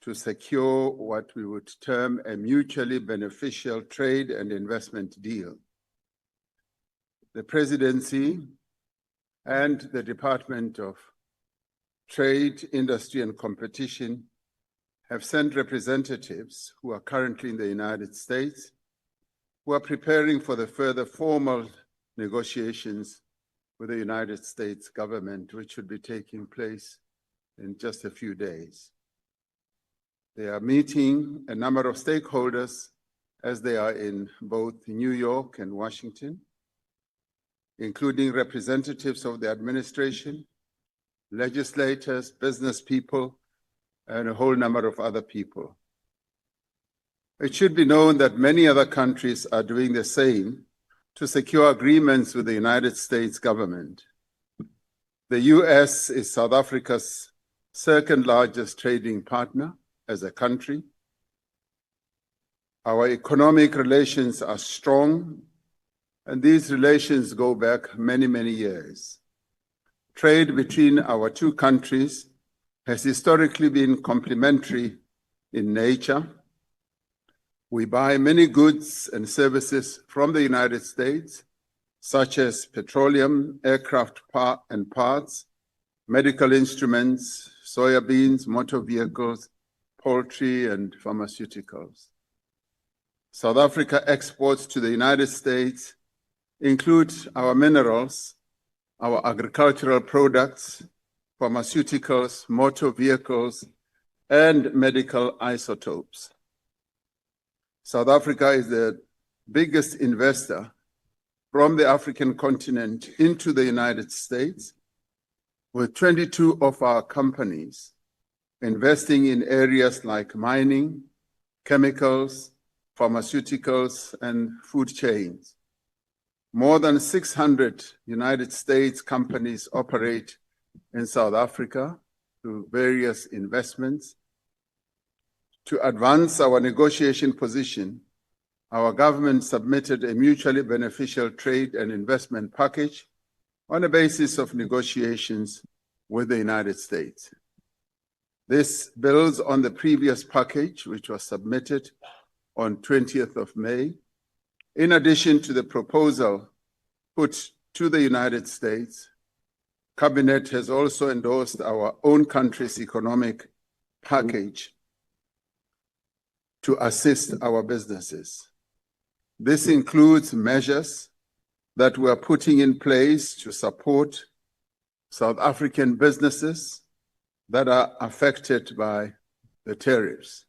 to secure what we would term a mutually beneficial trade and investment deal. The Presidency and the Department of Trade, Industry and Competition have sent representatives who are currently in the United States, who are preparing for the further formal negotiations with the United States government, which should be taking place in just a few days. They are meeting a number of stakeholders as they are in both New York and Washington, including representatives of the administration, legislators, business people, and a whole number of other people. It should be known that many other countries are doing the same to secure agreements with the United States government. The US is South Africa's second largest trading partner as a country. Our economic relations are strong, and these relations go back many, many years. Trade between our two countries has historically been complementary in nature. We buy many goods and services from the United States, such as petroleum, aircraft and parts, medical instruments, soybeans, motor vehicles, poultry, and pharmaceuticals. South Africa exports to the United States include our minerals, our agricultural products, pharmaceuticals, motor vehicles, and medical isotopes. South Africa is the biggest investor from the African continent into the United States, with 22 of our companies investing in areas like mining, chemicals, pharmaceuticals, and food chains. More than 600 United States companies operate in South Africa through various investments. To advance our negotiation position, our government submitted a mutually beneficial trade and investment package on the basis of negotiations with the United States. This builds on the previous package, which was submitted on 20th of May. In addition to the proposal put to the United States, Cabinet has also endorsed our own country's economic package to assist our businesses. This includes measures that we are putting in place to support South African businesses that are affected by the tariffs.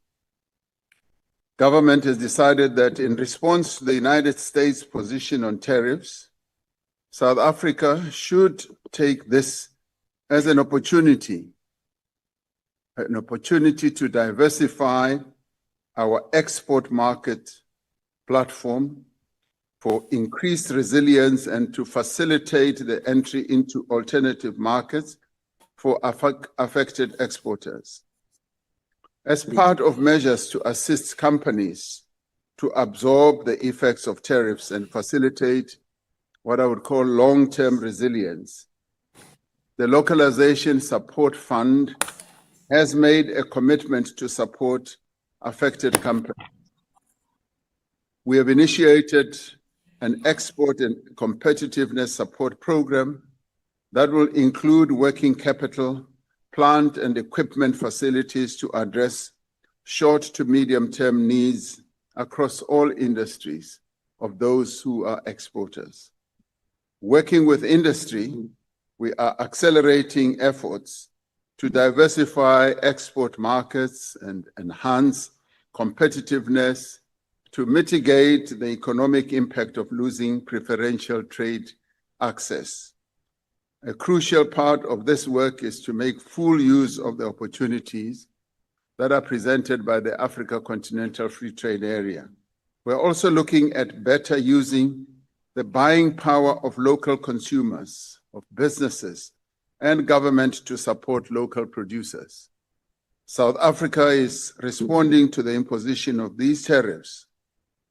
Government has decided that in response to the United States position on tariffs, South Africa should take this as an opportunity to diversify our export market platform for increased resilience and to facilitate the entry into alternative markets for affected exporters. As part of measures to assist companies to absorb the effects of tariffs and facilitate what I would call long-term resilience, the Localization Support Fund has made a commitment to support affected companies. We have initiated an export and competitiveness support program that will include working capital, plant and equipment facilities to address short to medium-term needs across all industries of those who are exporters. Working with industry, we are accelerating efforts to diversify export markets and enhance competitiveness to mitigate the economic impact of losing preferential trade access. A crucial part of this work is to make full use of the opportunities that are presented by the Africa Continental Free Trade Area. We're also looking at better using the buying power of local consumers, of businesses, and government to support local producers. South Africa is responding to the imposition of these tariffs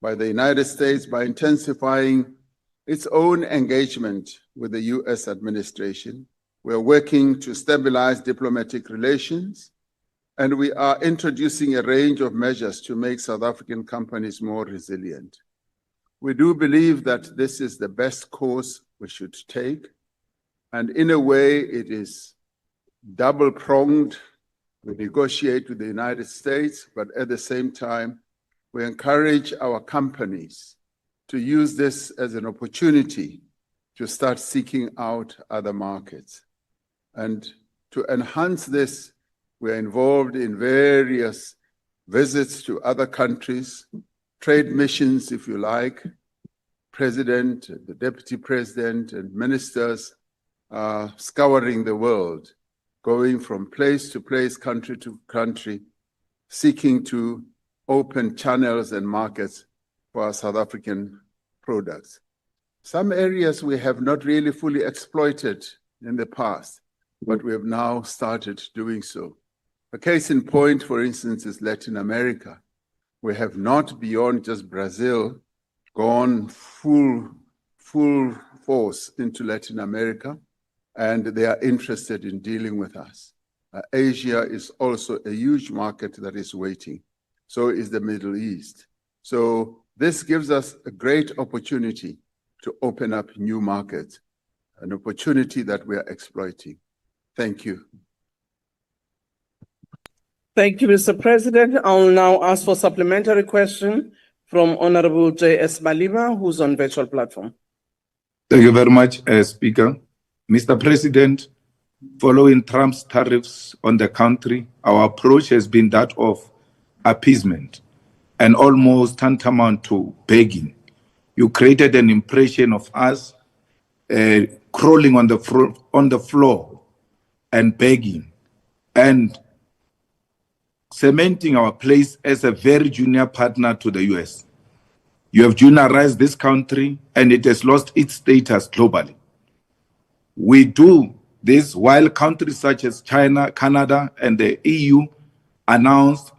by the United States by intensifying its own engagement with the US administration. We're working to stabilize diplomatic relations and we are introducing a range of measures to make South African companies more resilient. We do believe that this is the best course we should take, and in a way it is double-pronged. We negotiate with the United States, but at the same time, we encourage our companies to use this as an opportunity to start seeking out other markets. And to enhance this, we're involved in various visits to other countries, trade missions, if you like. President, the Deputy President, and ministers are scouring the world, going from place to place, country to country, seeking to open channels and markets for our South African products. Some areas we have not really fully exploited in the past, but we have now started doing so. A case in point, for instance, is Latin America. We have not, beyond just Brazil, gone full force into Latin America, and they are interested in dealing with us. Asia is also a huge market that is waiting. So is the Middle East. So this gives us a great opportunity to open up new markets, an opportunity that we are exploiting. Thank you. Thank you, Mr. President. I'll now ask for supplementary question from Honorable J.S. Maliba, who's on virtual platform. Thank you very much, Speaker. Mr. President, following Trump's tariffs on the country, our approach has been that of appeasement and almost tantamount to begging. You created an impression of us crawling on the floor and begging and cementing our place as a very junior partner to the US. You have juniorized this country and it has lost its status globally. We do this while countries such as China, Canada, and the EU announced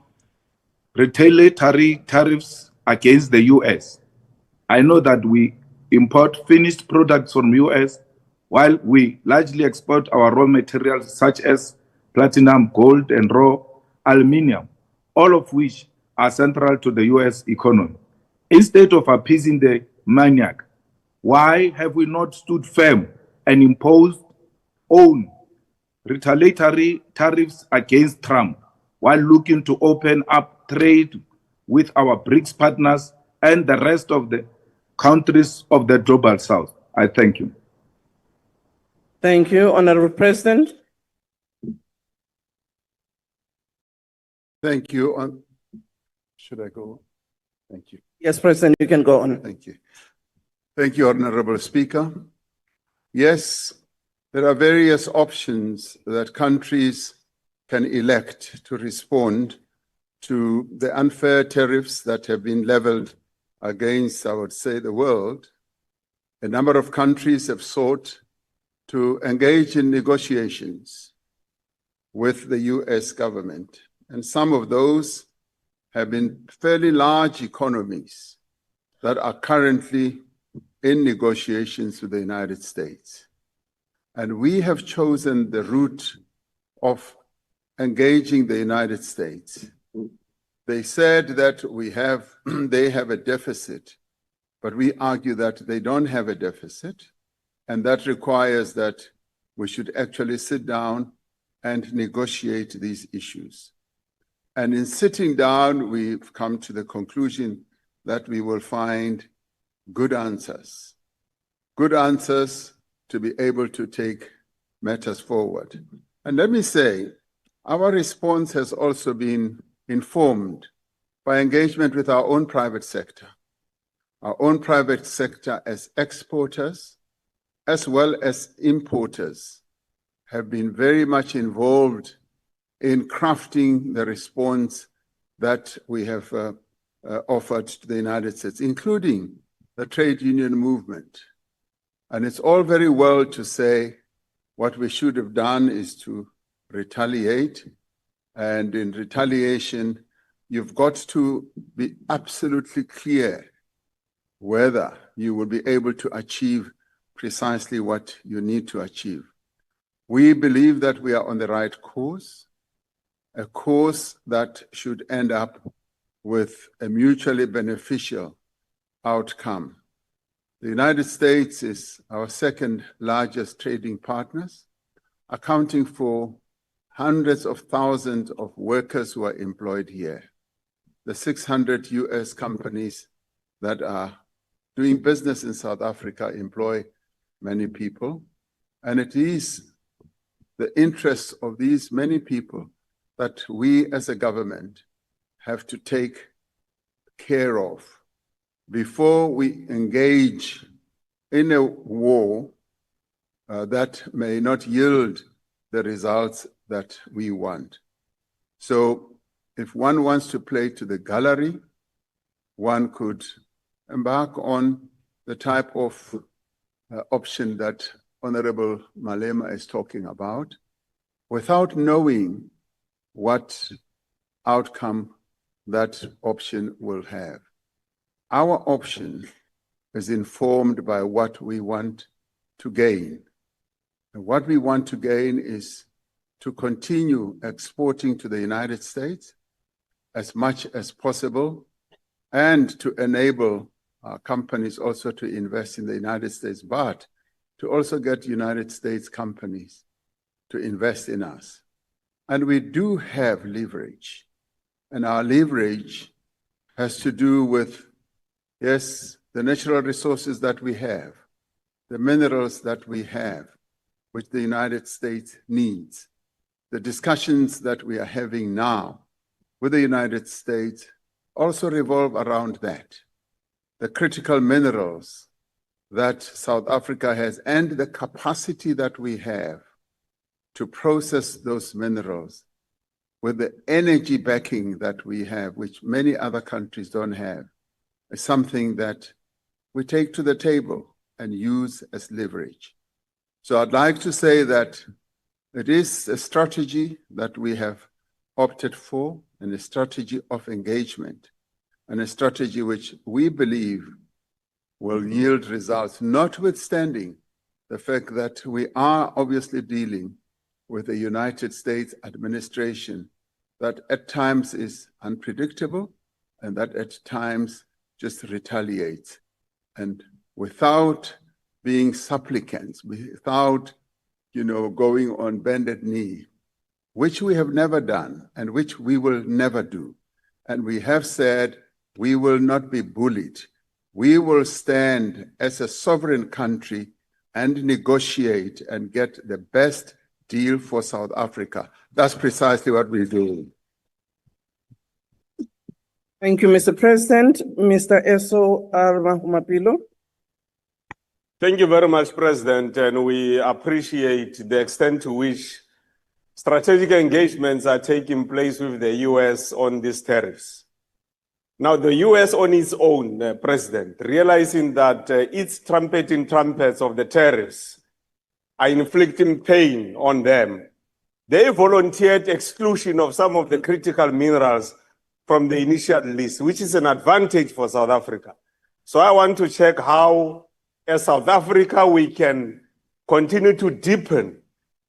retaliatory tariffs against the US. I know that we import finished products from US while we largely export our raw materials such as platinum, gold, and raw aluminum, all of which are central to the US economy. Instead of appeasing the maniac, why have we not stood firm and imposed own retaliatory tariffs against Trump while looking to open up trade with our BRICS partners and the rest of the countries of the global south? I thank you. Thank you, Honorable President. Thank you. Should I go? Thank you. Yes, President, you can go on. Thank you. Thank you, Honorable Speaker. Yes, there are various options that countries can elect to respond to the unfair tariffs that have been leveled against, I would say, the world. A number of countries have sought to engage in negotiations with the US government, and some of those have been fairly large economies that are currently in negotiations with the United States. And we have chosen the route of engaging the United States. They said that they have a deficit, but we argue that they don't have a deficit, and that requires that we should actually sit down and negotiate these issues. And in sitting down, we've come to the conclusion that we will find good answers to be able to take matters forward. And let me say, our response has also been informed by engagement with our own private sector. Our own private sector as exporters, as well as importers, have been very much involved in crafting the response that we have offered to the United States, including the trade union movement. And it's all very well to say what we should have done is to retaliate. And in retaliation, you've got to be absolutely clear whether you will be able to achieve precisely what you need to achieve. We believe that we are on the right course. a course that should end up with a mutually beneficial outcome. The United States is our second largest trading partners, accounting for hundreds of thousands of workers who are employed here. The 600 US companies that are doing business in South Africa employ many people, and it is the interests of these many people that we as a government have to take care of before we engage in a war that may not yield the results that we want. So if one wants to play to the gallery, one could embark on the type of option that Honorable Malema is talking about without knowing what outcome that option will have. Our option is informed by what we want to gain. And what we want to gain is to continue exporting to the United States as much as possible and to enable companies also to invest in the United States, but to also get United States companies to invest in us. And we do have leverage. And our leverage has to do with, yes, the natural resources that we have, the minerals that we have, which the United States needs. The discussions that we are having now with the United States also revolve around that. The critical minerals that South Africa has and the capacity that we have to process those minerals with the energy backing that we have, which many other countries don't have, is something that we take to the table and use as leverage. So I'd like to say that it is a strategy that we have opted for, and a strategy of engagement, and a strategy which we believe will yield results, notwithstanding the fact that we are obviously dealing with a United States administration that at times is unpredictable and that at times just retaliates. And without being supplicants, without, going on bended knee, which we have never done and which we will never do. And we have said we will not be bullied. We will stand as a sovereign country and negotiate and get the best deal for South Africa. That's precisely what we do. Thank you, Mr. President. Mr. Eso Armahumapilo. Thank you very much, President, and we appreciate the extent to which strategic engagements are taking place with the US on these tariffs. Now, the US on its own, President, realizing that its trumpeting trumpets of the tariffs are inflicting pain on them, they volunteered exclusion of some of the critical minerals from the initial list, which is an advantage for South Africa. So I want to check how, as South Africa, we can continue to deepen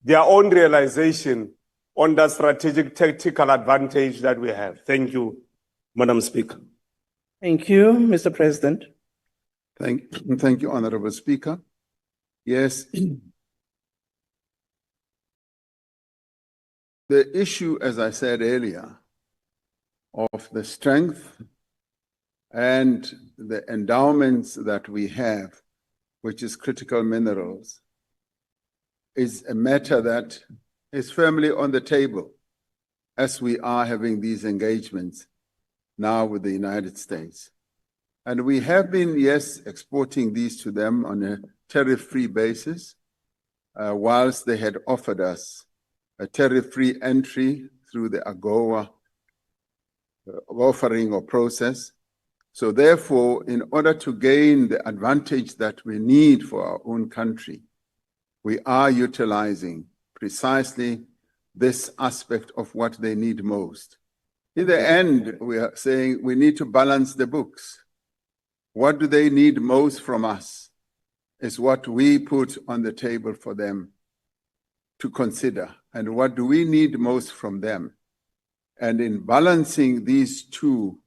their own realization on the strategic tactical advantage that we have. Thank you, Madam Speaker. Thank you, Mr. President. Thank you, Honorable Speaker. Yes. The issue, as I said earlier, of the strength and the endowments that we have, which is critical minerals, is a matter that is firmly on the table as we are having these engagements now with the United States. And we have been, yes, exporting these to them on a tariff-free basis, whilst they had offered us a tariff-free entry through the AGOA offering or process. So therefore, in order to gain the advantage that we need for our own country, we are utilizing precisely this aspect of what they need most. In the end, we are saying we need to balance the books. What do they need most from us is what we put on the table for them to consider. And what do we need most from them And in balancing these two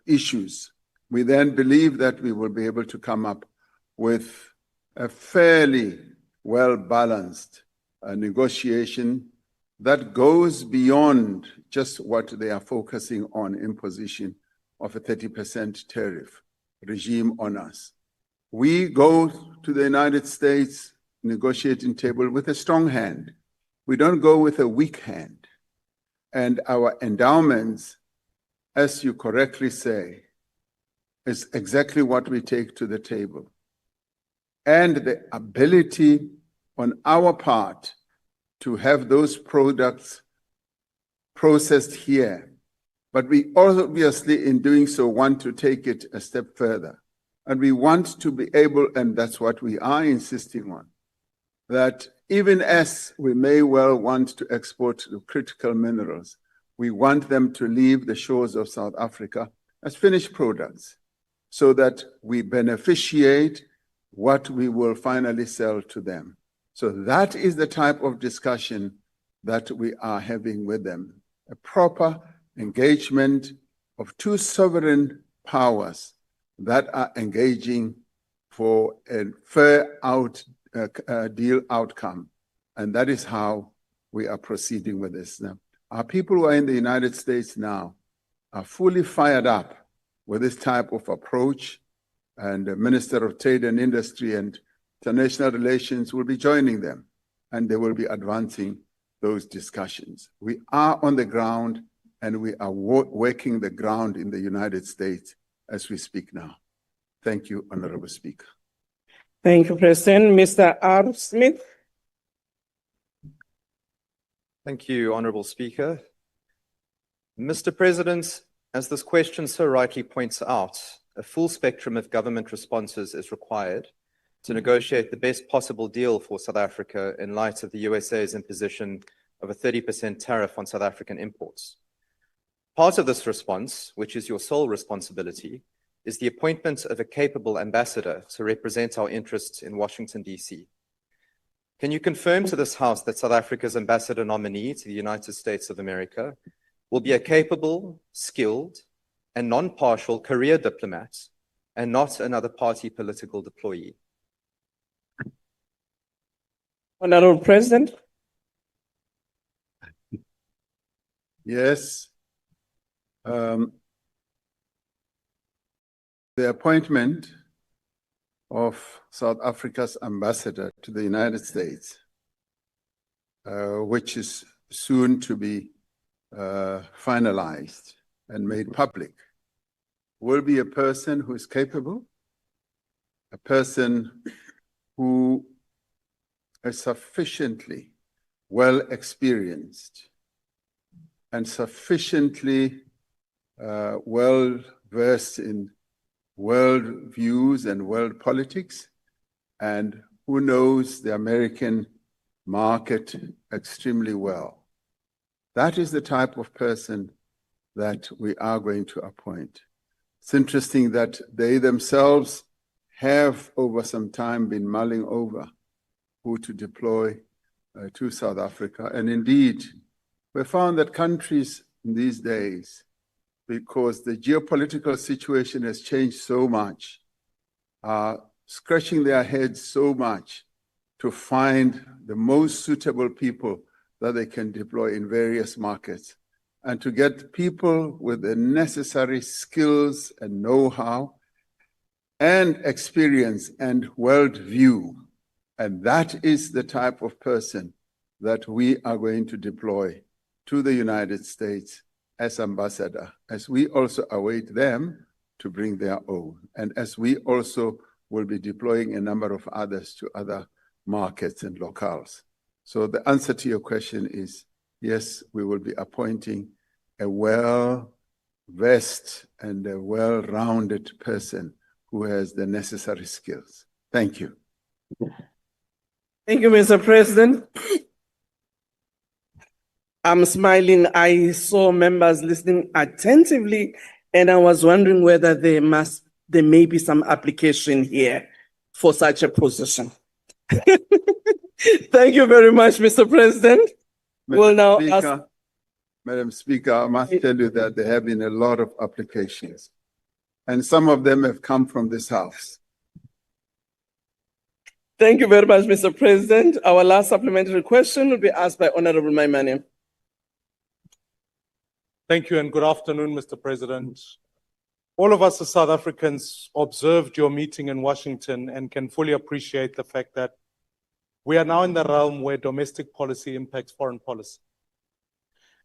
issues, we then believe that we will be able to come up with a fairly well-balanced negotiation that goes beyond just what they are focusing on, imposition of a 30% tariff regime on us. We go to the United States negotiating table with a strong hand. We don't go with a weak hand. And our endowments, as you correctly say, is exactly what we take to the table. And the ability on our part to have those products processed here. But we obviously, in doing so, want to take it a step further. And we want to be able, and that's what we are insisting on, that even as we may well want to export the critical minerals, we want them to leave the shores of South Africa as finished products so that we beneficiate what we will finally sell to them. So that is the type of discussion that we are having with them, a proper engagement of two sovereign powers that are engaging for a fair deal outcome. And that is how we are proceeding with this now. Our people who are in the United States now are fully fired up with this type of approach, and the Minister of Trade and Industry and International Relations will be joining them, and they will be advancing those discussions. We are on the ground, and we are working the ground in the United States as we speak now. Thank you, Honorable Speaker. Thank you, President. Mr. R. Smith. Thank you, Honourable Speaker. Mr. President, as this question so rightly points out, a full spectrum of government responses is required to negotiate the best possible deal for South Africa in light of the USA's imposition of a 30% tariff on South African imports. Part of this response, which is your sole responsibility, is the appointment of a capable ambassador to represent our interests in Washington, D.C. Can you confirm to this House that South Africa's ambassador nominee to the United States of America will be a capable, skilled, and non-partial career diplomat and not another party political deployee? Honorable President. Yes. The appointment of South Africa's ambassador to the United States, which is soon to be finalized and made public, will be a person who is capable, a person who is sufficiently well experienced and sufficiently well versed in world views and world politics, and who knows the American market extremely well. That is the type of person that we are going to appoint. It's interesting that they themselves have over some time been mulling over who to deploy to South Africa. And indeed, we found that countries in these days, because the geopolitical situation has changed so much, are scratching their heads so much to find the most suitable people that they can deploy in various markets, and to get people with the necessary skills and know-how and experience and worldview. And that is the type of person that we are going to deploy to the United States as ambassador, as we also await them to bring their own, and as we also will be deploying a number of others to other markets and locales. So the answer to your question is, yes, we will be appointing a well-versed and a well-rounded person who has the necessary skills. Thank you. Thank you, Mr. President. I'm smiling. I saw members listening attentively, and I was wondering whether there may be some application here for such a position. Thank you very much, Mr. President. We'll now ask. Madam Speaker, I must tell you that there have been a lot of applications, and some of them have come from this House. Thank you very much, Mr. President. Our last supplementary question will be asked by Honorable Maimane. Thank you and good afternoon, Mr. President. All of us as South Africans observed your meeting in Washington and can fully appreciate the fact that we are now in the realm where domestic policy impacts foreign policy.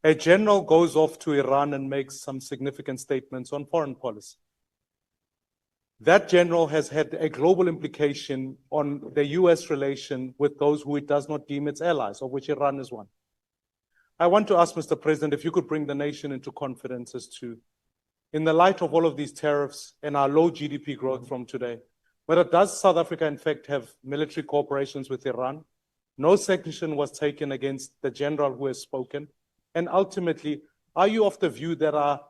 A general goes off to Iran and makes some significant statements on foreign policy. That general has had a global implication on the US relation with those who it does not deem its allies, of which Iran is one. I want to ask, Mr. President, if you could bring the nation into confidence as to, in the light of all of these tariffs and our low GDP growth from today, whether does South Africa in fact have military cooperations with Iran? No sanction was taken against the general who has spoken. And ultimately, are you of the view that our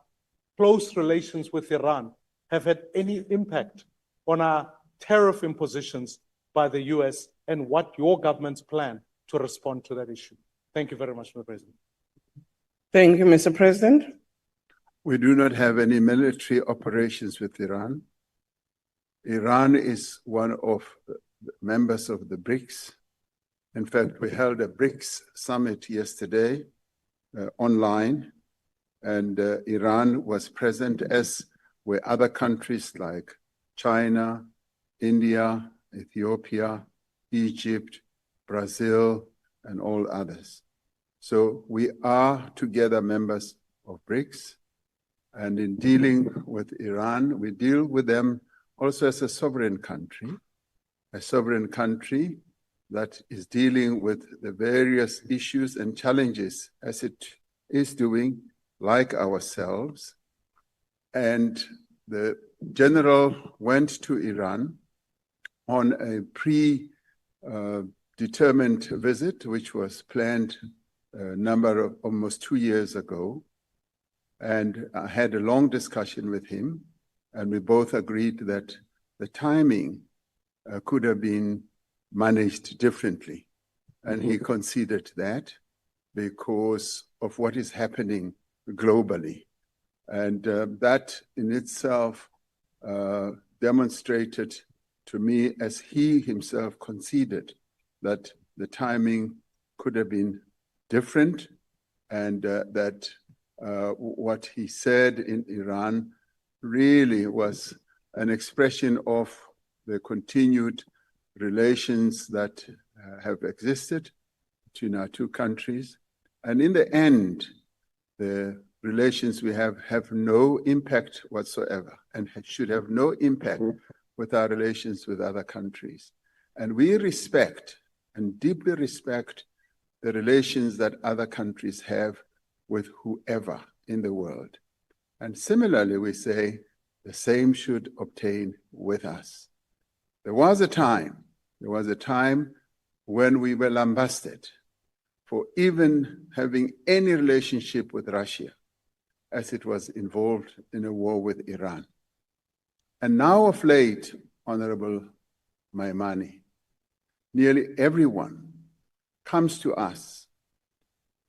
close relations with Iran have had any impact on our tariff impositions by the US and what your government's plan to respond to that issue? Thank you very much, Mr. President. Thank you, Mr. President. We do not have any military operations with Iran. Iran is one of the members of the BRICS. In fact, we held a BRICS summit yesterday online, and Iran was present, as were other countries like China, India, Ethiopia, Egypt, Brazil, and all others. So we are together members of BRICS, and in dealing with Iran, we deal with them also as a sovereign country that is dealing with the various issues and challenges as it is doing, like ourselves. And the general went to Iran on a predetermined visit, which was planned almost 2 years ago. And I had a long discussion with him, and we both agreed that the timing could have been managed differently. And he conceded that because of what is happening globally. And that in itself demonstrated to me, as he himself conceded, that the timing could have been different, and that what he said in Iran really was an expression of the continued relations that have existed between our two countries. And in the end, the relations we have no impact whatsoever, and should have no impact with our relations with other countries. And we respect and deeply respect the relations that other countries have with whoever in the world. And similarly, we say the same should obtain with us. There was a time when we were lambasted for even having any relationship with Russia, as it was involved in a war with Iran. And now of late, Honorable Maimane, nearly everyone comes to us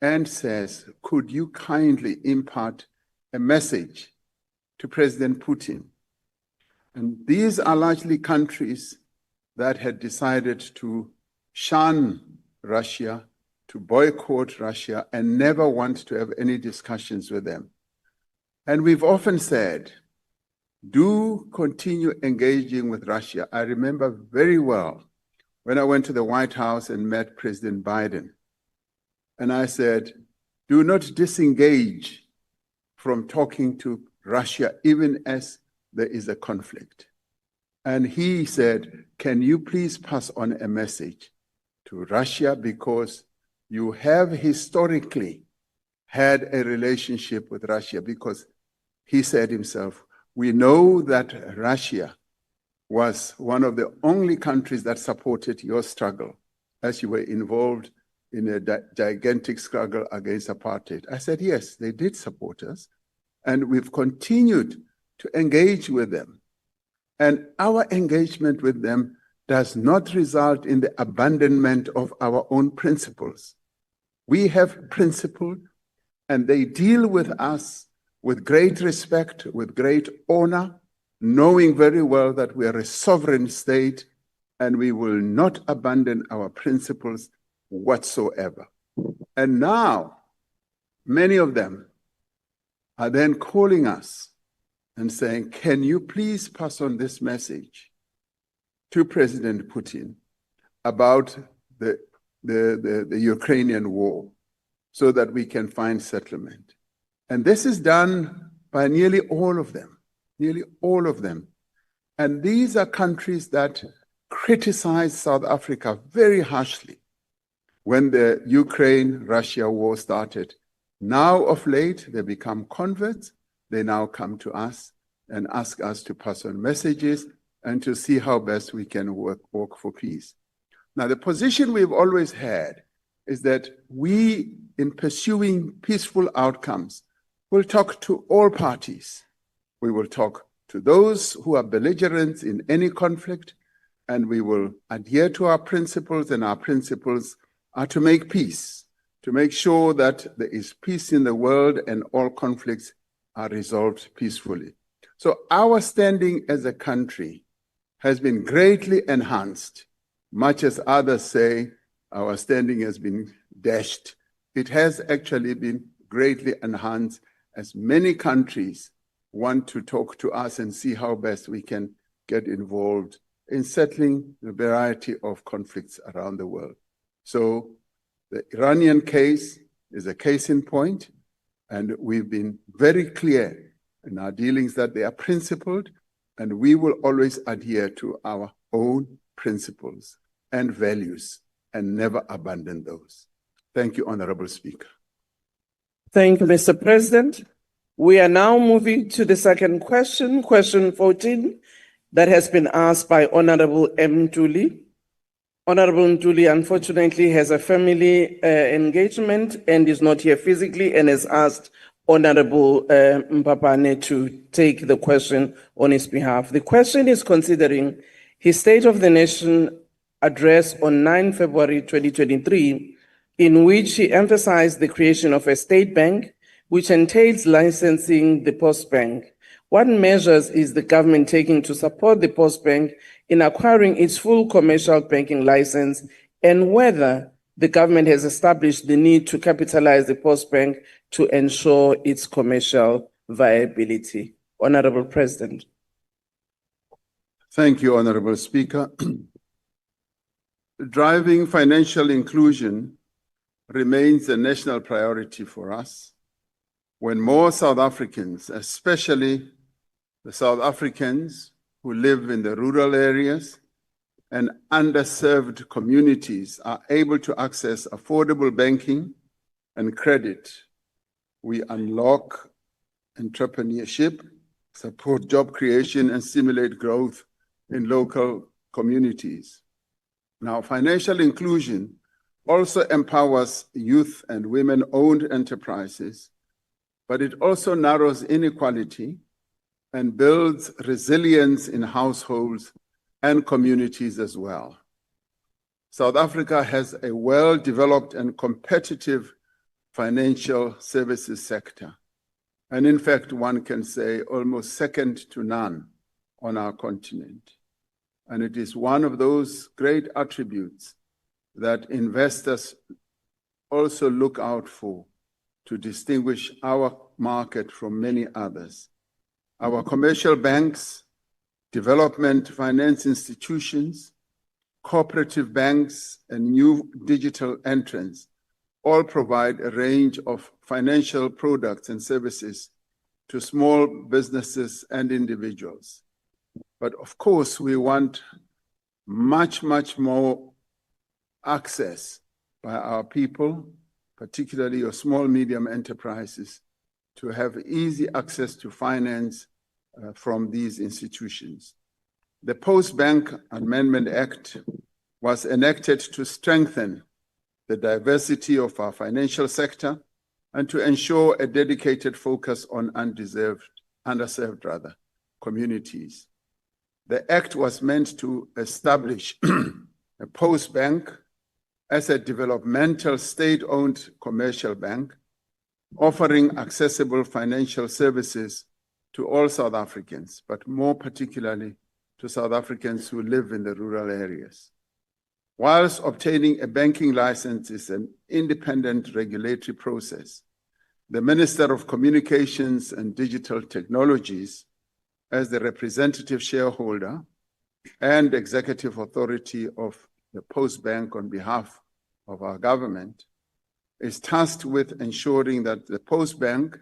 and says, could you kindly impart a message to President Putin? And these are largely countries that had decided to shun Russia, to boycott Russia, and never want to have any discussions with them. And we've often said, do continue engaging with Russia. I remember very well when I went to the White House and met President Biden. And I said, do not disengage from talking to Russia, even as there is a conflict. And he said, can you please pass on a message to Russia, because you have historically had a relationship with Russia, because he said himself, we know that Russia was one of the only countries that supported your struggle as you were involved in a gigantic struggle against apartheid. I said, yes, they did support us, and we've continued to engage with them. And our engagement with them does not result in the abandonment of our own principles. We have principled And they deal with us with great respect, with great honor, knowing very well that we are a sovereign state and we will not abandon our principles whatsoever. And now, many of them are then calling us and saying, can you please pass on this message to President Putin about the Ukrainian war so that we can find settlement? And this is done by nearly all of them. And these are countries that criticized South Africa very harshly when the Ukraine-Russia war started. Now, of late, they become converts. They now come to us and ask us to pass on messages and to see how best we can work for peace. Now, the position we've always had is that we, in pursuing peaceful outcomes, will talk to all parties. We will talk to those who are belligerents in any conflict, and we will adhere to our principles, and our principles are to make peace, to make sure that there is peace in the world and all conflicts are resolved peacefully. So our standing as a country has been greatly enhanced. Much as others say our standing has been dashed, it has actually been greatly enhanced as many countries want to talk to us and see how best we can get involved in settling the variety of conflicts around the world. So the Iranian case is a case in point, and we've been very clear in our dealings that they are principled, and we will always adhere to our own principles and values and never abandon those. Thank you, Honorable Speaker. Thank you, Mr. President. We are now moving to the second question, question 14, that has been asked by Honorable M. Ntuli. Honorable Ntuli, unfortunately, has a family engagement and is not here physically and has asked Honorable Mpapane to take the question on his behalf. The question is considering his State of the Nation address on 9 February 2023, in which he emphasized the creation of a state bank, which entails licensing the Postbank. What measures is the government taking to support the Postbank in acquiring its full commercial banking license, and whether the government has established the need to capitalize the Postbank to ensure its commercial viability? Honorable President. Thank you, Honorable Speaker. Driving financial inclusion remains a national priority for us. When more South Africans, especially the South Africans who live in the rural areas and underserved communities, are able to access affordable banking and credit, we unlock entrepreneurship, support job creation, and stimulate growth in local communities. Now, financial inclusion also empowers youth and women-owned enterprises, but it also narrows inequality and builds resilience in households and communities as well. South Africa has a well-developed and competitive financial services sector, and in fact, one can say almost second to none on our continent. And it is one of those great attributes that investors also look out for to distinguish our market from many others. Our commercial banks, development finance institutions, cooperative banks, and new digital entrants all provide a range of financial products and services to small businesses and individuals. But of course, we want much, much more access by our people, particularly your small, medium enterprises, to have easy access to finance from these institutions. The Postbank Amendment Act was enacted to strengthen the diversity of our financial sector and to ensure a dedicated focus on underserved communities. The act was meant to establish a Postbank as a developmental state-owned commercial bank offering accessible financial services to all South Africans, but more particularly to South Africans who live in the rural areas. Whilst obtaining a banking license is an independent regulatory process, the Minister of Communications and Digital Technologies, as the representative shareholder and executive authority of the Postbank on behalf of our government, is tasked with ensuring that the Postbank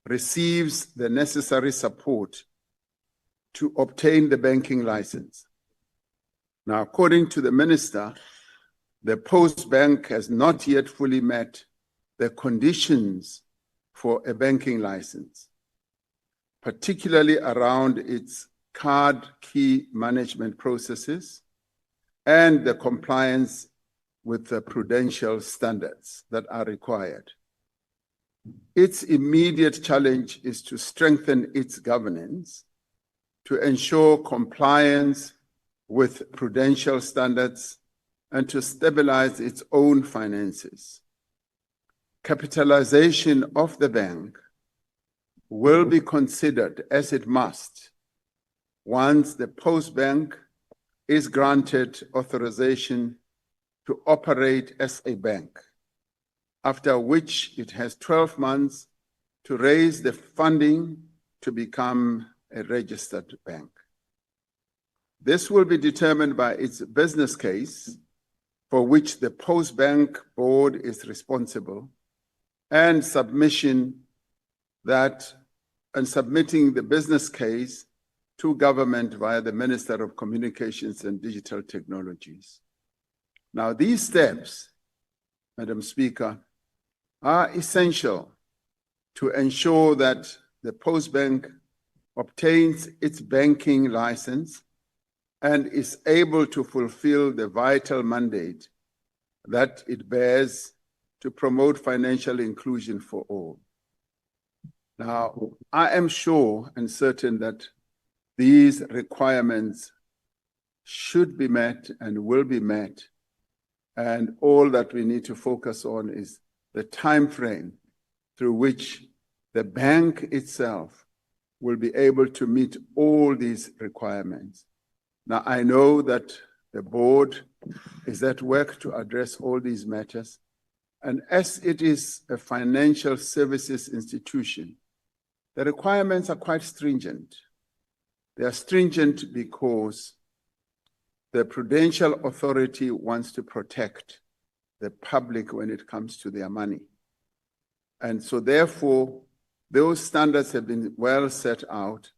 receives the necessary support to obtain the banking license. Now, according to the Minister, the Postbank has not yet fully met the conditions for a banking license, particularly around its card key management processes and the compliance with the prudential standards that are required. Its immediate challenge is to strengthen its governance to ensure compliance with prudential standards and to stabilize its own finances. Capitalization of the bank will be considered, as it must, once the Postbank is granted authorization to operate as a bank, after which it has 12 months to raise the funding to become a registered bank. This will be determined by its business case, for which the Postbank board is responsible, and submitting the business case to government via the Minister of Communications and Digital Technologies. Now, these steps, Madam Speaker, are essential to ensure that the Postbank obtains its banking license and is able to fulfill the vital mandate that it bears to promote financial inclusion for all. Now, I am sure and certain that these requirements should be met and will be met, and all that we need to focus on is the time frame through which the bank itself will be able to meet all these requirements. Now, I know that the board is at work to address all these matters, and as it is a financial services institution, the requirements are quite stringent. They are stringent because the Prudential Authority wants to protect the public when it comes to their money. And so therefore, those standards have been well set out,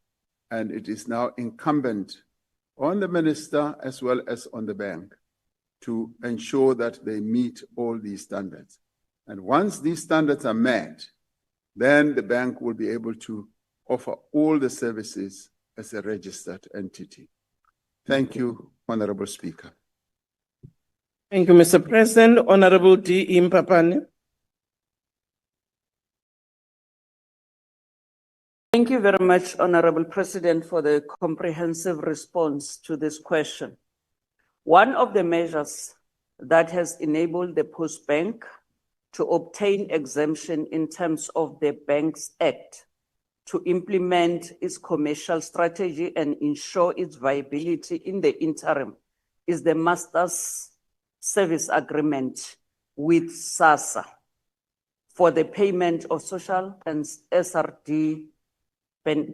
and it is now incumbent on the minister as well as on the bank to ensure that they meet all these standards. And once these standards are met, then the bank will be able to offer all the services as a registered entity. Thank you, Honorable Speaker. Thank you, Mr. President. Honorable D. Mpapane. Thank you very much, Honorable President, for the comprehensive response to this question. One of the measures that has enabled the Postbank to obtain exemption in terms of the Banks Act to implement its commercial strategy and ensure its viability in the interim is the Master's Service Agreement with SASSA for the payment of social and SRD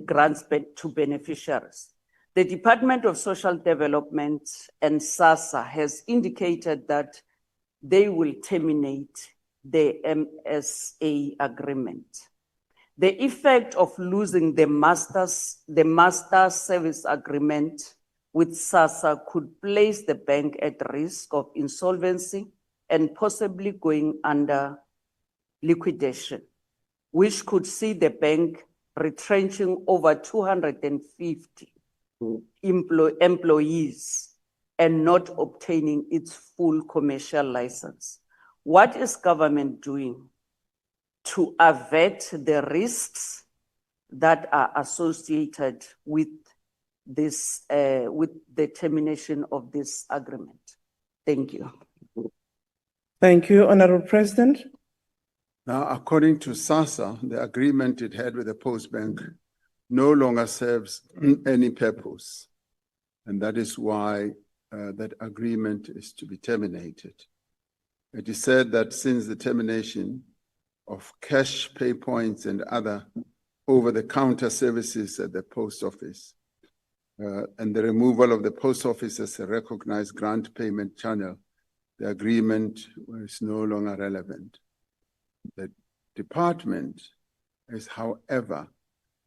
grants to beneficiaries. The Department of Social Development and SASSA has indicated that they will terminate the MSA agreement. The effect of losing the master service agreement with SASSA could place the bank at risk of insolvency and possibly going under liquidation, which could see the bank retrenching over 250 employees and not obtaining its full commercial license. What is government doing to avert the risks that are associated with this, with the termination of this agreement? Thank you. Thank you, Honorable President. Now, according to SASSA, the agreement it had with the Postbank no longer serves any purpose. And that is why that agreement is to be terminated. It is said that since the termination of cash pay points and other over-the-counter services at the post office, and the removal of the post office as a recognized grant payment channel, the agreement is no longer relevant. The department is, however,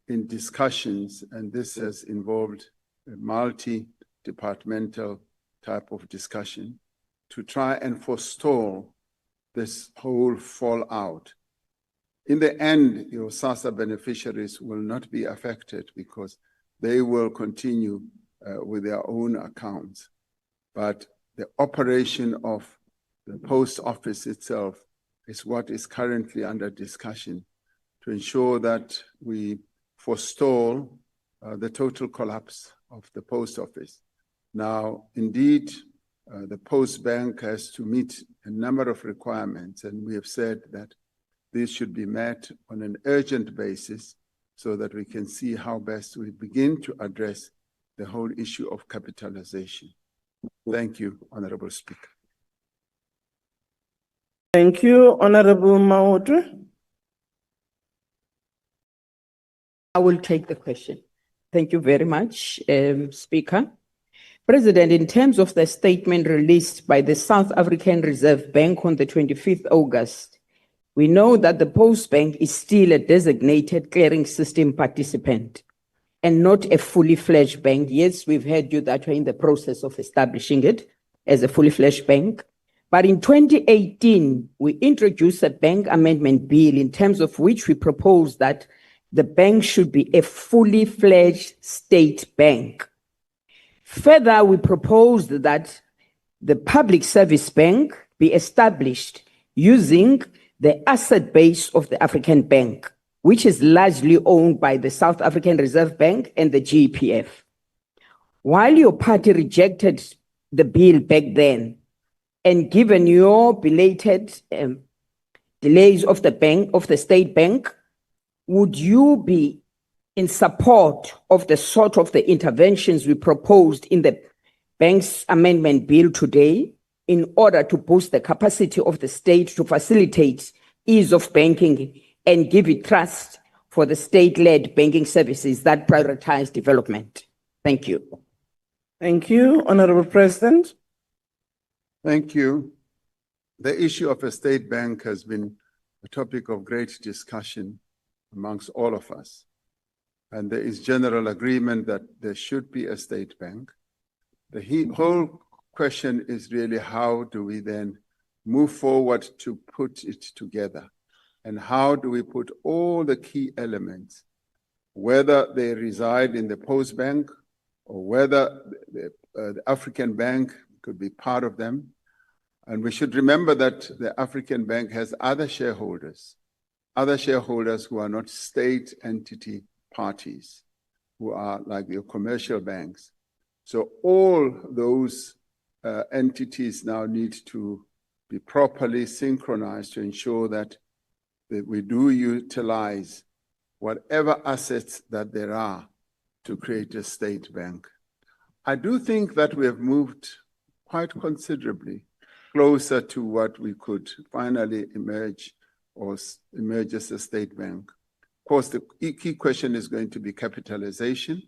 in discussions, and this has involved a multi-departmental type of discussion to try and forestall this whole fallout. In the end, your SASSA beneficiaries will not be affected because they will continue with their own accounts. But the operation of the post office itself is what is currently under discussion to ensure that we forestall the total collapse of the post office. Now, indeed, the Postbank has to meet a number of requirements, and we have said that these should be met on an urgent basis so that we can see how best we begin to address the whole issue of capitalization. Thank you, Honorable Speaker. Thank you, Honorable Maudre. I will take the question. Thank you very much, Speaker. President, in terms of the statement released by the South African Reserve Bank on the 25th August, we know that the Postbank is still a designated clearing system participant and not a fully fledged bank. Yes, we've heard you that we're in the process of establishing it as a fully fledged bank. But in 2018, we introduced a bank amendment bill in terms of which we proposed that the bank should be a fully fledged state bank. Further, we proposed that the public service bank be established using the asset base of the African Bank, which is largely owned by the South African Reserve Bank and the GEPF. While your party rejected the bill back then, and given your belated delays of the bank, of the state bank, would you be in support of the sort of the interventions we proposed in the bank's amendment bill today in order to boost the capacity of the state to facilitate ease of banking and give it trust for the state-led banking services that prioritize development? Thank you. Thank you, Honorable President. Thank you. The issue of a state bank has been a topic of great discussion amongst all of us. And there is general agreement that there should be a state bank. The whole question is really how do we then move forward to put it together? And how do we put all the key elements, whether they reside in the Postbank or whether the African Bank could be part of them. And we should remember that the African Bank has other shareholders who are not state entity parties, who are like your commercial banks. So all those entities now need to be properly synchronized to ensure that we do utilize whatever assets that there are to create a state bank. I do think that we have moved quite considerably closer to what we could finally emerge as a state bank. Of course, the key question is going to be capitalization,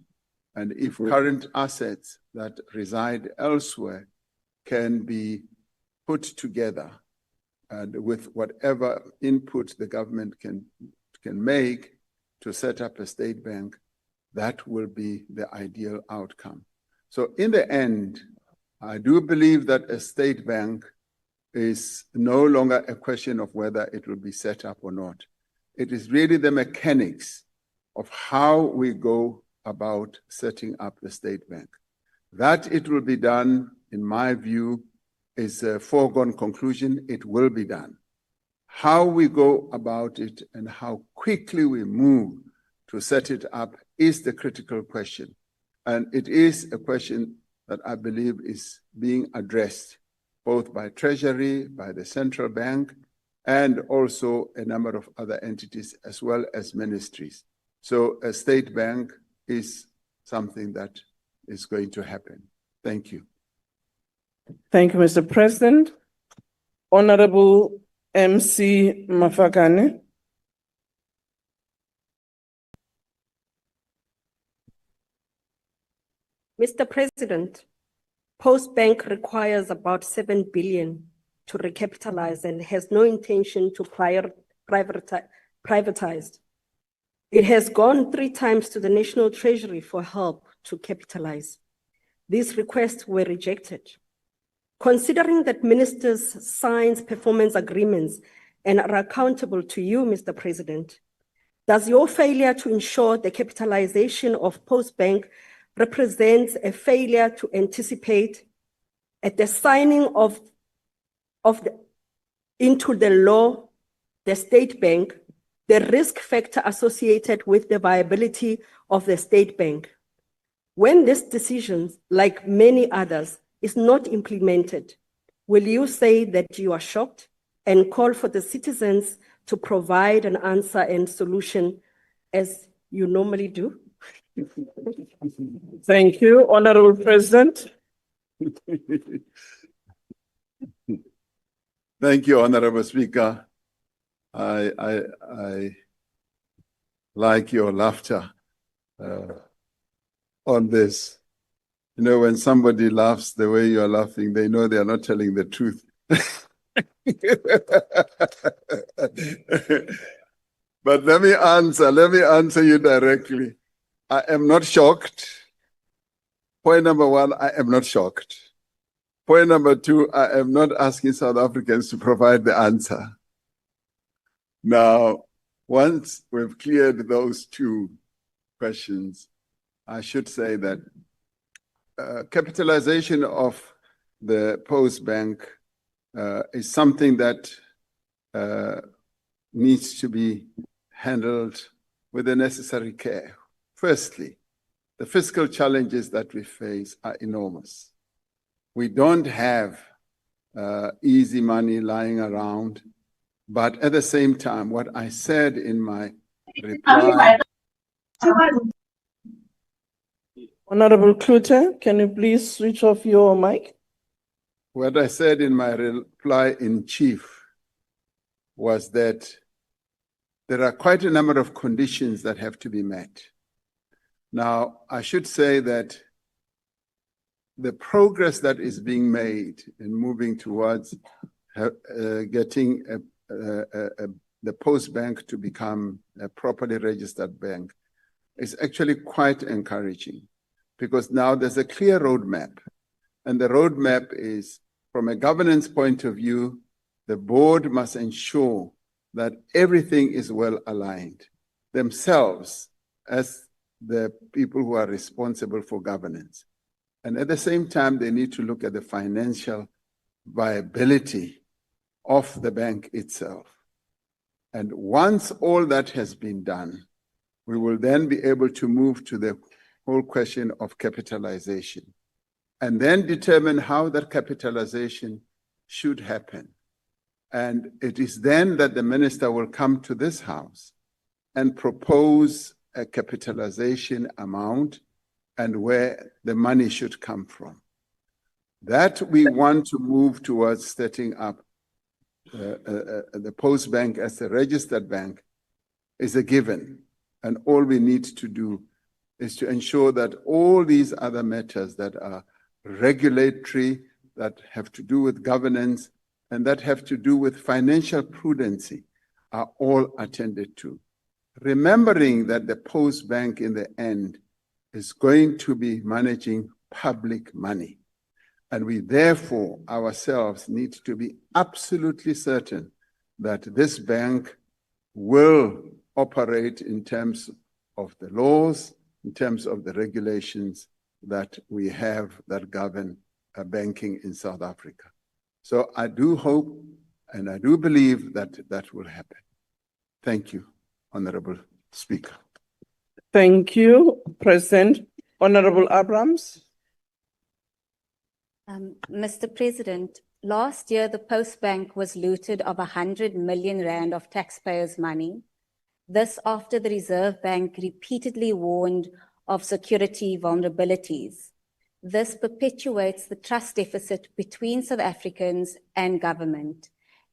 and if current assets that reside elsewhere can be put together and with whatever input the government can make to set up a state bank, that will be the ideal outcome. So in the end, I do believe that a state bank is no longer a question of whether it will be set up or not. It is really the mechanics of how we go about setting up the state bank. That it will be done, in my view, is a foregone conclusion. It will be done. How we go about it and how quickly we move to set it up is the critical question. And it is a question that I believe is being addressed both by Treasury, by the central bank, and also a number of other entities as well as ministries. So a state bank is something that is going to happen. Thank you. Thank you, Mr. President. Honorable MC Mafakane. Mr. President, Postbank requires about 7 billion to recapitalize and has no intention to privatize. It has gone 3 times to the National Treasury for help to capitalize. These requests were rejected. Considering that ministers sign performance agreements and are accountable to you, Mr. President, does your failure to ensure the capitalization of Postbank represents a failure to anticipate at the signing into the law, the state bank, the risk factor associated with the viability of the state bank? When this decision, like many others, is not implemented, will you say that you are shocked and call for the citizens to provide an answer and solution as you normally do? Thank you, Honorable President. Thank you, Honorable Speaker. I like your laughter on this. You know, when somebody laughs the way you're laughing, they know they are not telling the truth. But let me answer you directly. I am not shocked. Point number 1, I am not shocked. Point number 2, I am not asking South Africans to provide the answer. Now, once we've cleared those 2 questions, I should say that capitalization of the Postbank is something that needs to be handled with the necessary care. Firstly, the fiscal challenges that we face are enormous. We don't have easy money lying around, but at the same time, what I said in my reply. Honorable Klute, can you please switch off your mic? What I said in my reply in chief was that there are quite a number of conditions that have to be met. Now, I should say that the progress that is being made in moving towards getting the Postbank to become a properly registered bank is actually quite encouraging, because now there's a clear roadmap. And the roadmap is, from a governance point of view, the board must ensure that everything is well aligned themselves as the people who are responsible for governance. And at the same time, they need to look at the financial viability of the bank itself. And once all that has been done, we will then be able to move to the whole question of capitalization, and then determine how that capitalization should happen. And it is then that the minister will come to this house and propose a capitalization amount and where the money should come from. That we want to move towards setting up the Postbank as a registered bank is a given. And all we need to do is to ensure that all these other matters that are regulatory, that have to do with governance, and that have to do with financial prudency are all attended to. Remembering that the Postbank in the end is going to be managing public money. And we therefore ourselves need to be absolutely certain that this bank will operate in terms of the laws, in terms of the regulations that we have that govern banking in South Africa. So I do hope and I do believe that that will happen. Thank you, Honorable Speaker. Thank you, President. Honorable Abrams. Mr. President, last year the Postbank was looted of 100 million rand of taxpayers' money. This after the Reserve Bank repeatedly warned of security vulnerabilities. This perpetuates the trust deficit between South Africans and government.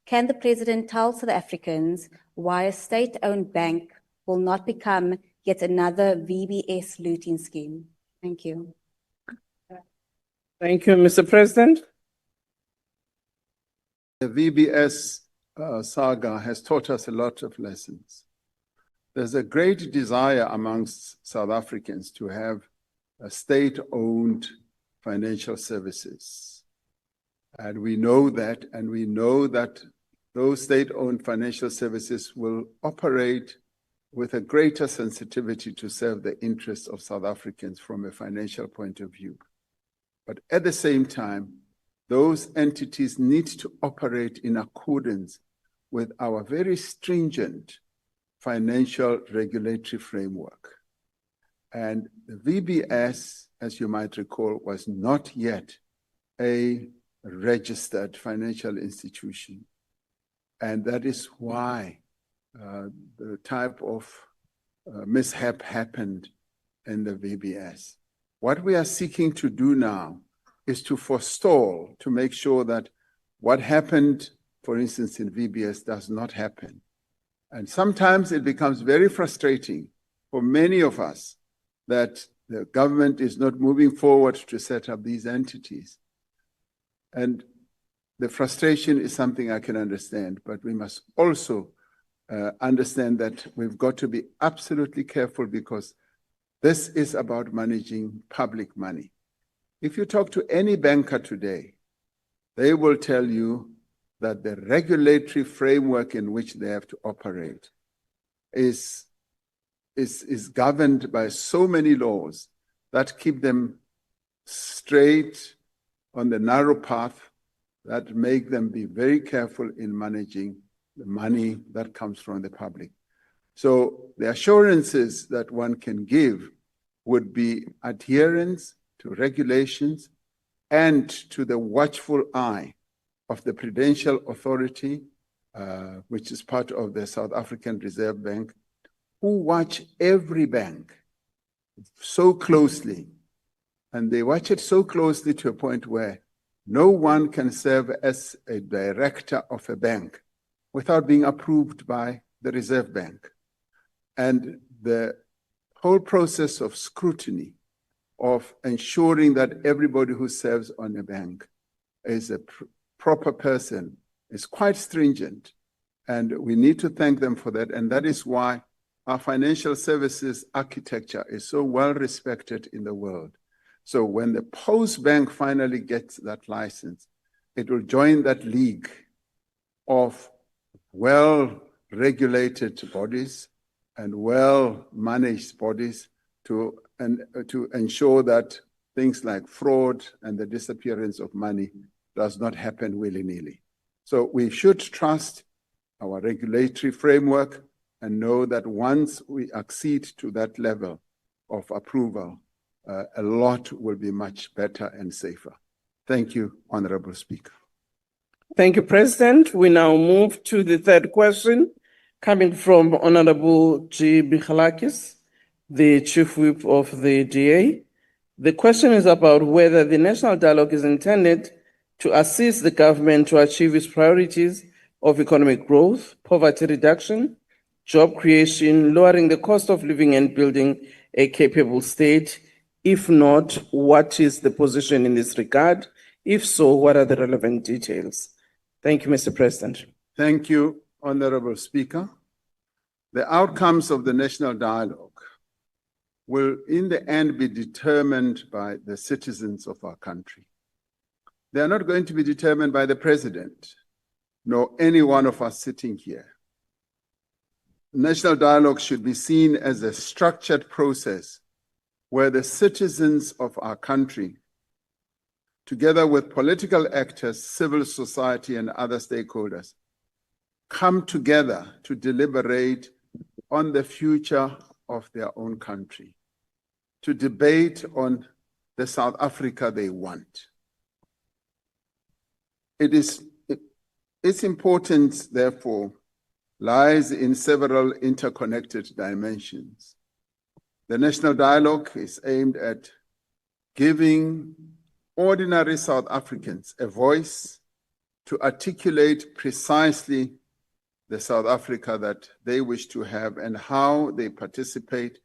Can the President tell South Africans why a state-owned bank will not become yet another VBS looting scheme? Thank you. Thank you, Mr. President. The VBS saga has taught us a lot of lessons. There's a great desire amongst South Africans to have a state-owned financial services. And we know that those state-owned financial services will operate with a greater sensitivity to serve the interests of South Africans from a financial point of view. But at the same time, those entities need to operate in accordance with our very stringent financial regulatory framework. And the VBS, as you might recall, was not yet a registered financial institution. And that is why the type of mishap happened in the VBS. What we are seeking to do now is to forestall, to make sure that what happened, for instance, in VBS does not happen. And sometimes it becomes very frustrating for many of us that the government is not moving forward to set up these entities. And the frustration is something I can understand, but we must also understand that we've got to be absolutely careful because this is about managing public money. If you talk to any banker today, they will tell you that the regulatory framework in which they have to operate is governed by so many laws that keep them straight on the narrow path, that make them be very careful in managing the money that comes from the public. So the assurances that one can give would be adherence to regulations and to the watchful eye of the Prudential Authority, which is part of the South African Reserve Bank, who watch every bank so closely. And they watch it so closely to a point where no one can serve as a director of a bank without being approved by the Reserve Bank. And the whole process of scrutiny, of ensuring that everybody who serves on a bank is a proper person, is quite stringent. And we need to thank them for that. And that is why our financial services architecture is so well respected in the world. So when the Postbank finally gets that license, it will join that league of well-regulated bodies and well-managed bodies to ensure that things like fraud and the disappearance of money does not happen willy-nilly. So we should trust our regulatory framework and know that once we accede to that level of approval, a lot will be much better and safer. Thank you, Honorable Speaker. Thank you, President. We now move to the third question coming from Honorable G. Bichalakis, the Chief Whip of the DA. The question is about whether the National Dialogue is intended to assist the government to achieve its priorities of economic growth, poverty reduction, job creation, lowering the cost of living and building a capable state. If not, what is the position in this regard? If so, what are the relevant details? Thank you, Mr. President. Thank you, Honorable Speaker. The outcomes of the National Dialogue will in the end be determined by the citizens of our country. They are not going to be determined by the President, nor any one of us sitting here. National Dialogue should be seen as a structured process where the citizens of our country, together with political actors, civil society, and other stakeholders, come together to deliberate on the future of their own country, to debate on the South Africa they want. its importance, therefore, lies in several interconnected dimensions. The national dialogue is aimed at giving ordinary South Africans a voice to articulate precisely the South Africa that they wish to have and how they participate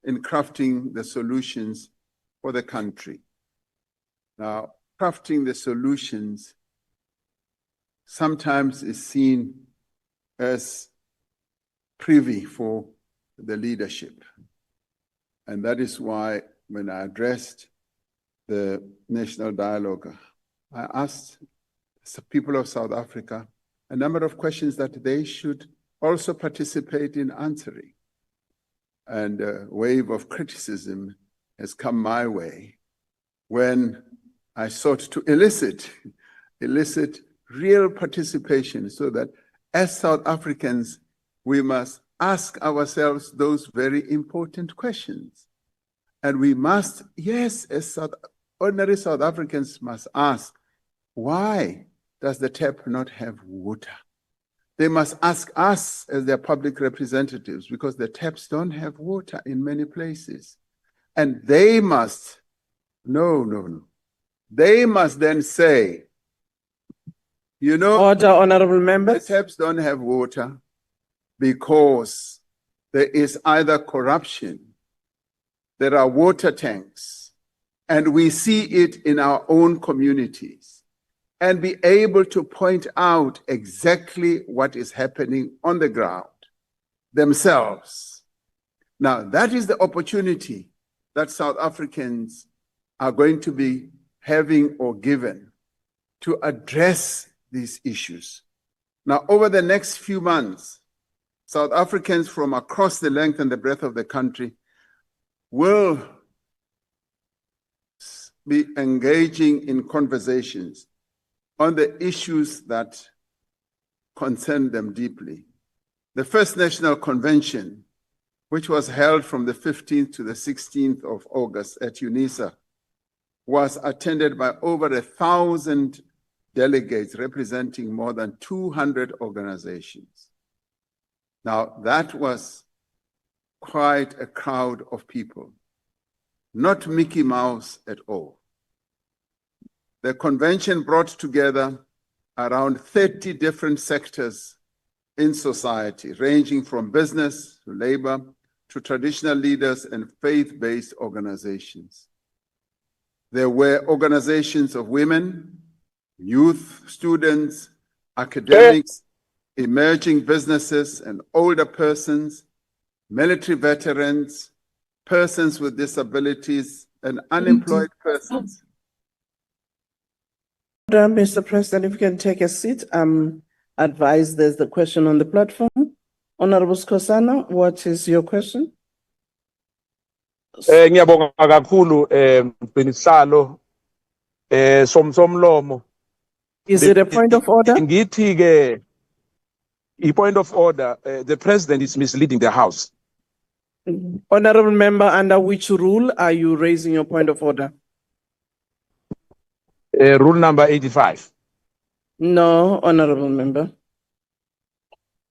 in crafting the solutions for the country. Now, crafting the solutions sometimes is seen as privy for the leadership. And that is why when I addressed the national dialogue, I asked the people of South Africa a number of questions that they should also participate in answering. And a wave of criticism has come my way when I sought to elicit real participation so that as South Africans, we must ask ourselves those very important questions. And we must, yes, as ordinary South Africans must ask, why does the tap not have water? They must ask us as their public representatives because the taps don't have water in many places. And they must, no. They must then say, you know, Order, honorable members. the taps don't have water because there is either corruption, there are water tanks, and we see it in our own communities, and be able to point out exactly what is happening on the ground themselves. Now, that is the opportunity that South Africans are going to be having or given to address these issues. Now, over the next few months, South Africans from across the length and the breadth of the country will be engaging in conversations on the issues that concern them deeply. The first National Convention, which was held from the 15th to the 16th of August at UNISA, was attended by over 1,000 delegates representing more than 200 organizations. Now, that was quite a crowd of people, not Mickey Mouse at all. The convention brought together around 30 different sectors in society, ranging from business to labor to traditional leaders and faith-based organizations. There were organizations of women, youth, students, academics, emerging businesses and older persons, military veterans, persons with disabilities, and unemployed persons. Mr. President, if you can take a seat, advise there's the question on the platform. Honorable Skosana, what is your question? Ngiyabonga kakhulu Mgcinisihlalo somlomo. Is it a point of order? Ngithi ke a point of order, the president is misleading the house. Honorable member, under which rule are you raising your point of order? Rule number 85. No, honorable member.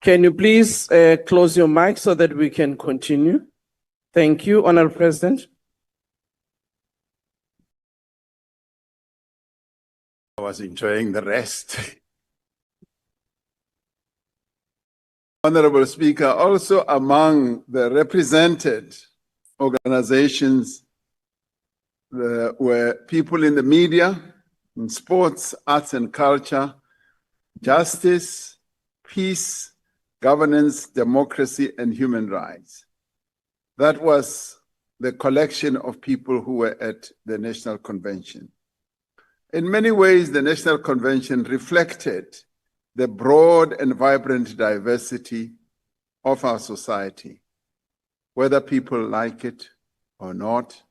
Can you please close your mic so that we can continue? Thank you, Honorable President. I was enjoying the rest. Honorable Speaker, also among the represented organizations were people in the media, in sports, arts and culture, justice, peace, governance, democracy, and human rights. That was the collection of people who were at the National Convention. In many ways, the National Convention reflected the broad and vibrant diversity of our society. Whether people like it or not,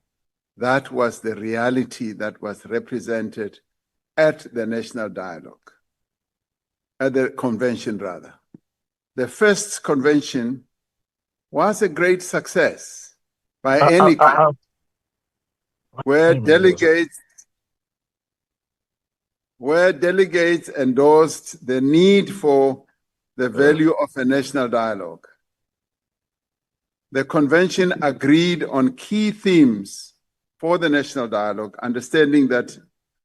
that was the reality that was represented at the National Dialogue, at the convention rather. The first convention was a great success by any count, where delegates where delegates endorsed the need for the value of a national dialogue. The convention agreed on key themes for the national dialogue, understanding that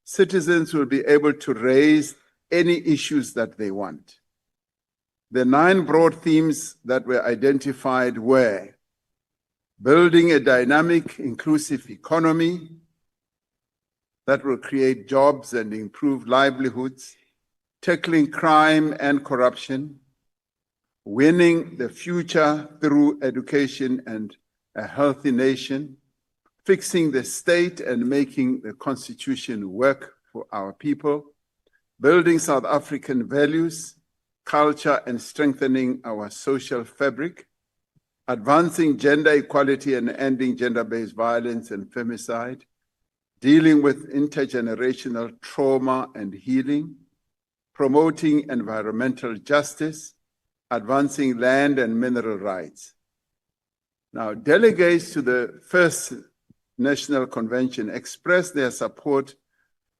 citizens will be able to raise any issues that they want. The 9 broad themes that were identified were building a dynamic, inclusive economy that will create jobs and improve livelihoods, tackling crime and corruption, winning the future through education and a healthy nation, fixing the state and making the constitution work for our people, building South African values, culture, and strengthening our social fabric, advancing gender equality and ending gender-based violence and femicide, dealing with intergenerational trauma and healing, promoting environmental justice, advancing land and mineral rights. Now, delegates to the first National Convention expressed their support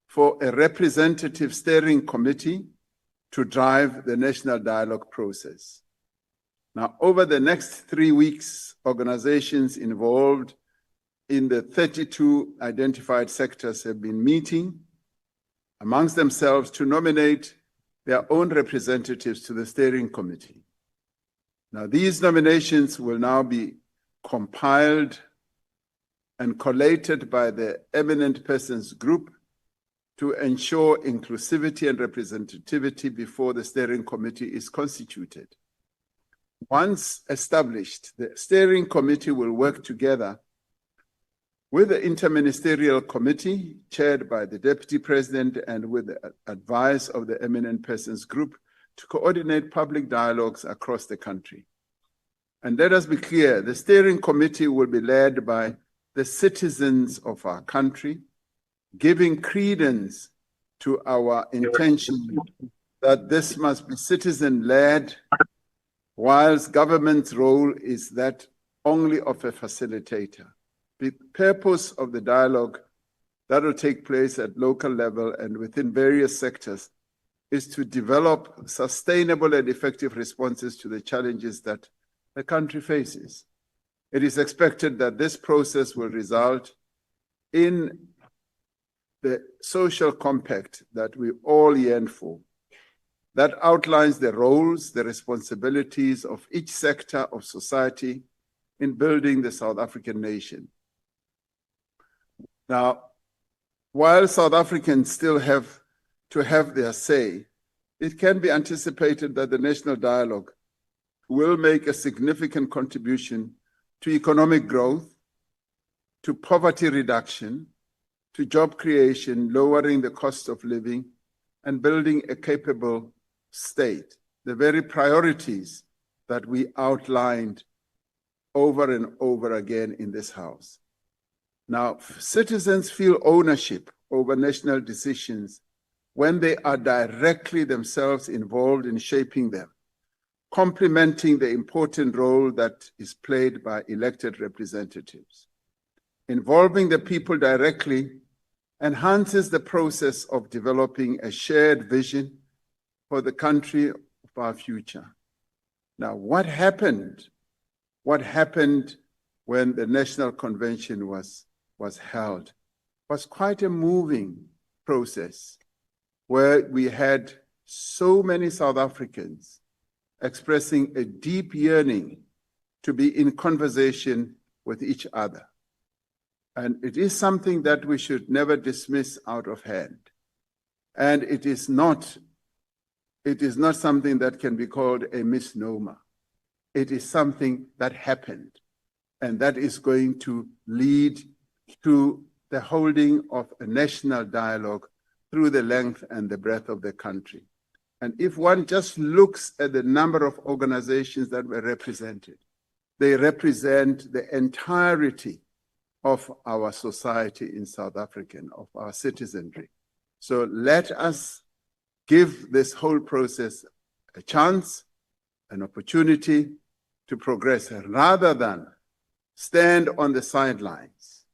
for a representative steering committee to drive the national dialogue process. Now, over the next 3 weeks, organizations involved in the 32 identified sectors have been meeting amongst themselves to nominate their own representatives to the steering committee. Now, these nominations will now be compiled and collated by the eminent persons group to ensure inclusivity and representativity before the steering committee is constituted. Once established, the steering committee will work together with the interministerial committee chaired by the deputy president and with the advice of the eminent persons group to coordinate public dialogues across the country. And let us be clear, the steering committee will be led by the citizens of our country, giving credence to our intention that this must be citizen-led, whilst government's role is that only of a facilitator. The purpose of the dialogue that will take place at local level and within various sectors is to develop sustainable and effective responses to the challenges that the country faces. It is expected that this process will result in the social compact that we all yearn for, that outlines the roles, the responsibilities of each sector of society in building the South African nation. Now, while South Africans still have to have their say, it can be anticipated that the national dialogue will make a significant contribution to economic growth, to poverty reduction, to job creation, lowering the cost of living, and building a capable state, the very priorities that we outlined over and over again in this House. Now, citizens feel ownership over national decisions when they are directly themselves involved in shaping them, complementing the important role that is played by elected representatives. Involving the people directly enhances the process of developing a shared vision for the country of our future. Now, what happened? What happened when the National Convention was held was quite a moving process where we had so many South Africans expressing a deep yearning to be in conversation with each other. And it is something that we should never dismiss out of hand. And it is not something that can be called a misnomer. It is something that happened, and that is going to lead to the holding of a national dialogue through the length and the breadth of the country. And if one just looks at the number of organizations that were represented, they represent the entirety of our society in South Africa, of our citizenry. So let us give this whole process a chance, an opportunity to progress, rather than stand on the sidelines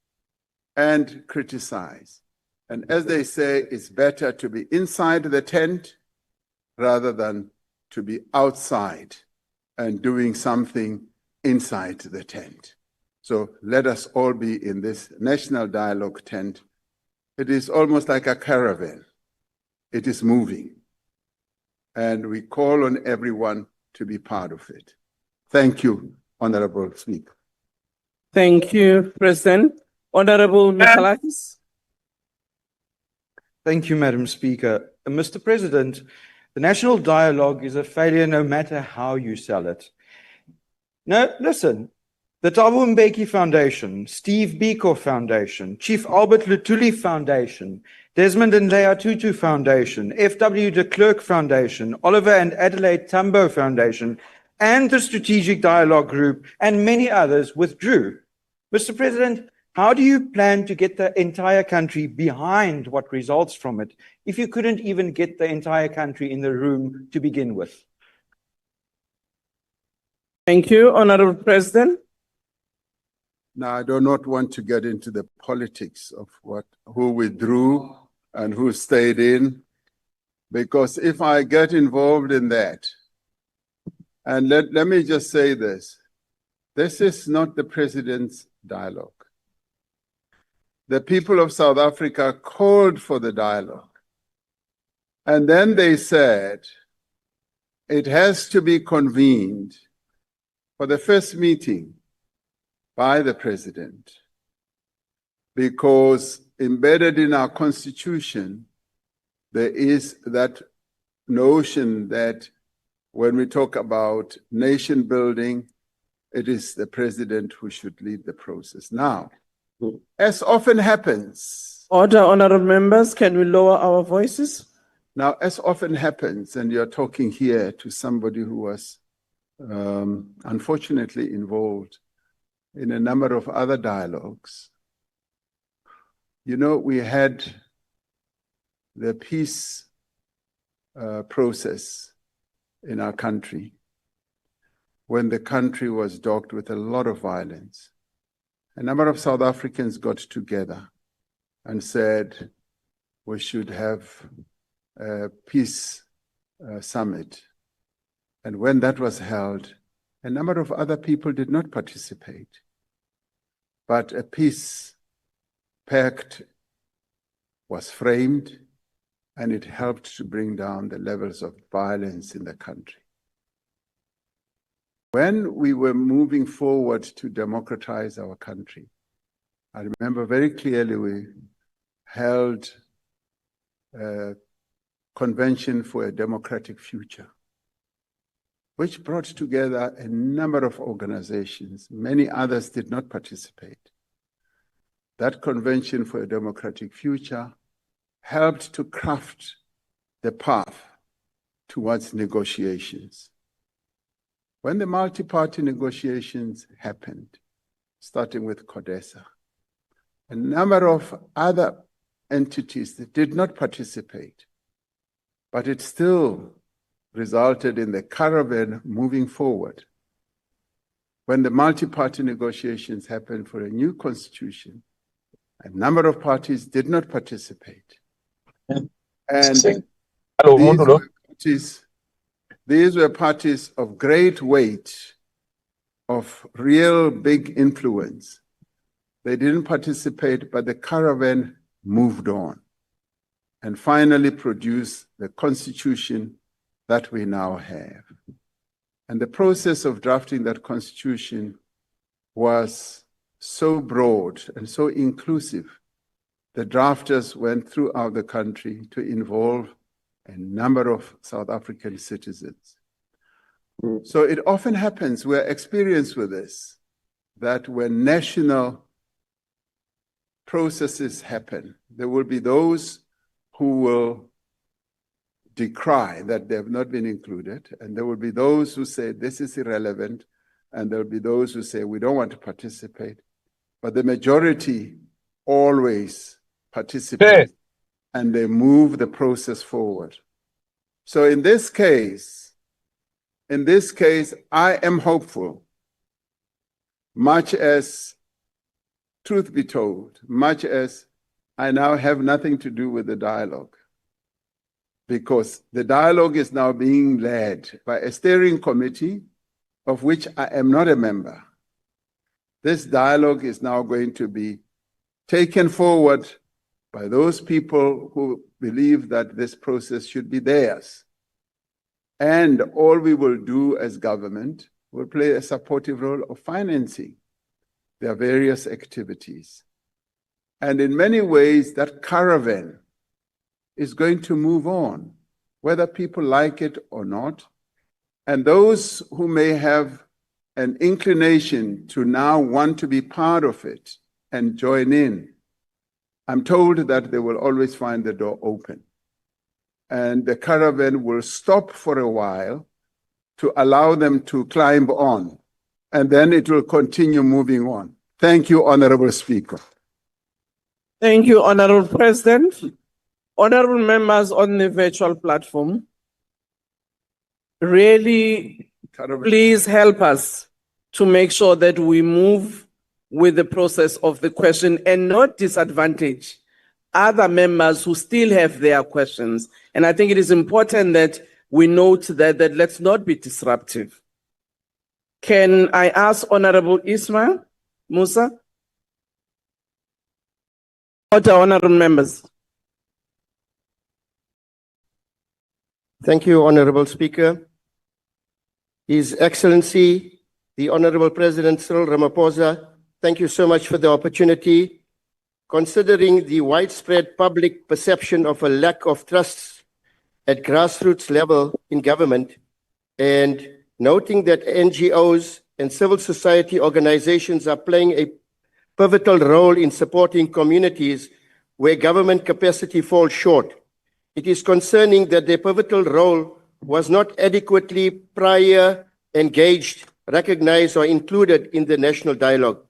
and criticize And as they say, it's better to be inside the tent rather than to be outside and doing something inside the tent. So let us all be in this national dialogue tent. It is almost like a caravan. It is moving. And we call on everyone to be part of it. Thank you, Honorable Speaker. Thank you, President. Honorable Michalakis. Thank you, Madam Speaker. Mr. President, the national dialogue is a failure no matter how you sell it. Now, listen, the Thabo Mbeki Foundation, Steve Biko Foundation, Chief Albert Lutuli Foundation, Desmond and Leah Tutu Foundation, F.W. de Klerk Foundation, Oliver and Adelaide Tambo Foundation, and the Strategic Dialogue Group, and many others withdrew. Mr. President, how do you plan to get the entire country behind what results from it if you couldn't even get the entire country in the room to begin with? Thank you, Honorable President. Now, I do not want to get into the politics of who withdrew and who stayed in, because if I get involved in that, and let me just say this is not the president's dialogue. The people of South Africa called for the dialogue. And then they said it has to be convened for the first meeting by the president, because embedded in our constitution, there is that notion that when we talk about nation building, it is the president who should lead the process. Now, as often happens. Order, honorable members, can we lower our voices? Now, as often happens, and you're talking here to somebody who was unfortunately involved in a number of other dialogues. You know, we had the peace process in our country when the country was dogged with a lot of violence. A number of South Africans got together and said we should have a peace summit. And when that was held, a number of other people did not participate. But a peace pact was framed, and it helped to bring down the levels of violence in the country. When we were moving forward to democratize our country, I remember very clearly we held a convention for a democratic future, which brought together a number of organizations. Many others did not participate. That convention for a democratic future helped to craft the path towards negotiations. When the multi-party negotiations happened, starting with CODESA, a number of other entities that did not participate, but it still resulted in the caravan moving forward. When the multi-party negotiations happened for a new constitution, a number of parties did not participate. And these were parties of great weight, of real big influence. They didn't participate, but the caravan moved on and finally produced the constitution that we now have. And the process of drafting that constitution was so broad and so inclusive. The drafters went throughout the country to involve a number of South African citizens. So it often happens, we're experienced with this, that when national processes happen, there will be those who will decry that they have not been included, and there will be those who say this is irrelevant, and there will be those who say we don't want to participate, but the majority always participate, and they move the process forward. So in this case, I am hopeful, much as, truth be told, much as I now have nothing to do with the dialogue, because the dialogue is now being led by a steering committee of which I am not a member. This dialogue is now going to be taken forward by those people who believe that this process should be theirs. And all we will do as government will play a supportive role of financing their various activities. And in many ways, that caravan is going to move on, whether people like it or not. And those who may have an inclination to now want to be part of it and join in, I'm told that they will always find the door open. And the caravan will stop for a while to allow them to climb on, and then it will continue moving on. Thank you, Honorable Speaker. Thank you, Honorable President. Honorable members on the virtual platform, really, please help us to make sure that we move with the process of the question and not disadvantage other members who still have their questions. And I think it is important that we note that let's not be disruptive. Can I ask Honorable Ismail Musa? Order, honorable members. Thank you, Honorable Speaker. His Excellency, the Honorable President Cyril Ramaphosa, thank you so much for the opportunity. Considering the widespread public perception of a lack of trust at grassroots level in government, and noting that NGOs and civil society organizations are playing a pivotal role in supporting communities where government capacity falls short, it is concerning that their pivotal role was not adequately prior engaged, recognized, or included in the national dialogue.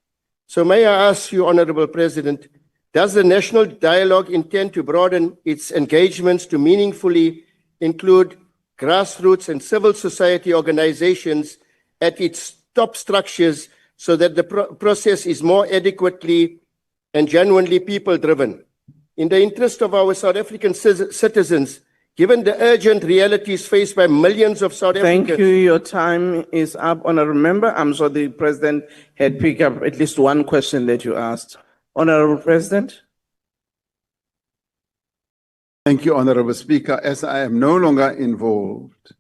So may I ask you, Honorable President, does the national dialogue intend to broaden its engagements to meaningfully include grassroots and civil society organizations at its top structures so that the process is more adequately and genuinely people-driven? In the interest of our South African citizens, given the urgent realities faced by millions of South Africans... Thank you. Your time is up, Honorable Member. I'm sure the President had picked up at least one question that you asked. Honorable President. Thank you, Honorable Speaker. As I am no longer involved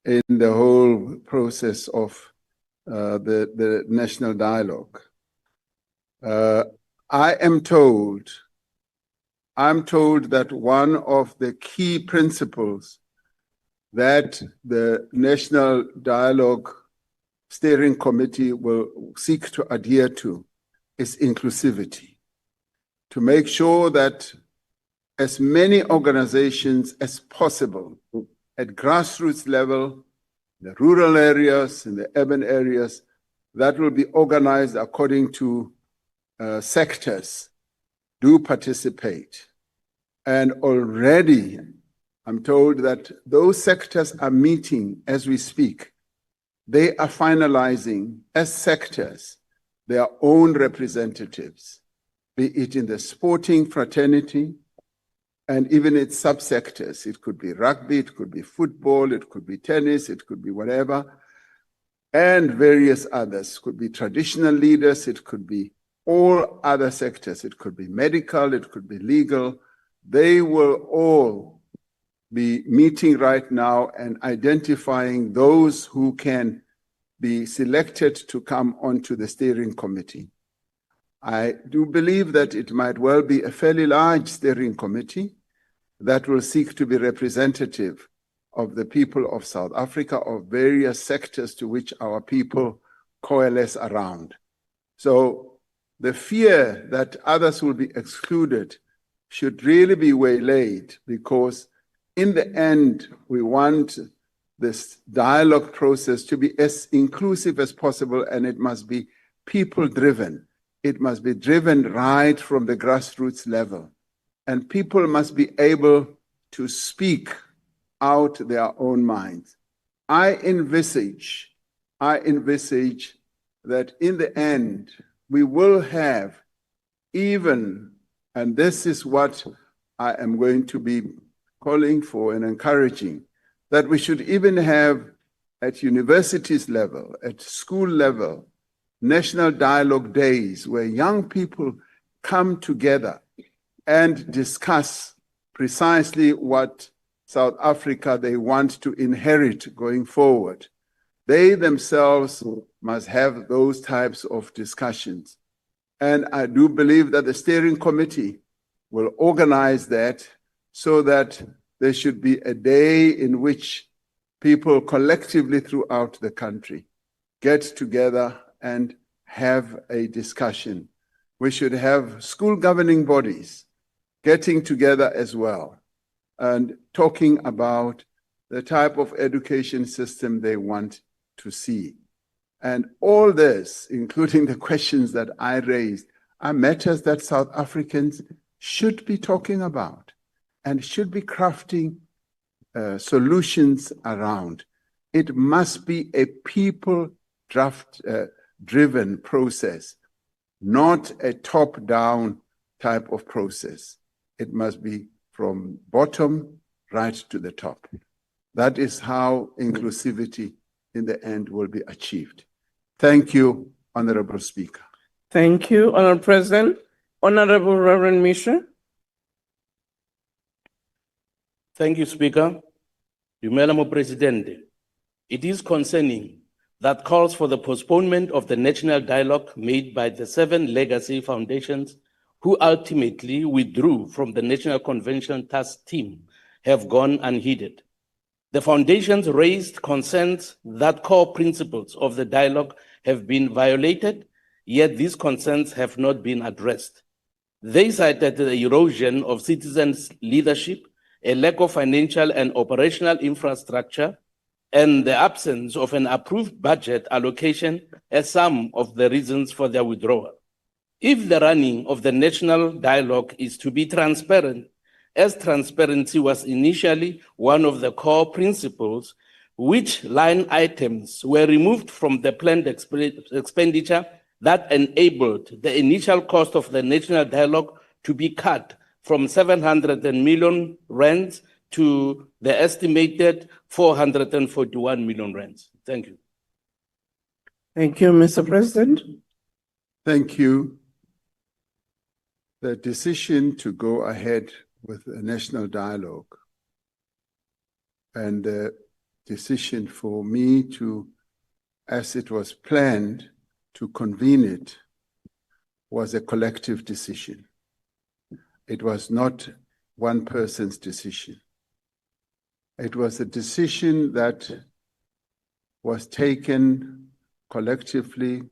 in the whole process of the national dialogue, I'm told that one of the key principles that the National Dialogue Steering Committee will seek to adhere to is inclusivity, to make sure that as many organizations as possible at grassroots level, the rural areas and the urban areas, that will be organized according to sectors, do participate. And already I'm told that those sectors are meeting as we speak. They are finalizing as sectors their own representatives, be it in the sporting fraternity and even its subsectors. It could be rugby, it could be football, it could be tennis, it could be whatever, and various others. It could be traditional leaders, it could be all other sectors. It could be medical, it could be legal. They will all be meeting right now and identifying those who can be selected to come onto the steering committee. I do believe that it might well be a fairly large steering committee that will seek to be representative of the people of South Africa, of various sectors to which our people coalesce around. So the fear that others will be excluded should really be waylaid, because in the end, we want this dialogue process to be as inclusive as possible, and it must be people-driven. It must be driven right from the grassroots level. And people must be able to speak out their own minds. I envisage that in the end, we will have even And this is what I am going to be calling for and encouraging, that we should even have at universities level, at school level, national dialogue days where young people come together and discuss precisely what South Africa they want to inherit going forward. They themselves must have those types of discussions. And I do believe that the steering committee will organize that so that there should be a day in which people collectively throughout the country get together and have a discussion. We should have school governing bodies getting together as well and talking about the type of education system they want to see. And all this, including the questions that I raised, are matters that South Africans should be talking about and should be crafting solutions around. It must be a people-driven process, not a top-down type of process. It must be from bottom right to the top. That is how inclusivity in the end will be achieved. Thank you, Honorable Speaker. Thank you, Honorable President. Honorable Reverend Misha. Thank you, Speaker. Dumela mo Presidente. It is concerning that calls for the postponement of the national dialogue made by the 7 legacy foundations who ultimately withdrew from the National Convention Task Team have gone unheeded. The foundations raised concerns that core principles of the dialogue have been violated, yet these concerns have not been addressed. They cited the erosion of citizens' leadership, a lack of financial and operational infrastructure, and the absence of an approved budget allocation as some of the reasons for their withdrawal. If the running of the national dialogue is to be transparent, as transparency was initially one of the core principles, which line items were removed from the planned expenditure that enabled the initial cost of the national dialogue to be cut from 700 million rands to the estimated 441 million rands. Thank you. Thank you, Mr. President. Thank you. The decision to go ahead with a national dialogue and the decision for me to, as it was planned, to convene it was a collective decision. It was not one person's decision. It was a decision that was taken collectively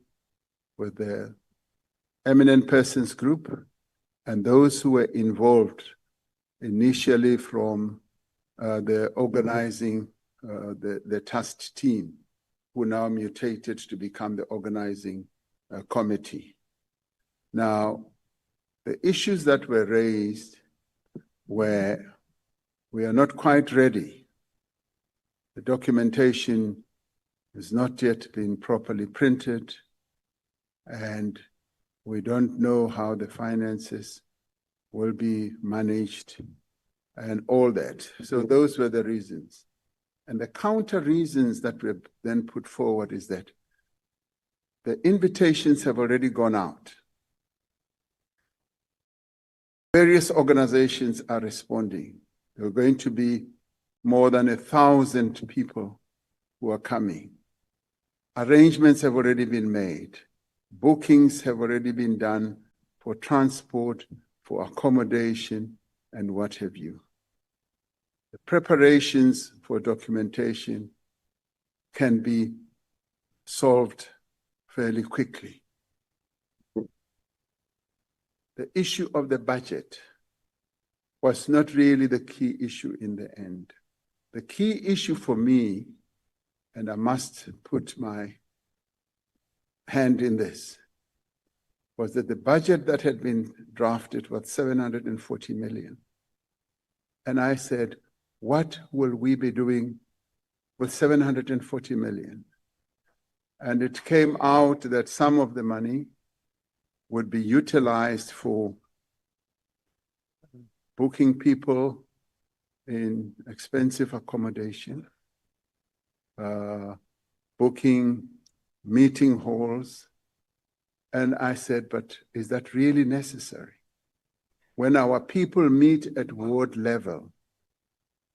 with the eminent persons group and those who were involved initially from the organizing, the task team, who now mutated to become the organizing committee. Now, the issues that were raised were, we are not quite ready. The documentation has not yet been properly printed, and we don't know how the finances will be managed and all that. So those were the reasons. And the counter reasons that were then put forward is that the invitations have already gone out. Various organizations are responding. There are going to be more than 1,000 people who are coming. Arrangements have already been made. Bookings have already been done for transport, for accommodation, and what have you. The preparations for documentation can be solved fairly quickly. The issue of the budget was not really the key issue in the end. The key issue for me, and I must put my hand in this, was that the budget that had been drafted was 740 million. And I said, what will we be doing with 740 million? And it came out that some of the money would be utilized for booking people in expensive accommodation, booking meeting halls. And I said, but is that really necessary? When our people meet at ward level,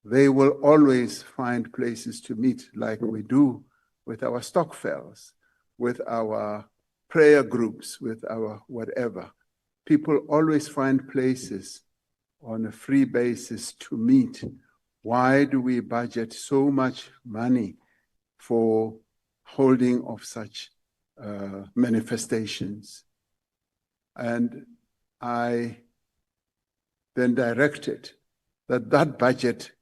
they will always find places to meet, like we do with our Stockfells, with our prayer groups, with our whatever. People always find places on a free basis to meet. Why do we budget so much money for holding of such manifestations? And I then directed that that budget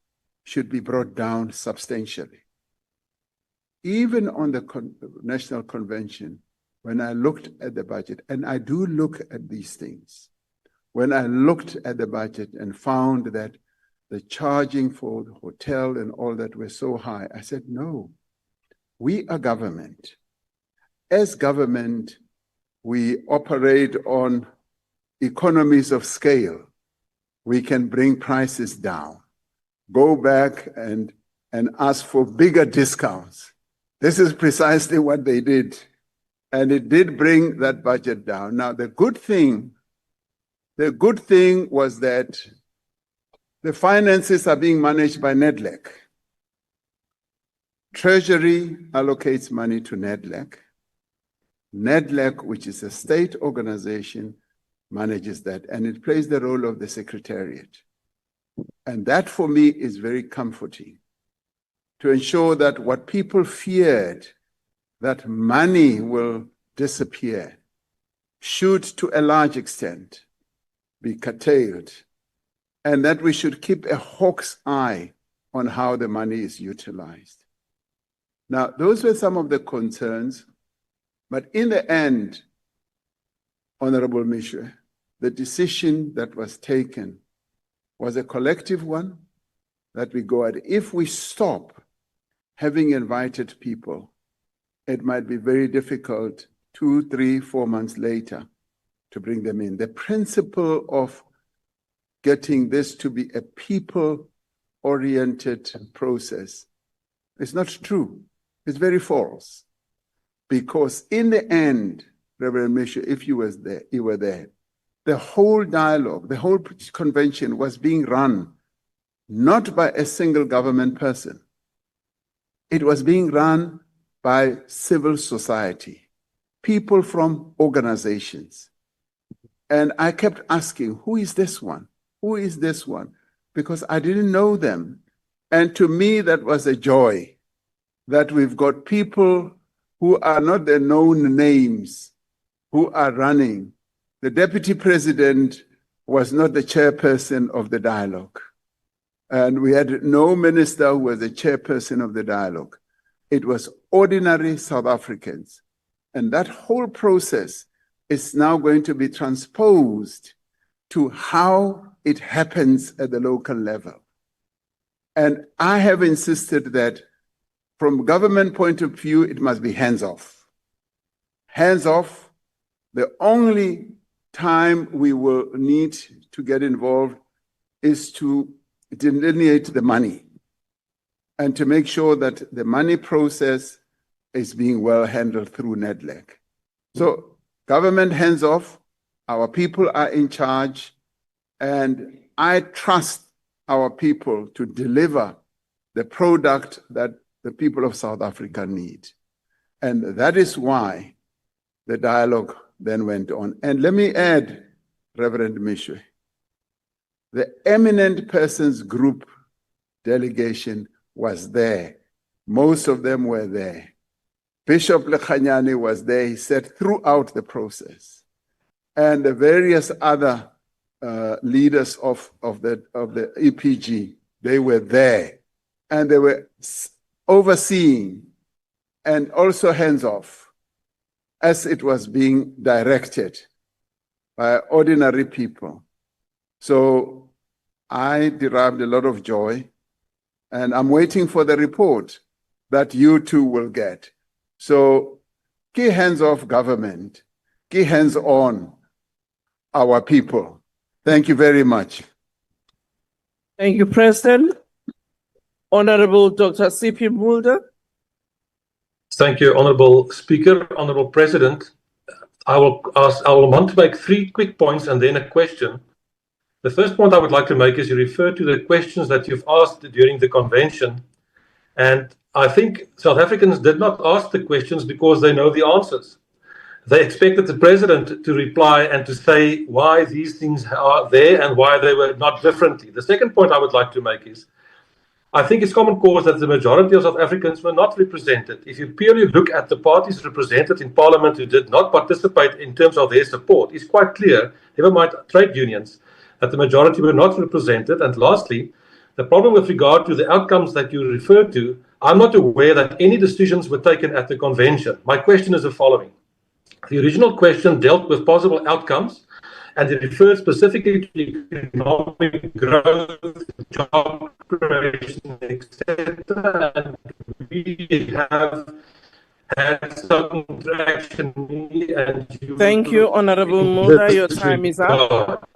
should be brought down substantially. Even on the National Convention, when I looked at the budget, and I do look at these things, when I looked at the budget and found that the charging for the hotel and all that were so high, I said, no, we are government. As government, we operate on economies of scale. We can bring prices down, go back and ask for bigger discounts. This is precisely what they did. And it did bring that budget down. Now, the good thing was that the finances are being managed by NEDLEC. Treasury allocates money to NEDLEC. NEDLEC, which is a state organization, manages that, and it plays the role of the secretariat. And that, for me, is very comforting, to ensure that what people feared, that money will disappear, should, to a large extent, be curtailed, and that we should keep a hawk's eye on how the money is utilized. Now, those were some of the concerns, but in the end, Honorable Mishwe, the decision that was taken was a collective one, that we go at. If we stop having invited people, it might be very difficult 2, 3, 4 months later to bring them in. The principle of getting this to be a people-oriented process is not true. It's very false. Because in the end, Reverend Mishwe, if you were there, the whole dialogue, the whole convention was being run not by a single government person. It was being run by civil society, people from organizations. And I kept asking, who is this one? Who is this one? Because I didn't know them. And to me, that was a joy that we've got people who are not the known names who are running. The deputy president was not the chairperson of the dialogue. And we had no minister who was the chairperson of the dialogue. It was ordinary South Africans. And that whole process is now going to be transposed to how it happens at the local level. And I have insisted that from government point of view, it must be hands-off. Hands-off. The only time we will need to get involved is to delineate the money and to make sure that the money process is being well handled through NEDLEC. So government hands-off, our people are in charge, and I trust our people to deliver the product that the people of South Africa need. And that is why the dialogue then went on. And let me add, Reverend Mishwe, the eminent persons group delegation was there. Most of them were there. Bishop Lekhanyane was there. He sat throughout the process. And the various other leaders of the EPG, they were there. And they were overseeing and also hands-off as it was being directed by ordinary people. So I derived a lot of joy, and I'm waiting for the report that you too will get. So key hands-off government, key hands-on our people. Thank you very much. Thank you, President. Honorable Dr. C.P. Mulder. Thank you, Honorable Speaker. Honorable President, I will want to make 3 quick points and then a question. The first point I would like to make is you refer to the questions that you've asked during the convention. And I think South Africans did not ask the questions because they know the answers. They expected the president to reply and to say why these things are there and why they were not differently. The second point I would like to make is, I think it's common cause that the majority of South Africans were not represented. If you purely look at the parties represented in Parliament who did not participate in terms of their support, it's quite clear, never mind trade unions, that the majority were not represented. And lastly, the problem with regard to the outcomes that you refer to, I'm not aware that any decisions were taken at the convention. My question is the following. The original question dealt with possible outcomes, and it referred specifically to economic growth, job creation, etc. And we have had some interaction. Thank you, Honorable Mulder. Your time is up.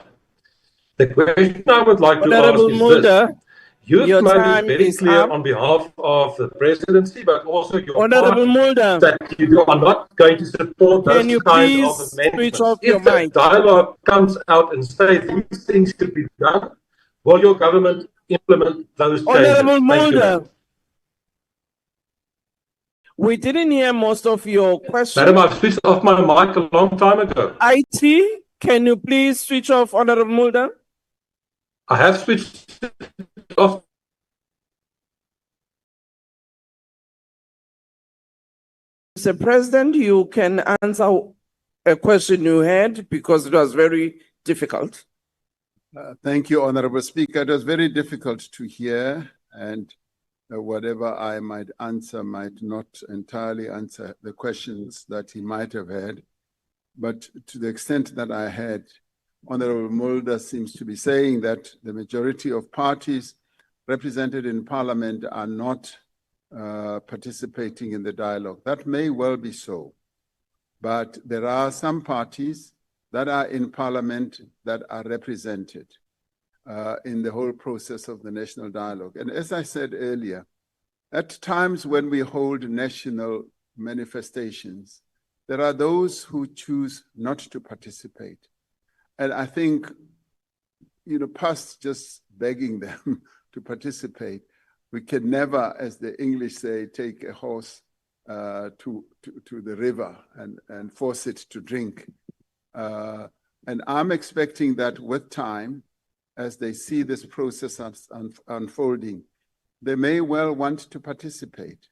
The question I would like to Honorable ask is Mulder, this. You've your made time it very is clear up. on behalf of the presidency, but also your Honorable party, Mulder, that you are not going to support can those you kind please of amendments. switch off your If the mic? dialogue comes out and says these things should be done, will your government implement those changes? Honorable Thank you, Mulder, madam. we didn't hear most of your question. Madam, I've switched off my mic a long time ago. IT, can you please switch off Honorable Mulder? I have switched it off. Mr. President, you can answer a question you had because it was very difficult. Thank you, Honorable Speaker. It was very difficult to hear, and whatever I might answer might not entirely answer the questions that he might have had. But to the extent that I had, Honorable Mulder seems to be saying that the majority of parties represented in Parliament are not participating in the dialogue. That may well be so, but there are some parties that are in Parliament that are represented in the whole process of the national dialogue. And as I said earlier, at times when we hold national manifestations, there are those who choose not to participate. And I think, past just begging them to participate, we can never, as the English say, take a horse to the river and force it to drink. And I'm expecting that with time, as they see this process unfolding, they may well want to participate.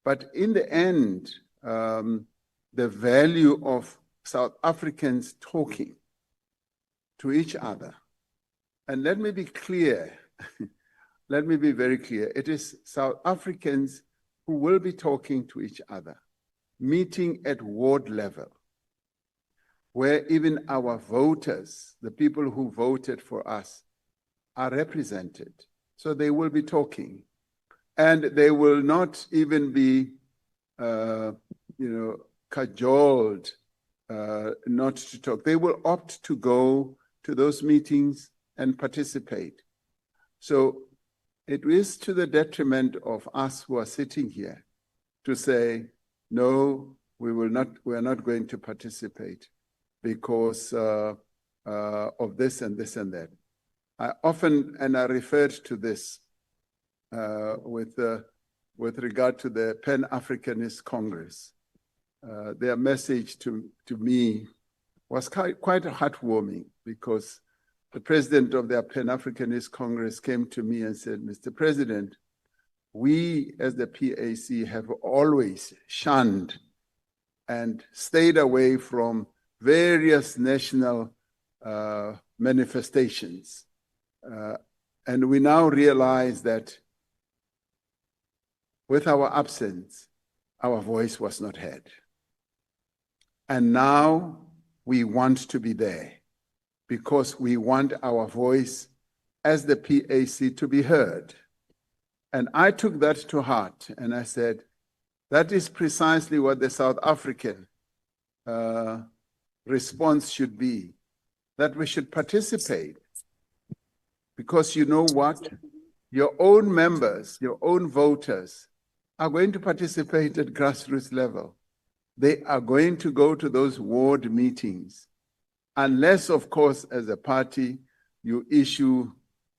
But in the end, the value of South Africans talking to each other, and let me be clear, let me be very clear, it is South Africans who will be talking to each other, meeting at ward level, where even our voters, the people who voted for us, are represented. So they will be talking. And they will not even be, cajoled not to talk. They will opt to go to those meetings and participate. So it is to the detriment of us who are sitting here to say, no, we are not going to participate because of this and this and that. I often, and I referred to this with regard to the Pan-Africanist Congress. Their message to me was quite heartwarming because the president of their Pan-Africanist Congress came to me and said, Mr. President, we as the PAC have always shunned and stayed away from various national manifestations. And we now realize that with our absence, our voice was not heard. And now we want to be there because we want our voice as the PAC to be heard. And I took that to heart and I said, that is precisely what the South African response should be, that we should participate. Because you know what? Your own members, your own voters are going to participate at grassroots level. They are going to go to those ward meetings, unless, of course, as a party, you issue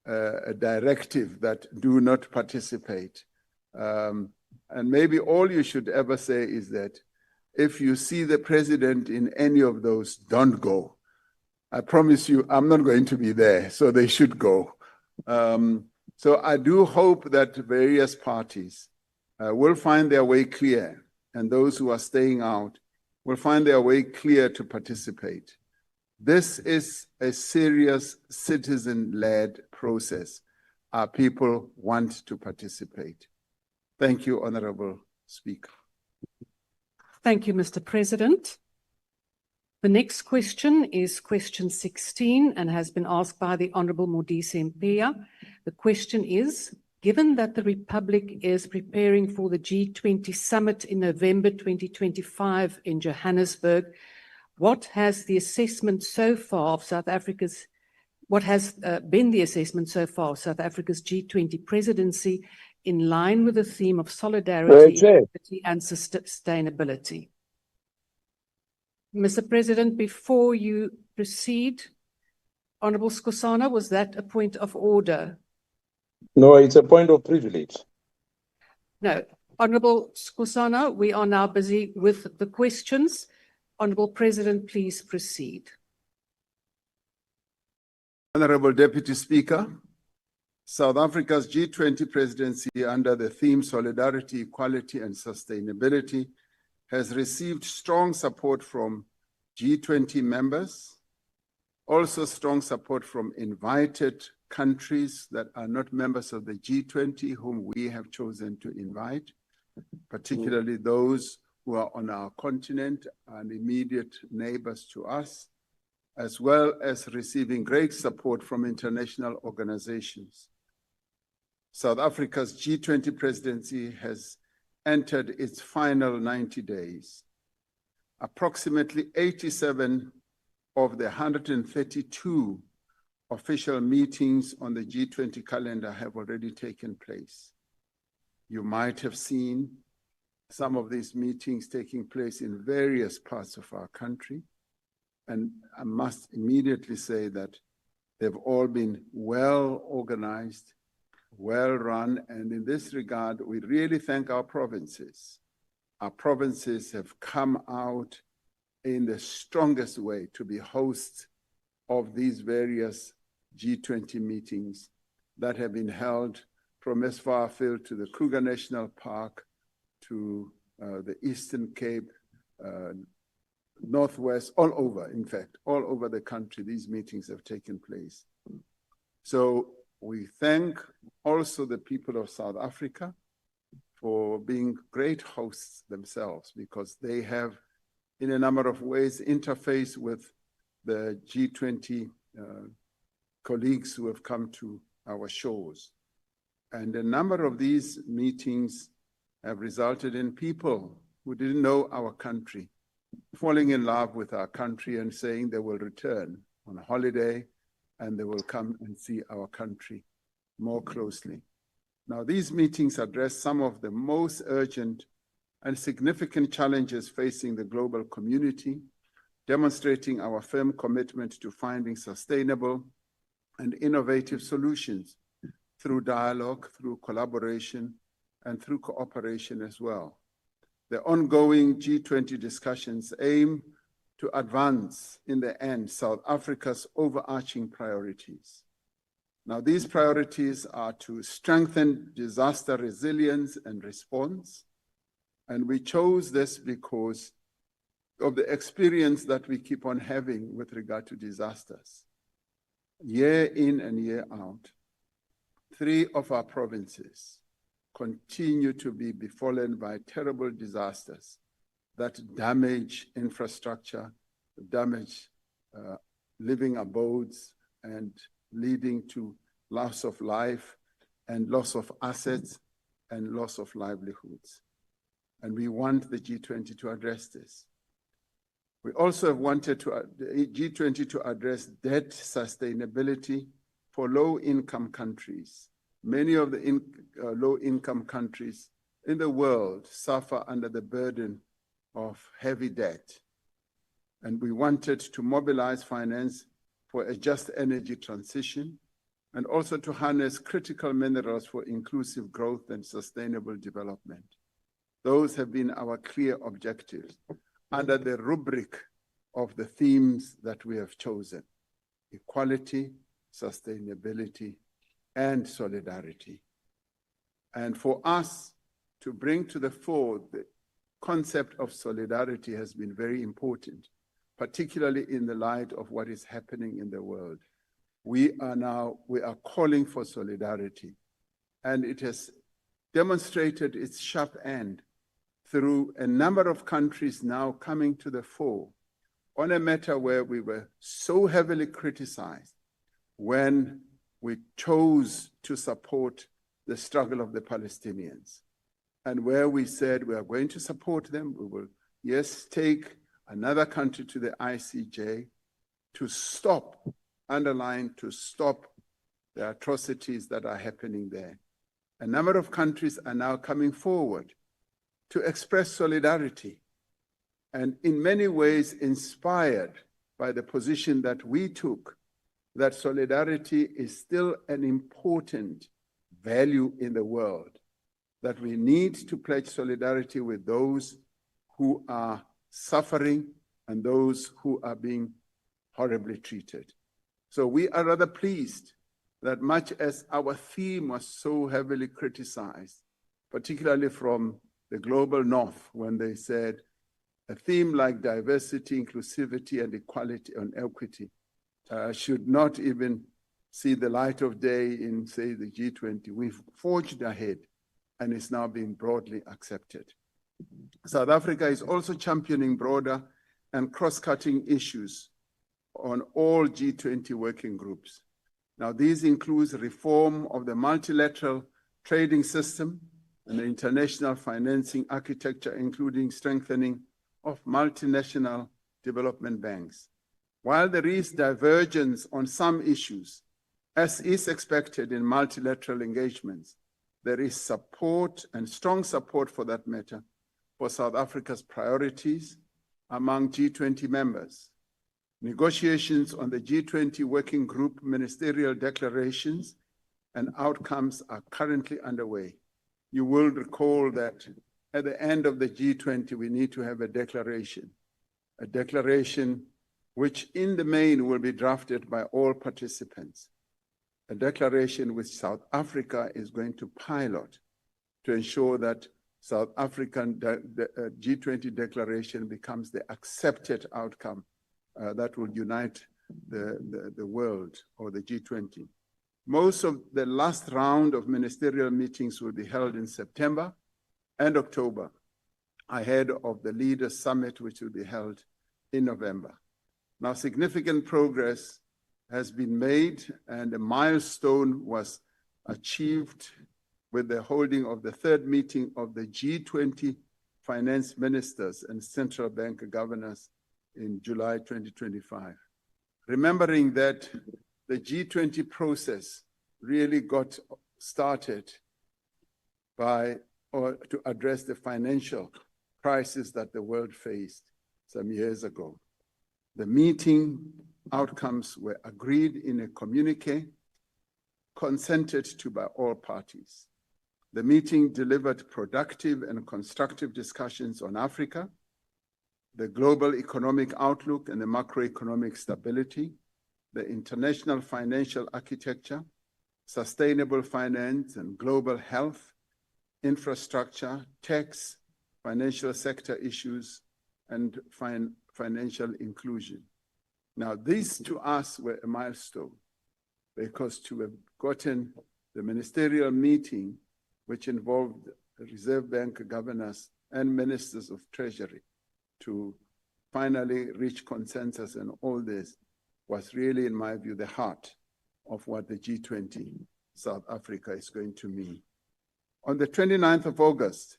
a directive that do not participate. And maybe all you should ever say is that if you see the president in any of those, don't go. I promise you, I'm not going to be there, so they should go. So I do hope that various parties will find their way clear, and those who are staying out will find their way clear to participate. This is a serious citizen-led process. Our people want to participate. Thank you, Honorable Speaker. Thank you, Mr. President. The next question is question 16 and has been asked by the Honorable Modise Mpeya. The question is, given that the Republic is preparing for the G20 summit in November 2025 in Johannesburg, what has been the assessment so far of South Africa's G20 presidency in line with the theme of solidarity, equity, and sustainability? Mr. President, before you proceed, Honorable Skosana, was that a point of order? No, it's a point of privilege. No. Honorable Skosana, we are now busy with the questions. Honorable President, please proceed. Honorable Deputy Speaker, South Africa's G20 presidency under the theme Solidarity, Equality and Sustainability has received strong support from G20 members, also strong support from invited countries that are not members of the G20 whom we have chosen to invite, particularly those who are on our continent and immediate neighbors to us, as well as receiving great support from international organizations. South Africa's G20 presidency has entered its final 90 days. Approximately 87 of the 132 official meetings on the G20 calendar have already taken place. You might have seen some of these meetings taking place in various parts of our country, and I must immediately say that they've all been well organized, well run, and in this regard, we really thank our provinces. Our provinces have come out in the strongest way to be hosts of these various G20 meetings that have been held from as far afield to the Kruger National Park, to the Eastern Cape, Northwest, all over, in fact, all over the country, these meetings have taken place. So we thank also the people of South Africa for being great hosts themselves, because they have, in a number of ways, interfaced with the G20 colleagues who have come to our shores. And a number of these meetings have resulted in people who didn't know our country falling in love with our country and saying they will return on a holiday and they will come and see our country more closely. Now, these meetings address some of the most urgent and significant challenges facing the global community, demonstrating our firm commitment to finding sustainable and innovative solutions through dialogue, through collaboration, and through cooperation as well. The ongoing G20 discussions aim to advance, in the end, South Africa's overarching priorities. Now, these priorities are to strengthen disaster resilience and response, and we chose this because of the experience that we keep on having with regard to disasters. Year in and year out, 3 of our provinces continue to be befallen by terrible disasters that damage infrastructure, damage living abodes, and leading to loss of life and loss of assets and loss of livelihoods. And we want the G20 to address this. We also have wanted the G20 to address debt sustainability for low-income countries. Many of the low-income countries in the world suffer under the burden of heavy debt. And we wanted to mobilize finance for a just energy transition and also to harness critical minerals for inclusive growth and sustainable development. Those have been our clear objectives under the rubric of the themes that we have chosen: equality, sustainability, and solidarity. And for us to bring to the fore the concept of solidarity has been very important, particularly in the light of what is happening in the world. We are calling for solidarity, and it has demonstrated its sharp end through a number of countries now coming to the fore on a matter where we were so heavily criticized when we chose to support the struggle of the Palestinians, and where we said we are going to support them. We will, yes, take another country to the ICJ to stop, underline, to stop the atrocities that are happening there. A number of countries are now coming forward to express solidarity, and in many ways inspired by the position that we took, that solidarity is still an important value in the world, that we need to pledge solidarity with those who are suffering and those who are being horribly treated. So we are rather pleased that much as our theme was so heavily criticized, particularly from the global north, when they said a theme like diversity, inclusivity, and equality and equity should not even see the light of day in, say, the G20. We've forged ahead, and it's now being broadly accepted. South Africa is also championing broader and cross-cutting issues on all G20 working groups. Now, these include reform of the multilateral trading system and the international financing architecture, including strengthening of multinational development banks. While there is divergence on some issues, as is expected in multilateral engagements, there is support and strong support for that matter for South Africa's priorities among G20 members. Negotiations on the G20 working group ministerial declarations and outcomes are currently underway. You will recall that at the end of the G20, we need to have a declaration which in the main will be drafted by all participants, a declaration which South Africa is going to pilot to ensure that South African G20 declaration becomes the accepted outcome that will unite the world, or the G20. Most of the last round of ministerial meetings will be held in September and October, ahead of the Leaders' Summit, which will be held in November. Now, significant progress has been made, and a milestone was achieved with the holding of the third meeting of the G20 finance ministers and central bank governors in July 2025. Remembering that the G20 process really got started to address the financial crisis that the world faced some years ago. The meeting outcomes were agreed in a communique consented to by all parties. The meeting delivered productive and constructive discussions on Africa, the global economic outlook and the macroeconomic stability, the international financial architecture, sustainable finance and global health, infrastructure, tax, financial sector issues, and financial inclusion. Now, these to us were a milestone, because to have gotten the ministerial meeting, which involved the Reserve Bank governors and ministers of Treasury, to finally reach consensus and all this, was really, in my view, the heart of what the G20 South Africa is going to mean. On the 29th of August,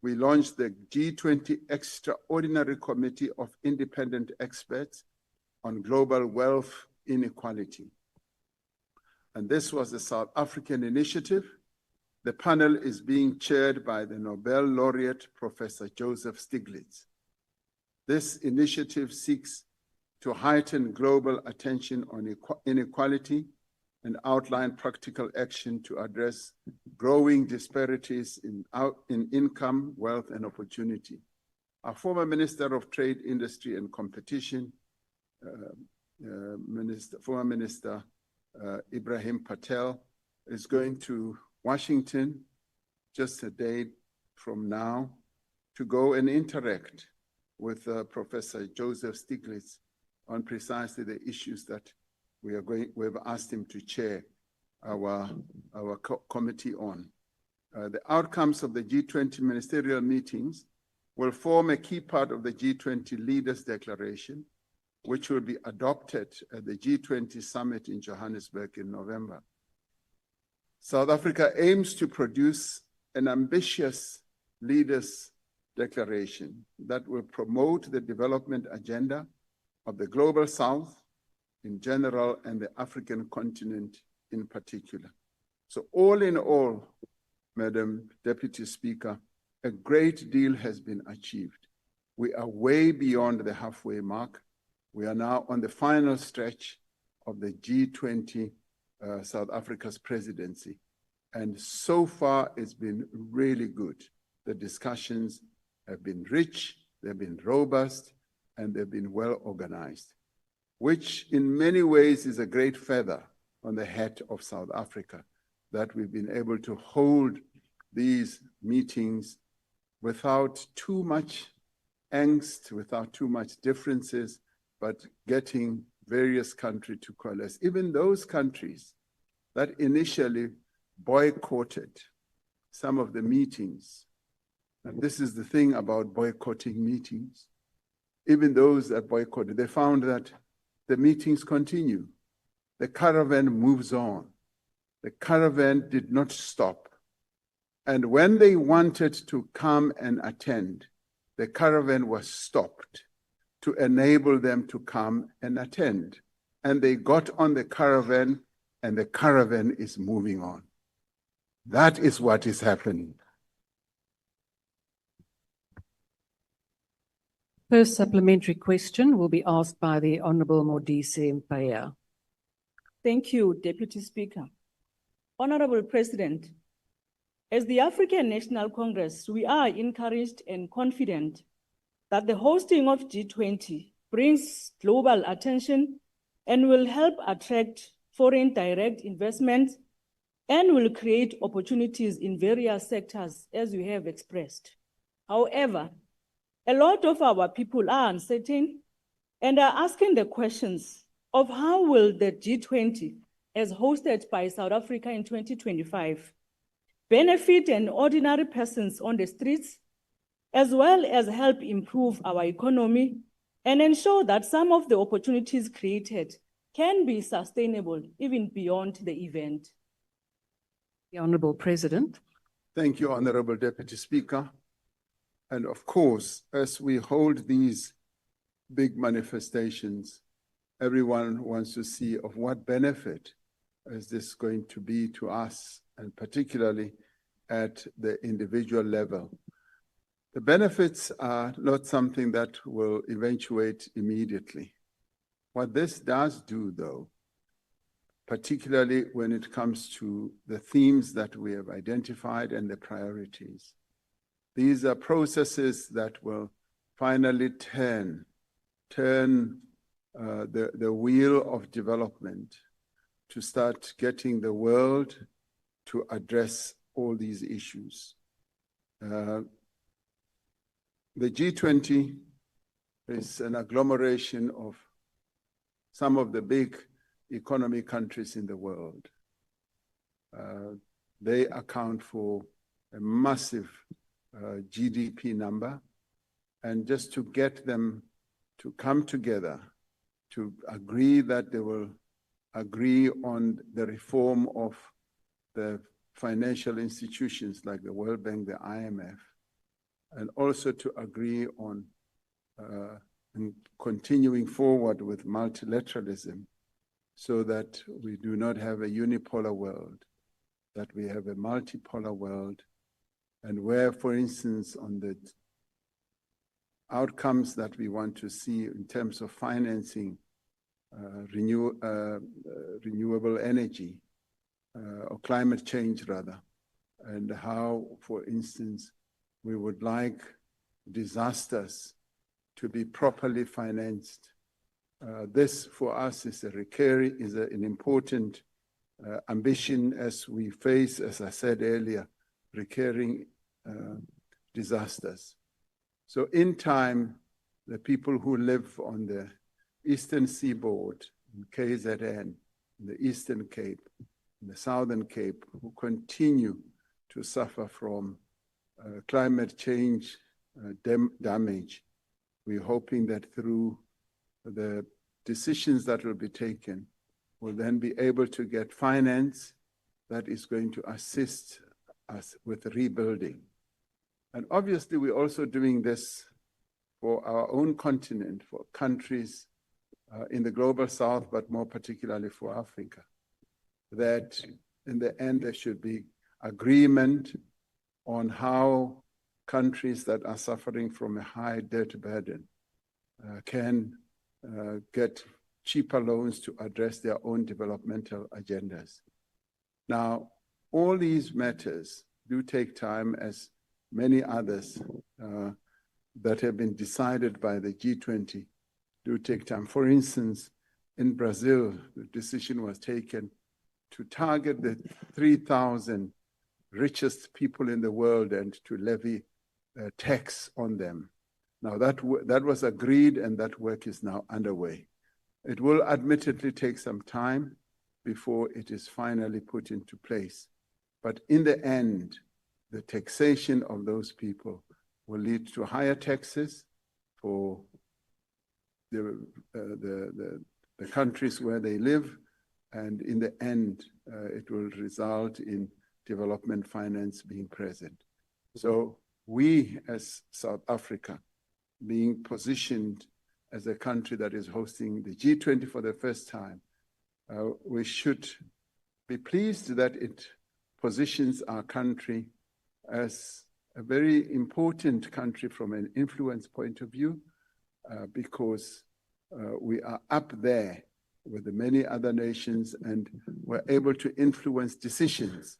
we launched the G20 Extraordinary Committee of Independent Experts on Global Wealth Inequality. and this was a South African initiative. The panel is being chaired by the Nobel laureate, Professor Joseph Stiglitz. This initiative seeks to heighten global attention on inequality and outline practical action to address growing disparities in income, wealth, and opportunity. Our former Minister of Trade, Industry, and Competition, former Minister Ibrahim Patel, is going to Washington just a day from now to go and interact with Professor Joseph Stiglitz on precisely the issues that we've asked him to chair our committee on. The outcomes of the G20 ministerial meetings will form a key part of the G20 Leaders Declaration, which will be adopted at the G20 summit in Johannesburg in November. South Africa aims to produce an ambitious Leaders Declaration that will promote the development agenda of the Global South in general and the African continent in particular. So all in all, Madam Deputy Speaker, a great deal has been achieved. We are way beyond the halfway mark. We are now on the final stretch of the G20 South Africa's presidency. And so far, it's been really good. The discussions have been rich, they've been robust, and they've been well organized, which in many ways is a great feather on the hat of South Africa, that we've been able to hold these meetings without too much angst, without too much differences, but getting various countries to coalesce. Even those countries that initially boycotted some of the meetings, and this is the thing about boycotting meetings, even those that boycotted, they found that the meetings continue. The caravan moves on. The caravan did not stop. And when they wanted to come and attend, the caravan was stopped to enable them to come and attend. And they got on the caravan, and the caravan is moving on. That is what is happening. First supplementary question will be asked by the Honourable Modise Mpaya. Thank you, Deputy Speaker. Honourable President, as the African National Congress, we are encouraged and confident that the hosting of G20 brings global attention and will help attract foreign direct investment and will create opportunities in various sectors, as you have expressed. However, a lot of our people are uncertain and are asking the questions of how will the G20, as hosted by South Africa in 2025, benefit an ordinary persons on the streets, as well as help improve our economy and ensure that some of the opportunities created can be sustainable even beyond the event. The Honourable President. Thank you, Honourable Deputy Speaker. And of course, as we hold these big manifestations, everyone wants to see of what benefit is this going to be to us, and particularly at the individual level. The benefits are not something that will eventuate immediately. What this does do, though, particularly when it comes to the themes that we have identified and the priorities, these are processes that will finally turn the wheel of development to start getting the world to address all these issues. The G20 is an agglomeration of some of the big economy countries in the world. They account for a massive GDP number, and just to get them to come together to agree that they will agree on the reform of the financial institutions like the World Bank, the IMF, and also to agree on continuing forward with multilateralism so that we do not have a unipolar world, that we have a multipolar world, and where, for instance, on the outcomes that we want to see in terms of financing renewable energy, or climate change rather, and how, for instance, we would like disasters to be properly financed. This for us is an important ambition as we face, as I said earlier, recurring disasters. So in time, the people who live on the Eastern Seaboard, in KZN, in the Eastern Cape, in the Southern Cape, who continue to suffer from climate change damage, we're hoping that through the decisions that will be taken, we'll then be able to get finance that is going to assist us with rebuilding. And obviously, we're also doing this for our own continent, for countries in the global south, but more particularly for Africa, that in the end, there should be agreement on how countries that are suffering from a high debt burden can get cheaper loans to address their own developmental agendas. Now, all these matters do take time, as many others that have been decided by the G20 do take time. For instance, in Brazil, the decision was taken to target the 3,000 richest people in the world and to levy a tax on them. Now that was agreed, and that work is now underway. It will admittedly take some time before it is finally put into place. But in the end, the taxation of those people will lead to higher taxes for the countries where they live, and in the end, it will result in development finance being present. So we, as South Africa, being positioned as a country that is hosting the G20 for the first time, we should be pleased that it positions our country as a very important country from an influence point of view, because we are up there with the many other nations, and we're able to influence decisions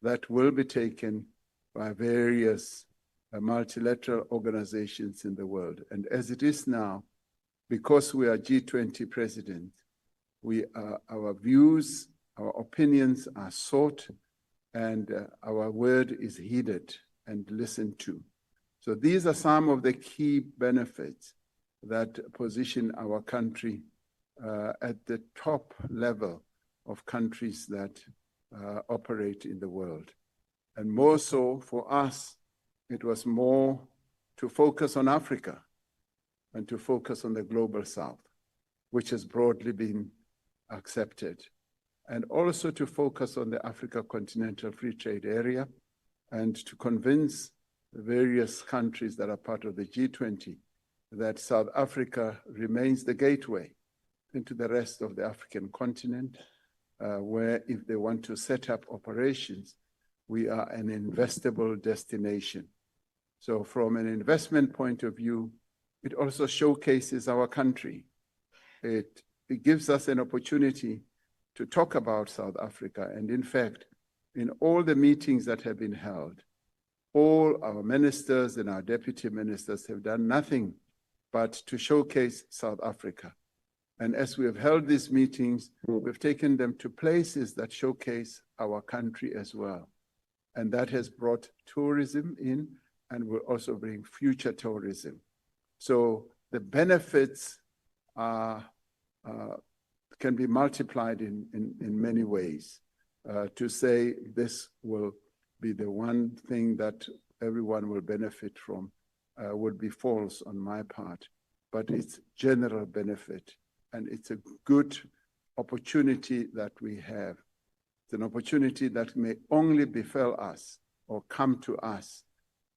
that will be taken by various multilateral organizations in the world. And as it is now, because we are G20 president, our views, our opinions are sought, and our word is heeded and listened to. So these are some of the key benefits that position our country at the top level of countries that operate in the world. And more so for us, it was more to focus on Africa and to focus on the global south, which has broadly been accepted, and also to focus on the Africa Continental Free Trade Area, and to convince the various countries that are part of the G20 that South Africa remains the gateway into the rest of the African continent, where if they want to set up operations, we are an investable destination. So from an investment point of view, it also showcases our country. It gives us an opportunity to talk about South Africa. And in fact, in all the meetings that have been held, all our ministers and our deputy ministers have done nothing but to showcase South Africa. And as we have held these meetings, we've taken them to places that showcase our country as well. And that has brought tourism in and will also bring future tourism. So the benefits can be multiplied in many ways. To say this will be the one thing that everyone will benefit from would be false on my part, but it's general benefit, and it's a good opportunity that we have. It's an opportunity that may only befell us or come to us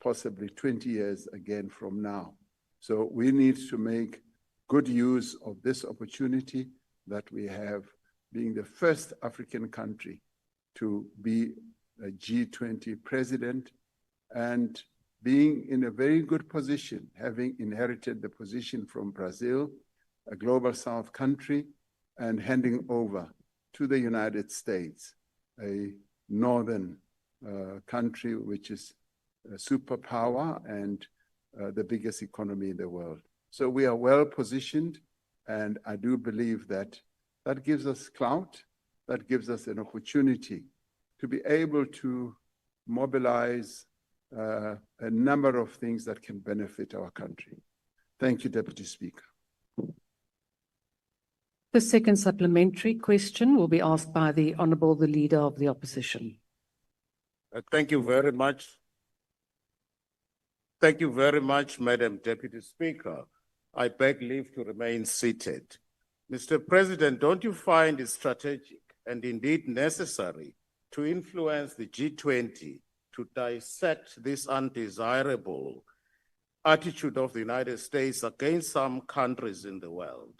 possibly 20 years again from now. So we need to make good use of this opportunity that we have being the first African country to be a G20 president and being in a very good position, having inherited the position from Brazil, a global South country, and handing over to the United States, a northern country which is a superpower and the biggest economy in the world. So we are well positioned, and I do believe that that gives us clout, that gives us an opportunity to be able to mobilize a number of things that can benefit our country. Thank you, Deputy Speaker. The second supplementary question will be asked by the Honourable the Leader of the Opposition. Thank you very much. Thank you very much, Madam Deputy Speaker. I beg leave to remain seated. Mr. President, don't you find it strategic and indeed necessary to influence the G20 to dissect this undesirable attitude of the United States against some countries in the world?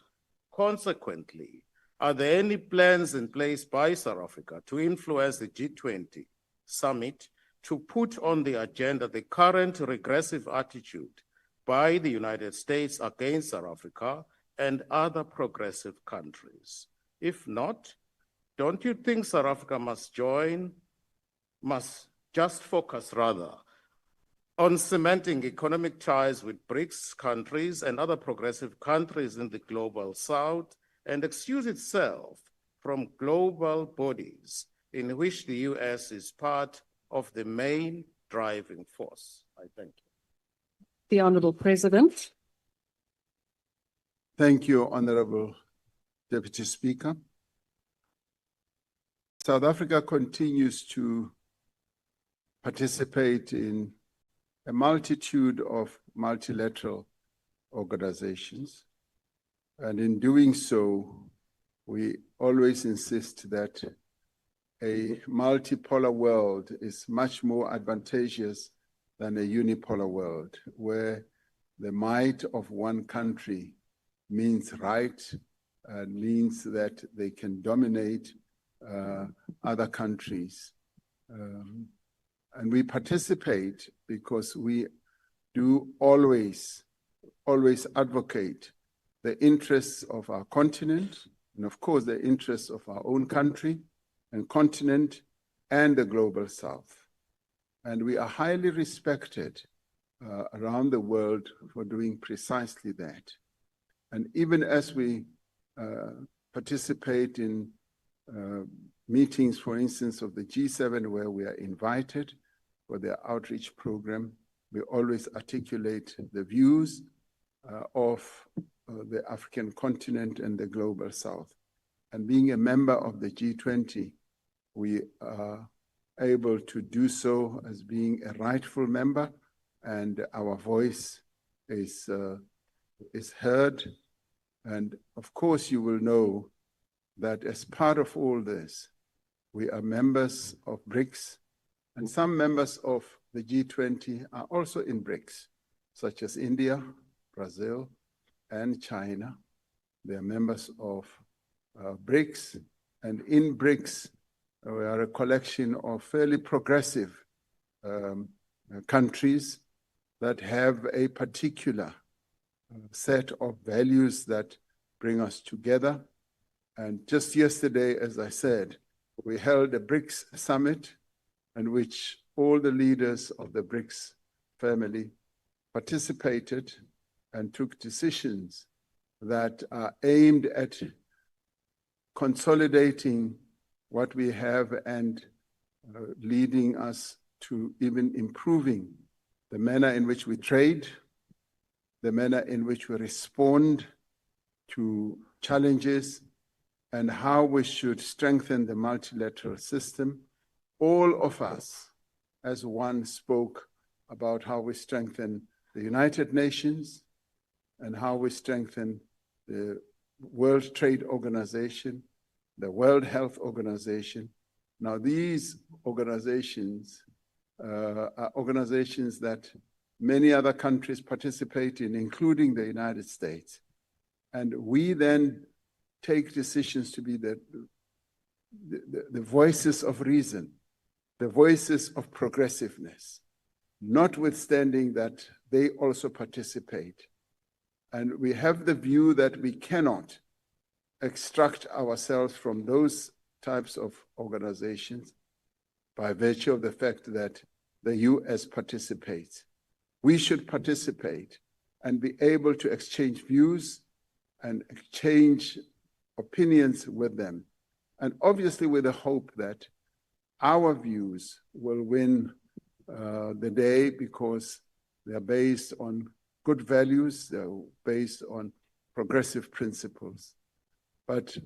Consequently, are there any plans in place by South Africa to influence the G20 summit to put on the agenda the current regressive attitude by the United States against South Africa and other progressive countries? If not, don't you think South Africa must just focus rather on cementing economic ties with BRICS countries and other progressive countries in the global South and excuse itself from global bodies in which the US is part of the main driving force? I thank you. The Honourable President. Thank you, Honourable Deputy Speaker. South Africa continues to participate in a multitude of multilateral organizations. And in doing so, we always insist that a multipolar world is much more advantageous than a unipolar world, where the might of one country means right, means that they can dominate other countries. And we participate because we do always advocate the interests of our continent, and of course the interests of our own country and continent and the global South. And we are highly respected around the world for doing precisely that. And even as we participate in meetings, for instance, of the G7, where we are invited for their outreach program, we always articulate the views of the African continent and the global South. And being a member of the G20, we are able to do so as being a rightful member, and our voice is heard. And of course, you will know that as part of all this, we are members of BRICS, and some members of the G20 are also in BRICS, such as India, Brazil, and China. They are members of BRICS, and in BRICS, we are a collection of fairly progressive countries that have a particular set of values that bring us together. And just yesterday, as I said, we held a BRICS summit in which all the leaders of the BRICS family participated and took decisions that are aimed at consolidating what we have and leading us to even improving the manner in which we trade, the manner in which we respond to challenges, and how we should strengthen the multilateral system. All of us, as one, spoke about how we strengthen the United Nations and how we strengthen the World Trade Organization, the World Health Organization. Now, these organizations are organizations that many other countries participate in, including the United States. And we then take decisions to be the the voices of reason, the voices of progressiveness, notwithstanding that they also participate. And we have the view that we cannot extract ourselves from those types of organizations by virtue of the fact that the US participates. We should participate and be able to exchange views and exchange opinions with them. And obviously with the hope that our views will win the day, because they're based on good values, they're based on progressive principles. But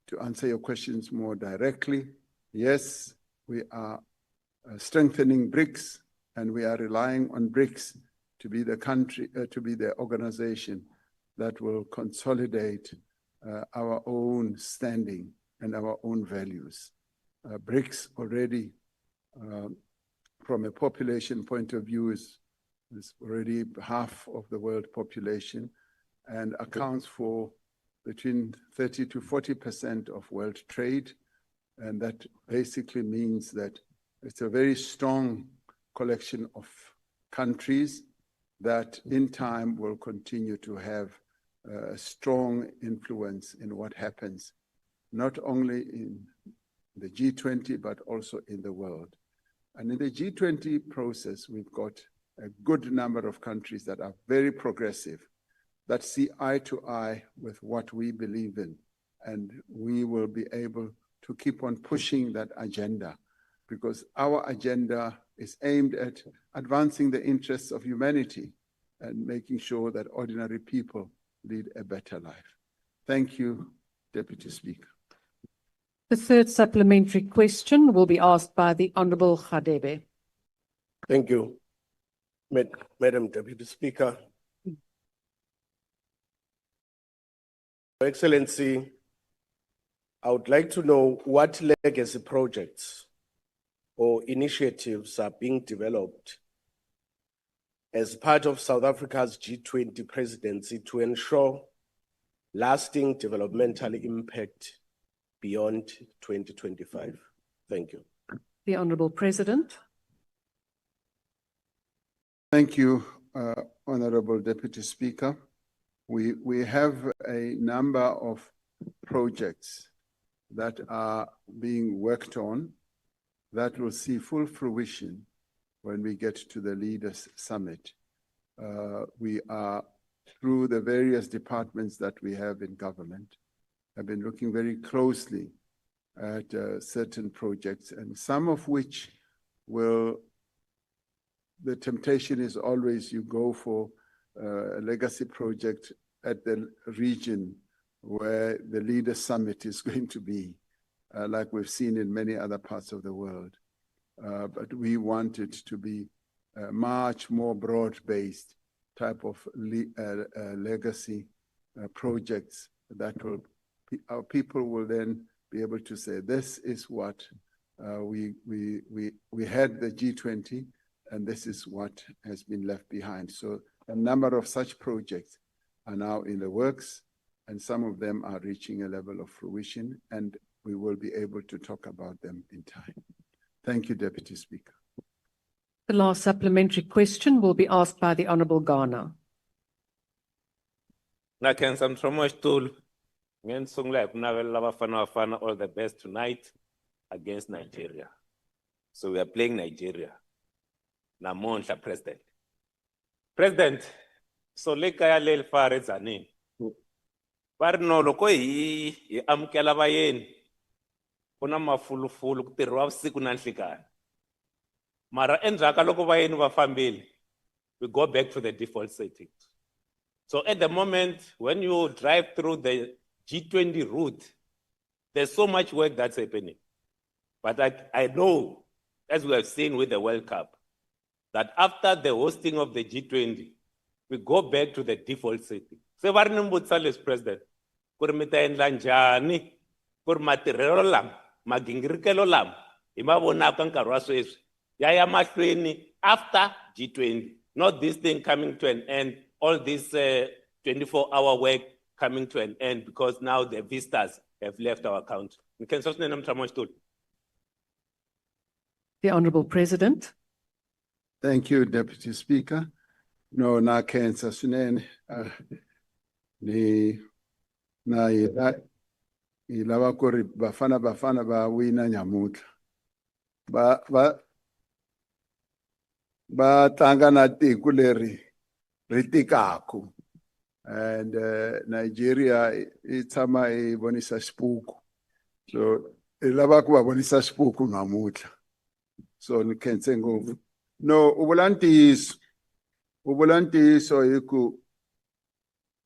to answer your questions more directly, yes, we are strengthening BRICS, and we are relying on BRICS to be the country, to be the organization that will consolidate our own standing and our own values. BRICS already, from a population point of view, is already half of the world population and accounts for between 30 to 40% of world trade. And that basically means that it's a very strong collection of countries that in time will continue to have a strong influence in what happens, not only in the G20, but also in the world. And in the G20 process, we've got a good number of countries that are very progressive, that see eye to eye with what we believe in. And we will be able to keep on pushing that agenda, because our agenda is aimed at advancing the interests of humanity and making sure that ordinary people lead a better life. Thank you, Deputy Speaker. The third supplementary question will be asked by the Honorable Khadebe. Thank you, Madam Deputy Speaker. Your Excellency, I would like to know what legacy projects or initiatives are being developed as part of South Africa's G20 presidency to ensure lasting developmental impact beyond 2025. Thank you. The Honorable President. Thank you, Honorable Deputy Speaker. We have a number of projects that are being worked on that will see full fruition when we get to the Leaders Summit. We are, through the various departments that we have in government, have been looking very closely at certain projects, and some of which will, the temptation is always you go for a legacy project at the region where the Leaders Summit is going to be, like we've seen in many other parts of the world. But we want it to be a much more broad-based type of legacy projects that will, our people will then be able to say, this is what we had the G20, and this is what has been left behind. So a number of such projects are now in the works, and some of them are reaching a level of fruition, and we will be able to talk about them in time. Thank you, Deputy Speaker. The last supplementary question will be asked by the Honorable Ghana. All the best tonight against Nigeria. So we are playing Nigeria. Namonhla, President. President, so lekaya lel fare zane. Parno loko hi amkela vayeni. Kuna mafulufulu kutirwa vusiku na nhlikani. Mara endzhaka loko vayeni va fambile, we go back to the default settings. So at the moment, when you drive through the G20 route, there's so much work that's happening. But I know, as we have seen with the World Cup, that after the hosting of the G20, we go back to the default setting. So what is President? Kurmita enlanjani, kurmatirero lam, magingirikelo lam, imabona kankarwa sweswi. Yaya mahlweni after G20, not this thing coming to an end, all this 24-hour work coming to an end because now the visitors have left our country. The Honourable President. Thank you, Deputy Speaker. No, na cancer swinene. Ni na ilava ku ri bafana va wina nyamutlha. Va tlanga na tiko leri ri tikaku. And Nigeria i tshama i vonisa xipuku. So i lava ku va vonisa xipuku namutlha. So ni khense ngopfu. No, u vula ntiyiso hi ku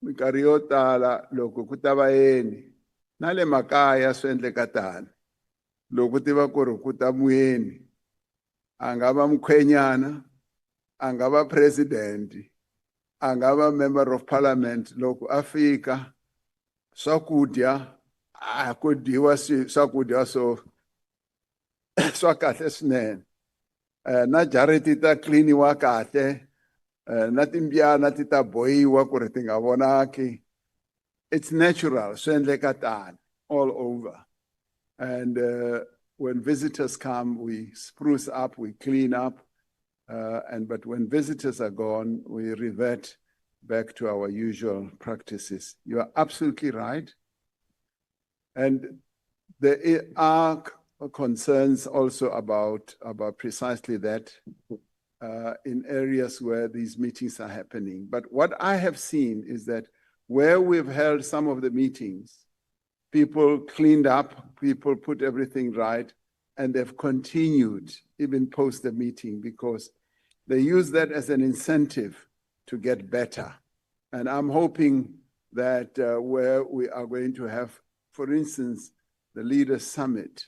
minkarhi yo tala loko ku ta vayeni na le makaya swi endleka tani. Loko ku tiva ku ri ku ta muyeni a nga va mukhwenyana, a nga va president, a nga va member of parliament, loko a fika swakudya a ku dyiwa swakudya swa kahle swinene. Na jariti ta cleaniwa kahle, na timbyana ti ta bohiwa ku ri ti nga vonaki. It's natural, swi endleka tani all over. And when visitors come, we spruce up, we clean up. But when visitors are gone, we revert back to our usual practices. You are absolutely right. And there are concerns also about precisely that in areas where these meetings are happening. But what I have seen is that where we've held some of the meetings, people cleaned up, people put everything right, and they've continued even post the meeting because they use that as an incentive to get better. And I'm hoping that where we are going to have, for instance, the Leaders Summit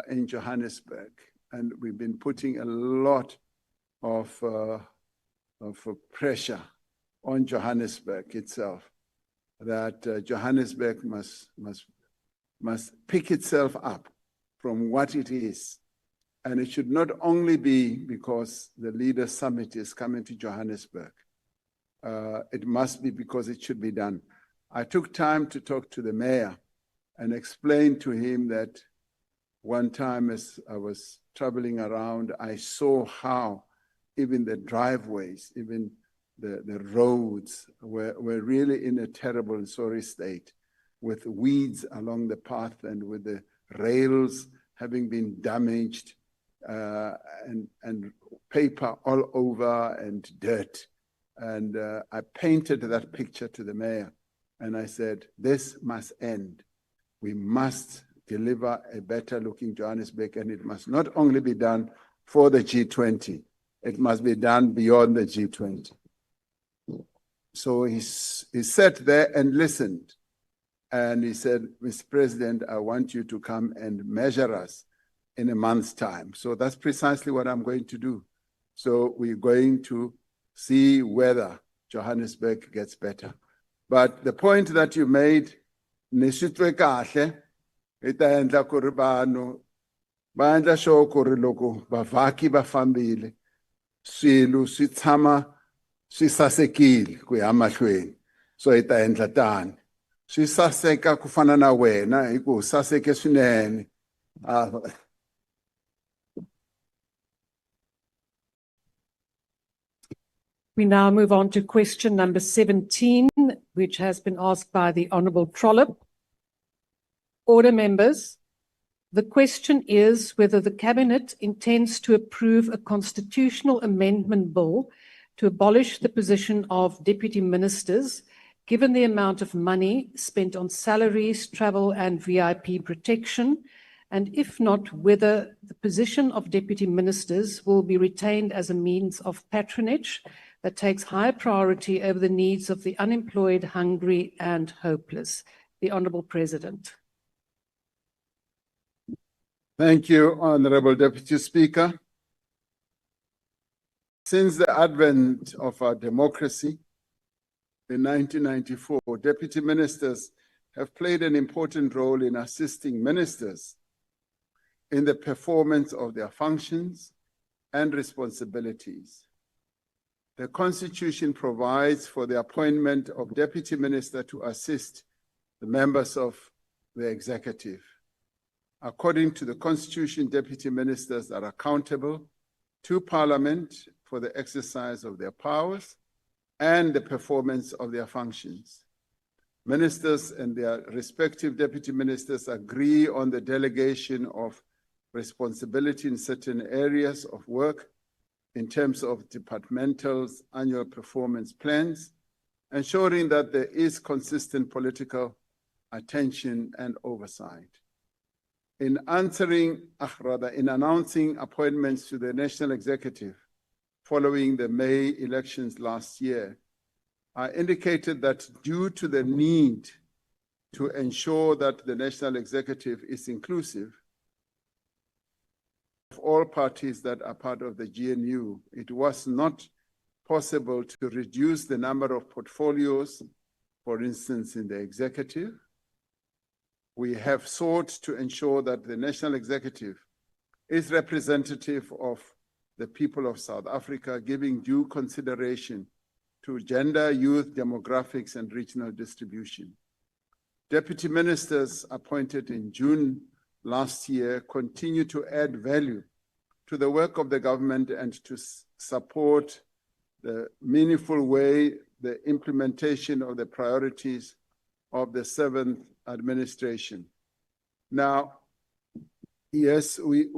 in Johannesburg, and we've been putting a lot of pressure on Johannesburg itself, that Johannesburg must pick itself up from what it is. And it should not only be because the Leaders Summit is coming to Johannesburg. It must be because it should be done. I took time to talk to the mayor and explain to him that one time as I was traveling around, I saw how even the driveways, even the roads were really in a terrible and sorry state, with weeds along the path and with the rails having been damaged, and paper all over and dirt. And I painted that picture to the mayor and I said, this must end. We must deliver a better looking Johannesburg, and it must not only be done for the G20, it must be done beyond the G20. So he sat there and listened. And he said, Mr. President, I want you to come and measure us in a month's time. So that's precisely what I'm going to do. So we're going to see whether Johannesburg gets better. But the point that you made, nisitwe kahle, ita endla ku ri vanhu va endla sure ku ri loko bavhaki va fambile, swilo swi tshama swi sasekile ku ya mahlweni. So ita endla tani. Swi saseka ku fana na wena, hi ku saseke swinene. We now move on to question number 17, which has been asked by the Honourable Trollip. Order members, the question is whether the Cabinet intends to approve a constitutional amendment bill to abolish the position of deputy ministers, given the amount of money spent on salaries, travel and VIP protection, and if not, whether the position of deputy ministers will be retained as a means of patronage that takes high priority over the needs of the unemployed, hungry and hopeless. The Honourable President. Thank you, Honourable Deputy Speaker. Since the advent of our democracy in 1994, deputy ministers have played an important role in assisting ministers in the performance of their functions and responsibilities. The Constitution provides for the appointment of deputy minister to assist the members of the executive. According to the Constitution, deputy ministers are accountable to Parliament for the exercise of their powers and the performance of their functions. Ministers and their respective deputy ministers agree on the delegation of responsibility in certain areas of work in terms of departmentals' annual performance plans, ensuring that there is consistent political attention and oversight. In announcing appointments to the National Executive following the May elections last year, I indicated that due to the need to ensure that the National Executive is inclusive of all parties that are part of the GNU, it was not possible to reduce the number of portfolios, for instance, in the executive. We have sought to ensure that the National Executive is representative of the people of South Africa, giving due consideration to gender, youth, demographics, and regional distribution. Deputy ministers appointed in June last year continue to add value to the work of the government and to support the meaningful way the implementation of the priorities of the 7th administration. Now, yes, we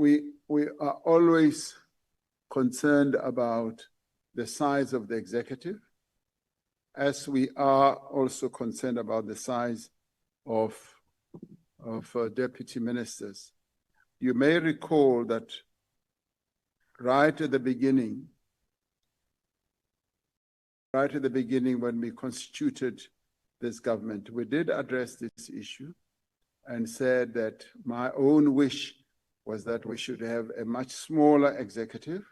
are always concerned about the size of the executive, as we are also concerned about the size of deputy ministers. You may recall that right at the beginning when we constituted this government, we did address this issue and said that my own wish was that we should have a much smaller executive.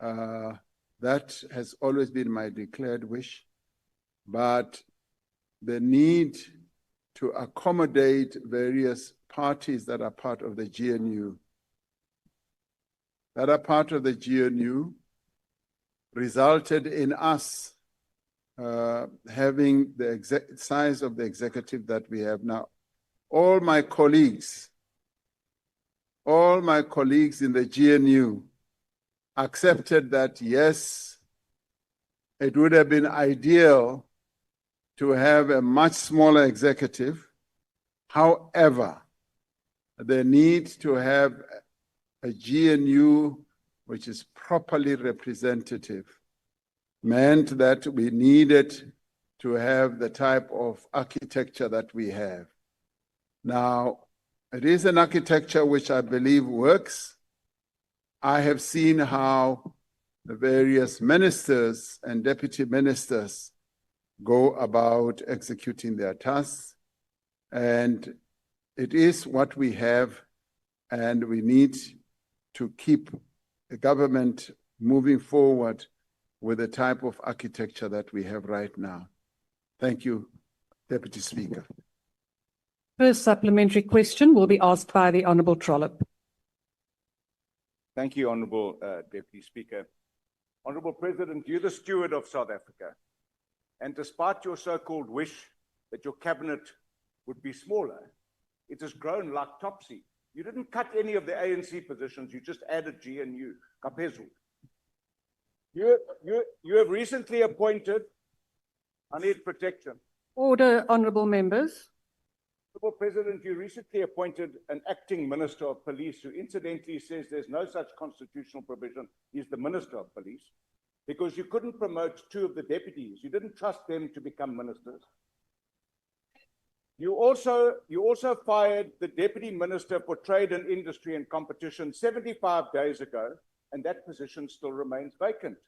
That has always been my declared wish, but the need to accommodate various parties that are part of the GNU, resulted in us having the size of the executive that we have now. All my colleagues in the GNU accepted that, yes, it would have been ideal to have a much smaller executive. However, the need to have a GNU which is properly representative meant that we needed to have the type of architecture that we have. Now, it is an architecture which I believe works. I have seen how the various ministers and deputy ministers go about executing their tasks, and it is what we have, and we need to keep the government moving forward with the type of architecture that we have right now. Thank you, Deputy Speaker. First supplementary question will be asked by the Honourable Trollip. Thank you, Honourable Deputy Speaker. Honourable President, you're the steward of South Africa, and despite your so-called wish that your cabinet would be smaller, it has grown like topsy. You didn't cut any of the ANC positions, you just added GNU, Kapezu. You have recently appointed, I need protection. Order, honourable members. Honourable President, you recently appointed an acting Minister of Police who incidentally says there's no such constitutional provision. He's the Minister of Police, because you couldn't promote 2 of the deputies. You didn't trust them to become ministers. You also fired the Deputy Minister for Trade and Industry and Competition 75 days ago, and that position still remains vacant.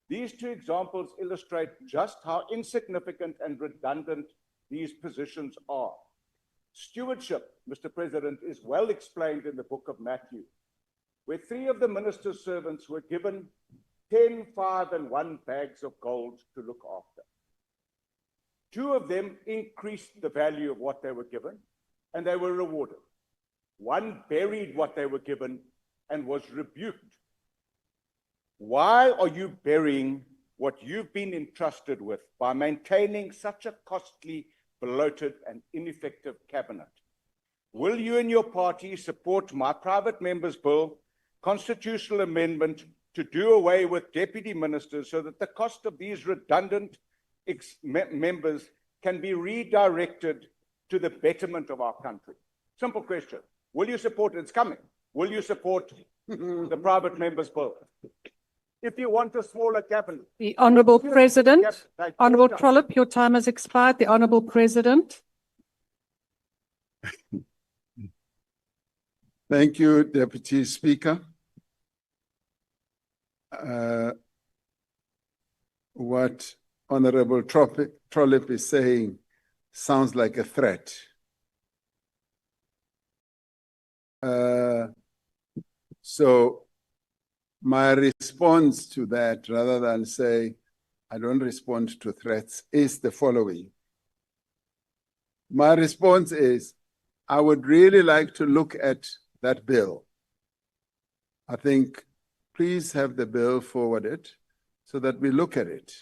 These 2 examples illustrate just how insignificant and redundant these positions are. Stewardship, Mr. President, is well explained in the book of Matthew, where 3 of the minister's servants were given 10, 5, and 1 bags of gold to look after. 2 of them increased the value of what they were given, and they were rewarded. 1 buried what they were given and was rebuked. Why are you burying what you've been entrusted with by maintaining such a costly, bloated, and ineffective cabinet? will you and your party support my private member's bill, constitutional amendment to do away with deputy ministers so that the cost of these redundant members can be redirected to the betterment of our country? Simple question. Will you support it? It's coming. Will you support the private member's bill? If you want a smaller cabinet. The Honourable President, Honourable Trollip, your time has expired. The Honourable President. Thank you, Deputy Speaker. What Honourable Trollip is saying sounds like a threat. So my response to that, rather than say I don't respond to threats, is the following. My response is I would really like to look at that bill. I think please have the bill forwarded so that we look at it.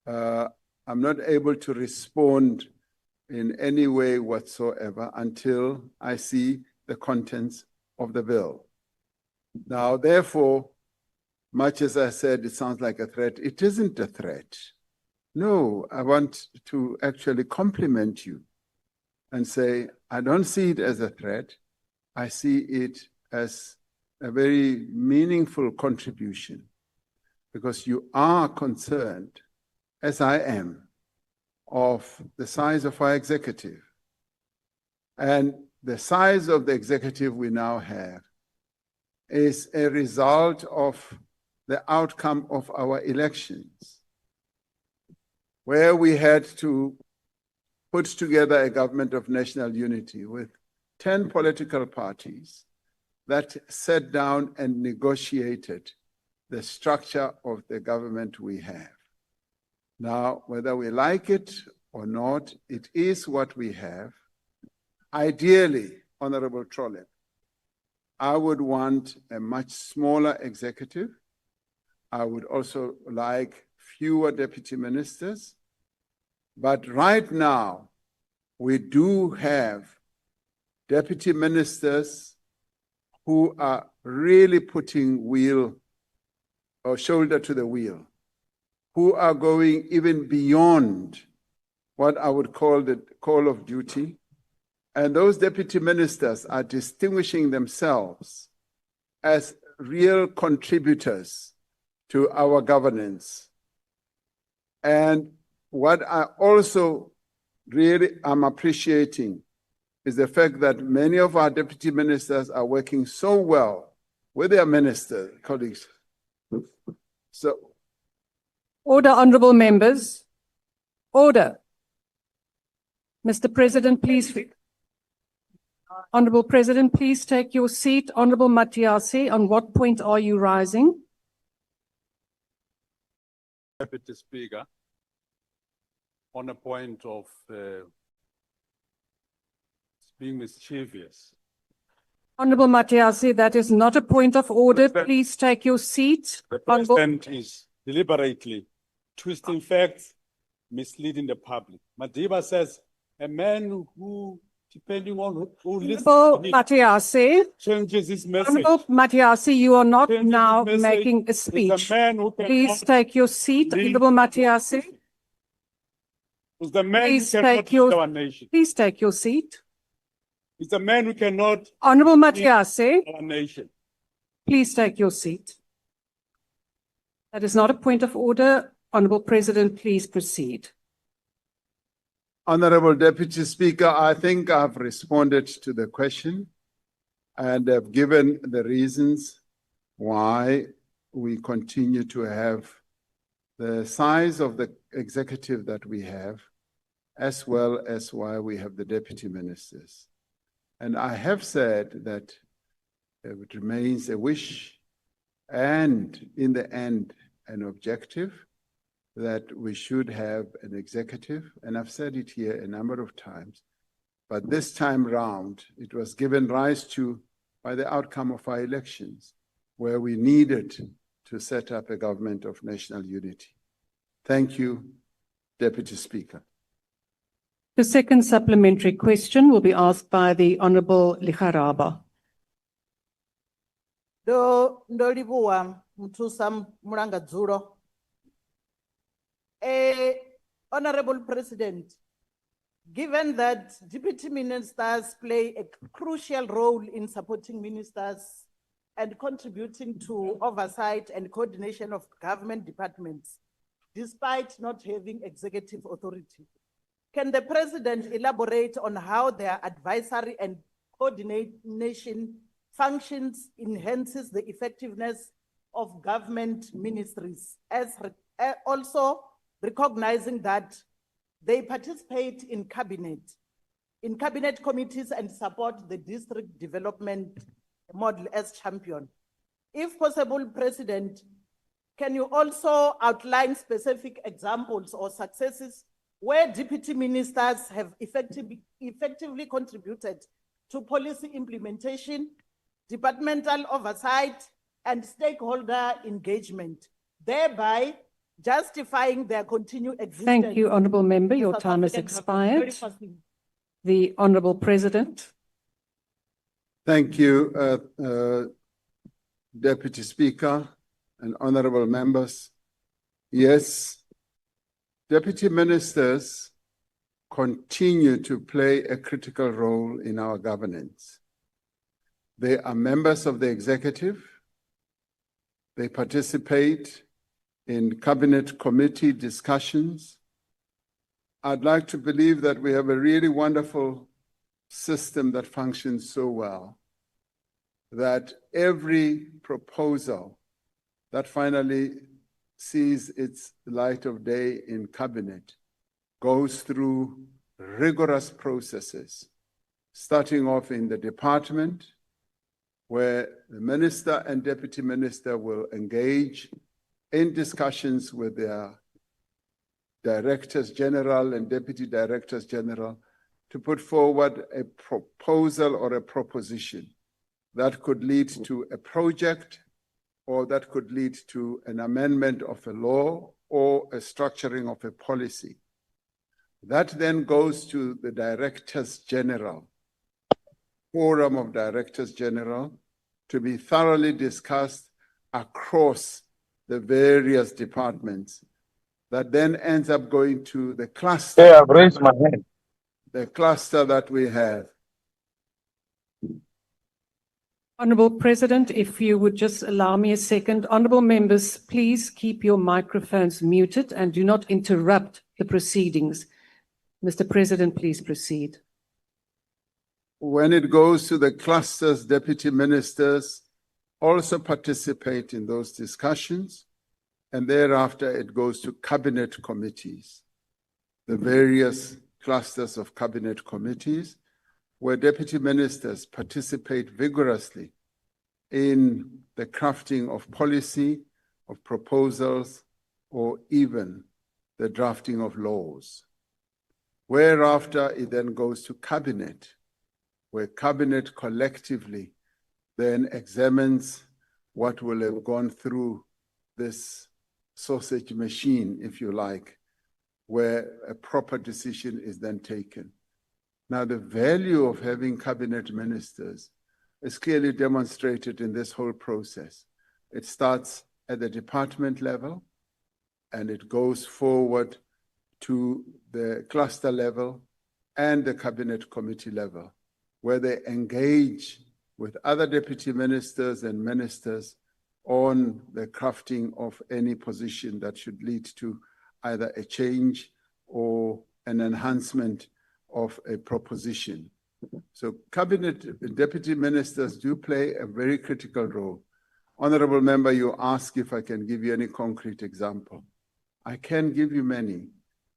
I'm not able to respond in any way whatsoever until I see the contents of the bill. Now, therefore, much as I said, it sounds like a threat. It isn't a threat. No, I want to actually compliment you and say, I don't see it as a threat. I see it as a very meaningful contribution because you are concerned, as I am, of the size of our executive. And the size of the executive we now have is a result of the outcome of our elections, where we had to put together a government of national unity with 10 political parties that sat down and negotiated the structure of the government we have. Now, whether we like it or not, it is what we have. Ideally, Honourable Trollip, I would want a much smaller executive. I would also like fewer deputy ministers. But right now, we do have deputy ministers who are really putting shoulder to the wheel, who are going even beyond what I would call the call of duty. And those deputy ministers are distinguishing themselves as real contributors to our governance. And what I also really am appreciating is the fact that many of our deputy ministers are working so well with their minister colleagues. So, Order, honourable members. Order. Mr. President, please. Honourable President, please take your seat. Honourable Matiase, on what point are you rising? Deputy Speaker, on a point of being mischievous. Honourable Matiase, that is not a point of order. Please take your seat. The President is deliberately twisting facts, misleading the public. Madiba says a man who, depending on who listens Honourable to him, Matiase, changes his message. Honourable Matiase, you are not Changes now his message. making a He's speech. a man who Please cannot take your seat. lead. Honourable Matiase, He's the man please who cannot take your lead our nation. please take your seat. He's the man who cannot Honourable lead Matiase, our nation. please take your seat. That is not a point of order. Honourable President, please proceed. Honourable Deputy Speaker, I think I've responded to the question and have given the reasons why we continue to have the size of the executive that we have, as well as why we have the deputy ministers. And I have said that it remains a wish and, in the end, an objective that we should have an executive, and I've said it here a number of times, but this time round, it was given rise to by the outcome of our elections, where we needed to set up a government of national unity. Thank you, Deputy Speaker. The second supplementary question will be asked by the Honourable Ligaraba. Ndo livhuwa mthusa mulangadzulo. Honorable President, given that deputy ministers play a crucial role in supporting ministers and contributing to oversight and coordination of government departments, despite not having executive authority, can the President elaborate on how their advisory and coordination functions enhances the effectiveness of government ministries, also recognizing that they participate in cabinet committees and support the district development model as champion? If possible, President, can you also outline specific examples or successes where deputy ministers have effectively contributed to policy implementation, departmental oversight, and stakeholder engagement, thereby justifying their continued existence? Thank you, Honourable Member. Your time has expired. The Honourable President. Thank you, Deputy Speaker and honourable members. Yes, deputy ministers continue to play a critical role in our governance. They are members of the executive. They participate in cabinet committee discussions. I'd like to believe that we have a really wonderful system that functions so well that every proposal that finally sees its light of day in cabinet goes through rigorous processes, starting off in the department, where the minister and deputy minister will engage in discussions with their directors general and deputy directors general to put forward a proposal or a proposition that could lead to a project, or that could lead to an amendment of a law or a structuring of a policy. That then goes to the directors general, forum of directors general, to be thoroughly discussed across the various departments. That then ends up going to the cluster. Yeah, I've raised my hand. The cluster that we have. Honourable President, if you would just allow me a second. Honourable members, please keep your microphones muted and do not interrupt the proceedings. Mr. President, please proceed. When it goes to the clusters, deputy ministers also participate in those discussions, and thereafter it goes to cabinet committees, the various clusters of cabinet committees, where deputy ministers participate vigorously in the crafting of policy, of proposals, or even the drafting of laws. Whereafter it then goes to cabinet, where cabinet collectively then examines what will have gone through this sausage machine, if you like, where a proper decision is then taken. Now, the value of having cabinet ministers is clearly demonstrated in this whole process. It starts at the department level and it goes forward to the cluster level and the cabinet committee level, where they engage with other deputy ministers and ministers on the crafting of any position that should lead to either a change or an enhancement of a proposition. So cabinet deputy ministers do play a very critical role. Honorable member, you ask if I can give you any concrete example. I can give you many,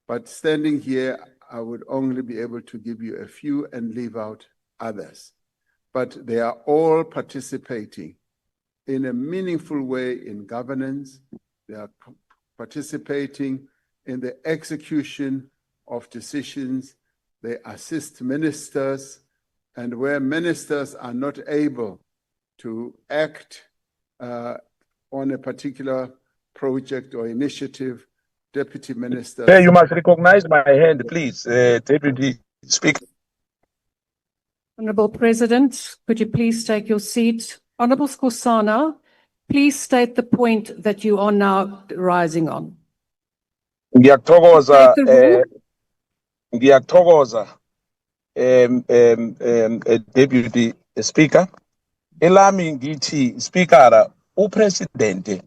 but standing here, I would only be able to give you a few and leave out others. But they are all participating in a meaningful way in governance. They are participating in the execution of decisions. They assist ministers, and where ministers are not able to act on a particular project or initiative, deputy ministers. Hey, you must recognize my hand, please, Deputy Speaker. Honorable President, could you please take your seat? Honorable Skosana, please state the point that you are now rising on. Ngiyathokoza, State the rule. ngiyathokoza, Deputy Speaker. Elami ngithi Speaker, uPresident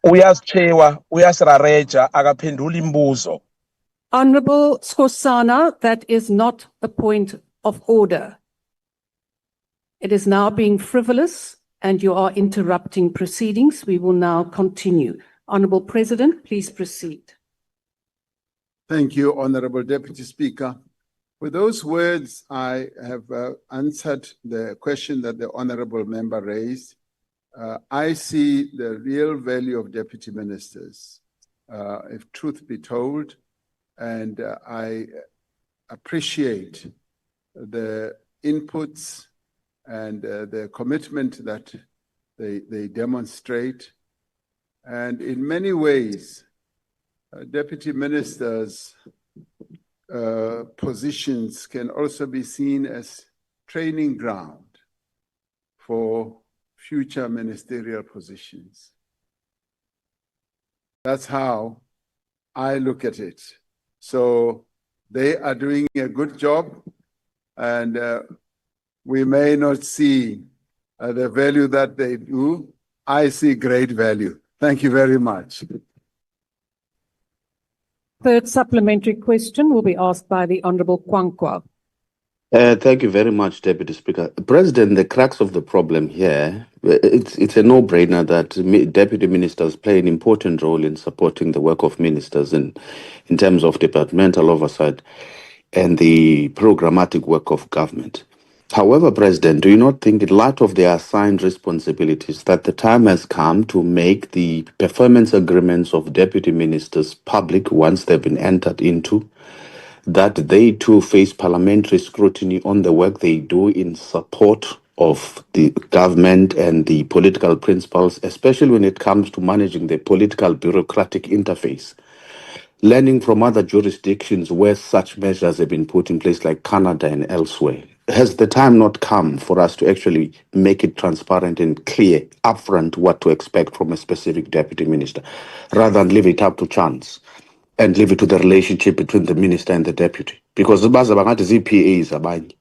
uyasichewa, uyasirareja, akaphendula imibuzo. Honorable Skosana, that is not a point of order. It is now being frivolous and you are interrupting proceedings. We will now continue. Honorable President, please proceed. Thank you, Honorable Deputy Speaker. With those words, I have answered the question that the Honorable Member raised. I see the real value of deputy ministers, if truth be told, and I appreciate the inputs and the commitment that they demonstrate. And in many ways, deputy ministers' positions can also be seen as training ground for future ministerial positions. That's how I look at it. So they are doing a good job, and we may not see the value that they do. I see great value. Thank you very much. Third supplementary question will be asked by the Honorable Kwankwa. Thank you very much, Deputy Speaker. President, the crux of the problem here, it's a no-brainer that deputy ministers play an important role in supporting the work of ministers in terms of departmental oversight and the programmatic work of government. However, President, do you not think, in light of their assigned responsibilities, that the time has come to make the performance agreements of deputy ministers public once they've been entered into, that they too face parliamentary scrutiny on the work they do in support of the government and the political principles, especially when it comes to managing the political bureaucratic interface? Learning from other jurisdictions where such measures have been put in place, like Canada and elsewhere, has the time not come for us to actually make it transparent and clear upfront what to expect from a specific deputy minister, rather than leave it up to chance and leave it to the relationship between the minister and the deputy? Because the PAs abanye.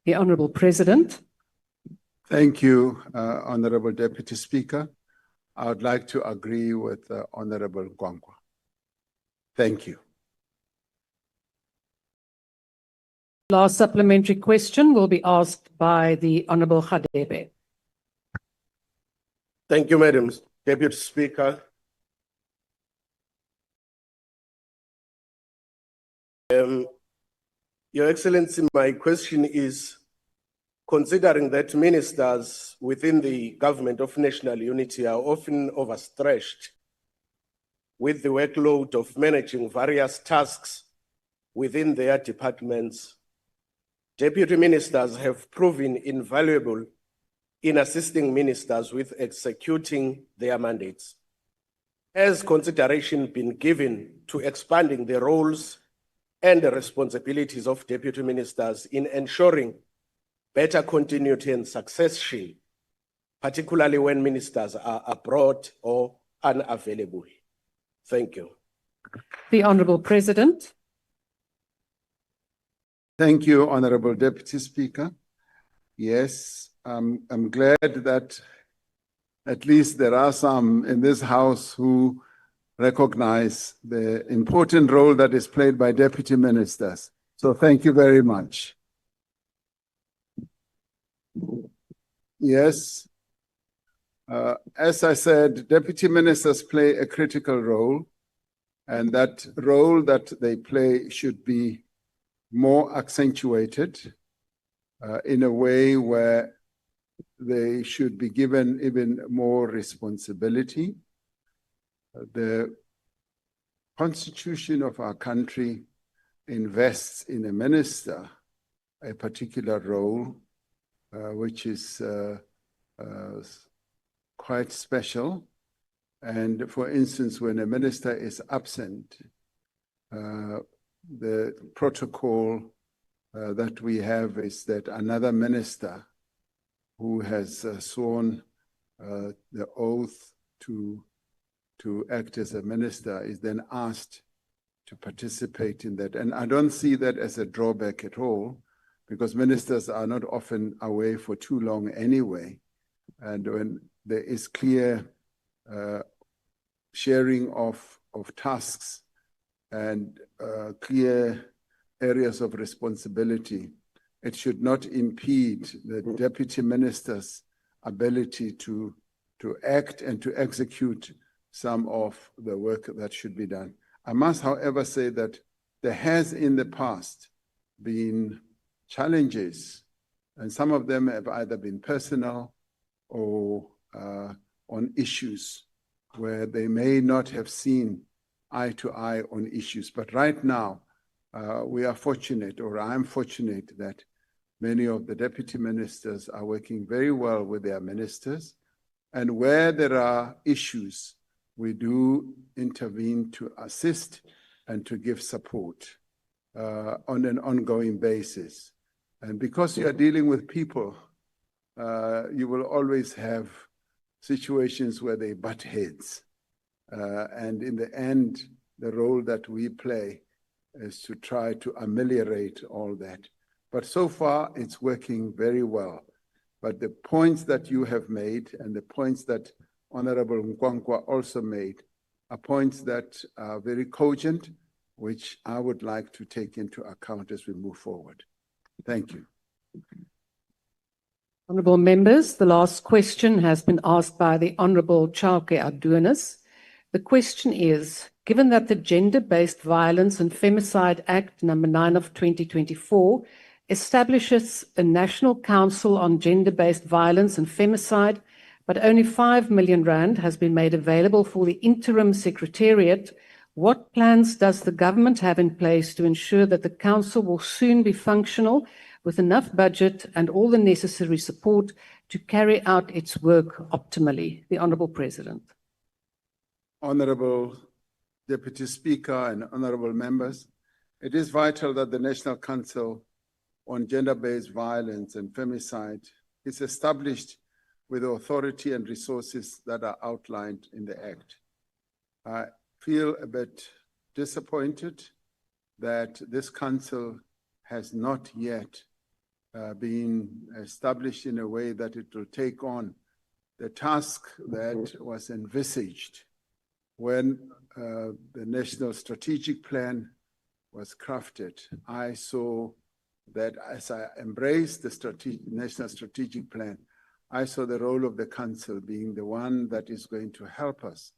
The Honorable President. Thank you, Honorable Deputy Speaker. I would like to agree with Honorable Kwankwa. Thank you. Last supplementary question will be asked by the Honorable Khadebe. Thank you, Madam Deputy Speaker. Your Excellency, my question is, considering that ministers within the government of national unity are often overstretched with the workload of managing various tasks within their departments, deputy ministers have proven invaluable in assisting ministers with executing their mandates. Has consideration been given to expanding the roles and the responsibilities of deputy ministers in ensuring better continuity and succession, particularly when ministers are abroad or unavailable? Thank you. The Honorable President. Thank you, Honorable Deputy Speaker. Yes, I'm glad that at least there are some in this House who recognize the important role that is played by deputy ministers. So thank you very much. Yes, as I said, deputy ministers play a critical role, and that role that they play should be more accentuated in a way where they should be given even more responsibility. The Constitution of our country invests in a minister a particular role, which is quite special, And for instance, when a minister is absent, the protocol that we have is that another minister who has sworn the oath to act as a minister is then asked to participate in that. And I don't see that as a drawback at all, because ministers are not often away for too long anyway. And when there is clear sharing of tasks and clear areas of responsibility, it should not impede the deputy minister's ability to act and to execute some of the work that should be done. I must, however, say that there has in the past been challenges, and some of them have either been personal or on issues where they may not have seen eye to eye on issues. But right now, we are fortunate, or I'm fortunate, that many of the deputy ministers are working very well with their ministers. And where there are issues, we do intervene to assist and to give support on an ongoing basis. And because you are dealing with people, you will always have situations where they butt heads. And in the end, the role that we play is to try to ameliorate all that. But so far, it's working very well. But the points that you have made and the points that Honorable Nkwankwa also made are points that are very cogent, which I would like to take into account as we move forward. Thank you. Honourable members, the last question has been asked by the Honourable Chauke Adonis. The question is, given that the Gender-Based Violence and Femicide Act number 9 of 2024 establishes a National Council on Gender-Based Violence and Femicide, but only 5 million rand has been made available for the interim secretariat, what plans does the government have in place to ensure that the council will soon be functional with enough budget and all the necessary support to carry out its work optimally? The Honourable President. Honourable Deputy Speaker and honourable members, it is vital that the National Council on Gender-Based Violence and Femicide is established with the authority and resources that are outlined in the Act. I feel a bit disappointed that this council has not yet been established in a way that it will take on the task that was envisaged when the National Strategic Plan was crafted. I saw that as I embraced the National Strategic Plan, I saw the role of the Council being the one that is going to help us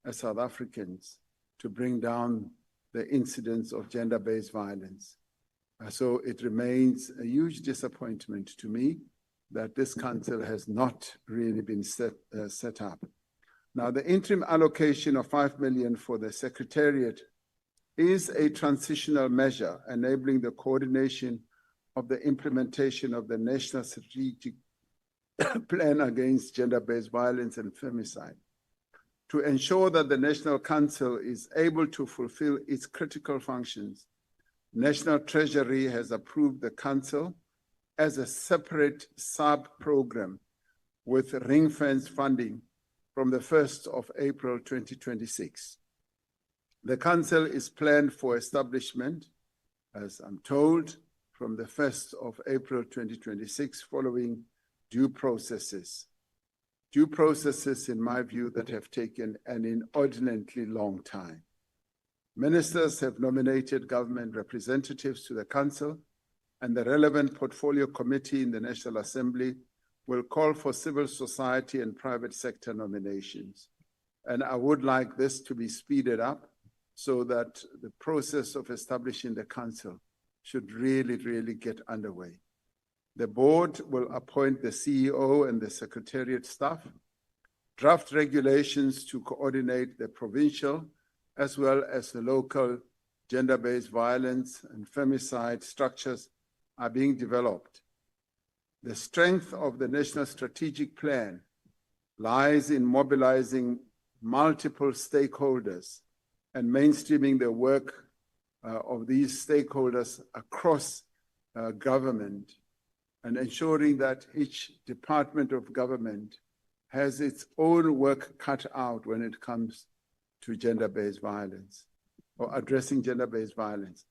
as South Africans to bring down the incidence of gender-based violence. So it remains a huge disappointment to me that this Council has not really been set up. Now, the interim allocation of 5 million for the Secretariat is a transitional measure enabling the coordination of the implementation of the National Strategic Plan against gender-based violence and femicide. To ensure that the National Council is able to fulfill its critical functions, National Treasury has approved the Council as a separate sub-program with ring-fence funding from the 1st of April 2026. The Council is planned for establishment, as I'm told, from the 1st of April 2026 following due processes. Due processes, in my view, that have taken an inordinately long time. Ministers have nominated government representatives to the Council, and the relevant portfolio committee in the National Assembly will call for civil society and private sector nominations. And I would like this to be speeded up so that the process of establishing the Council should really get underway. The board will appoint the CEO and the Secretariat staff, draft regulations to coordinate the provincial as well as the local gender-based violence and femicide structures are being developed. The strength of the National Strategic Plan lies in mobilizing multiple stakeholders and mainstreaming the work of these stakeholders across government and ensuring that each department of government has its own work cut out when it comes to gender-based violence or addressing gender-based violence.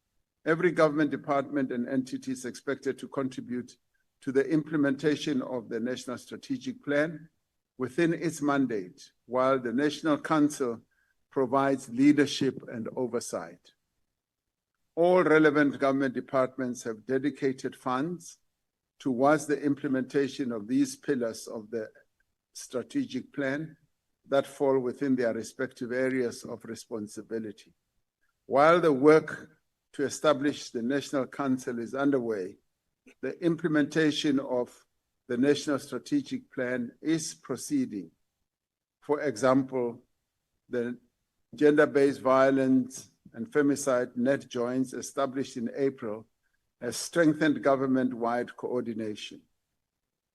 Every government department and entity is expected to contribute to the implementation of the National Strategic Plan within its mandate, while the National Council provides leadership and oversight. All relevant government departments have dedicated funds towards the implementation of these pillars of the strategic plan that fall within their respective areas of responsibility. While the work to establish the National Council is underway, the implementation of the National Strategic Plan is proceeding. For example, the gender-based violence and femicide net joints established in April has strengthened government-wide coordination.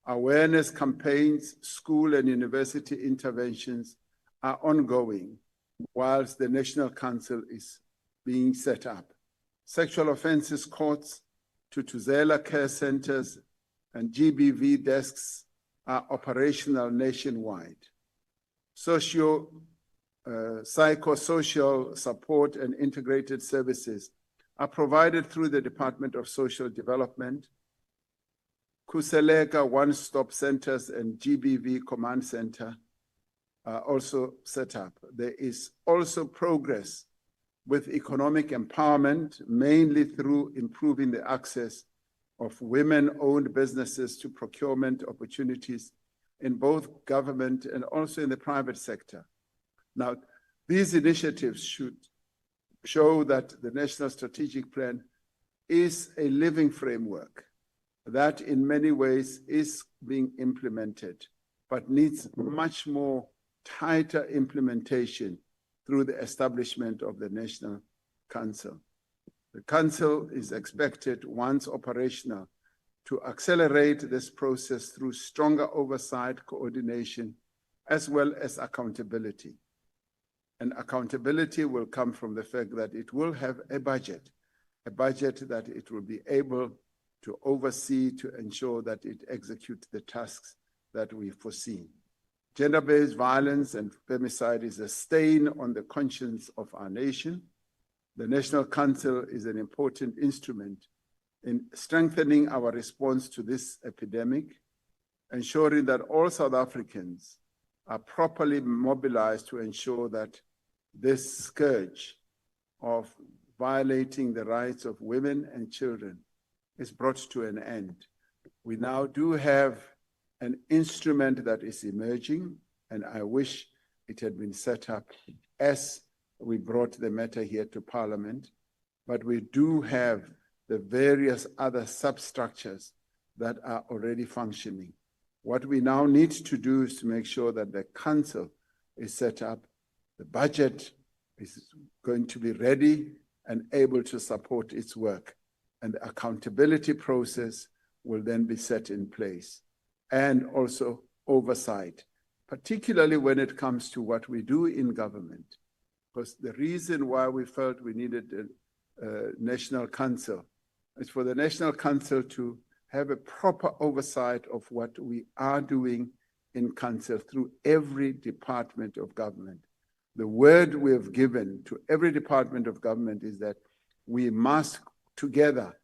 Awareness campaigns, school and university interventions are ongoing, whilst the National Council is being set up. Sexual offences courts, Tutuzela care centers, and GBV desks are operational nationwide. Psychosocial support and integrated services are provided through the Department of Social Development. Kuseleka one-stop centers and GBV command center are also set up. There is also progress with economic empowerment, mainly through improving the access of women-owned businesses to procurement opportunities in both government and also in the private sector. Now, these initiatives should show that the National Strategic Plan is a living framework that in many ways is being implemented, but needs much more tighter implementation through the establishment of the National Council. The Council is expected, once operational, to accelerate this process through stronger oversight, coordination, as well as accountability. And accountability will come from the fact that it will have a budget that it will be able to oversee to ensure that it executes the tasks that we foresee. Gender-based violence and femicide is a stain on the conscience of our nation. The National Council is an important instrument in strengthening our response to this epidemic, ensuring that all South Africans are properly mobilized to ensure that this scourge of violating the rights of women and children is brought to an end. We now do have an instrument that is emerging, and I wish it had been set up as we brought the matter here to Parliament, but we do have the various other substructures that are already functioning. What we now need to do is to make sure that the Council is set up, the budget is going to be ready and able to support its work, and the accountability process will then be set in place, and also oversight, particularly when it comes to what we do in government. Because the reason why we felt we needed a National Council is for the National Council to have a proper oversight of what we are doing in Council through every department of government. The word we have given to every department of government is that we must together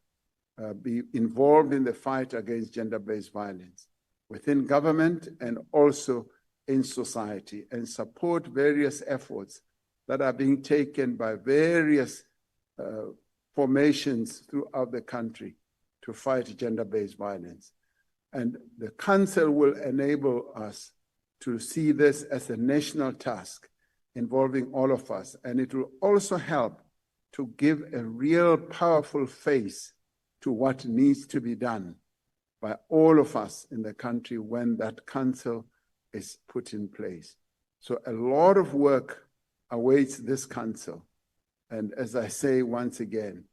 be involved in the fight against gender-based violence within government and also in society, and support various efforts that are being taken by various formations throughout the country to fight gender-based violence. And the Council will enable us to see this as a national task involving all of us, and it will also help to give a real powerful face to what needs to be done by all of us in the country when that Council is put in place. So a lot of work awaits this Council. And as I say once again,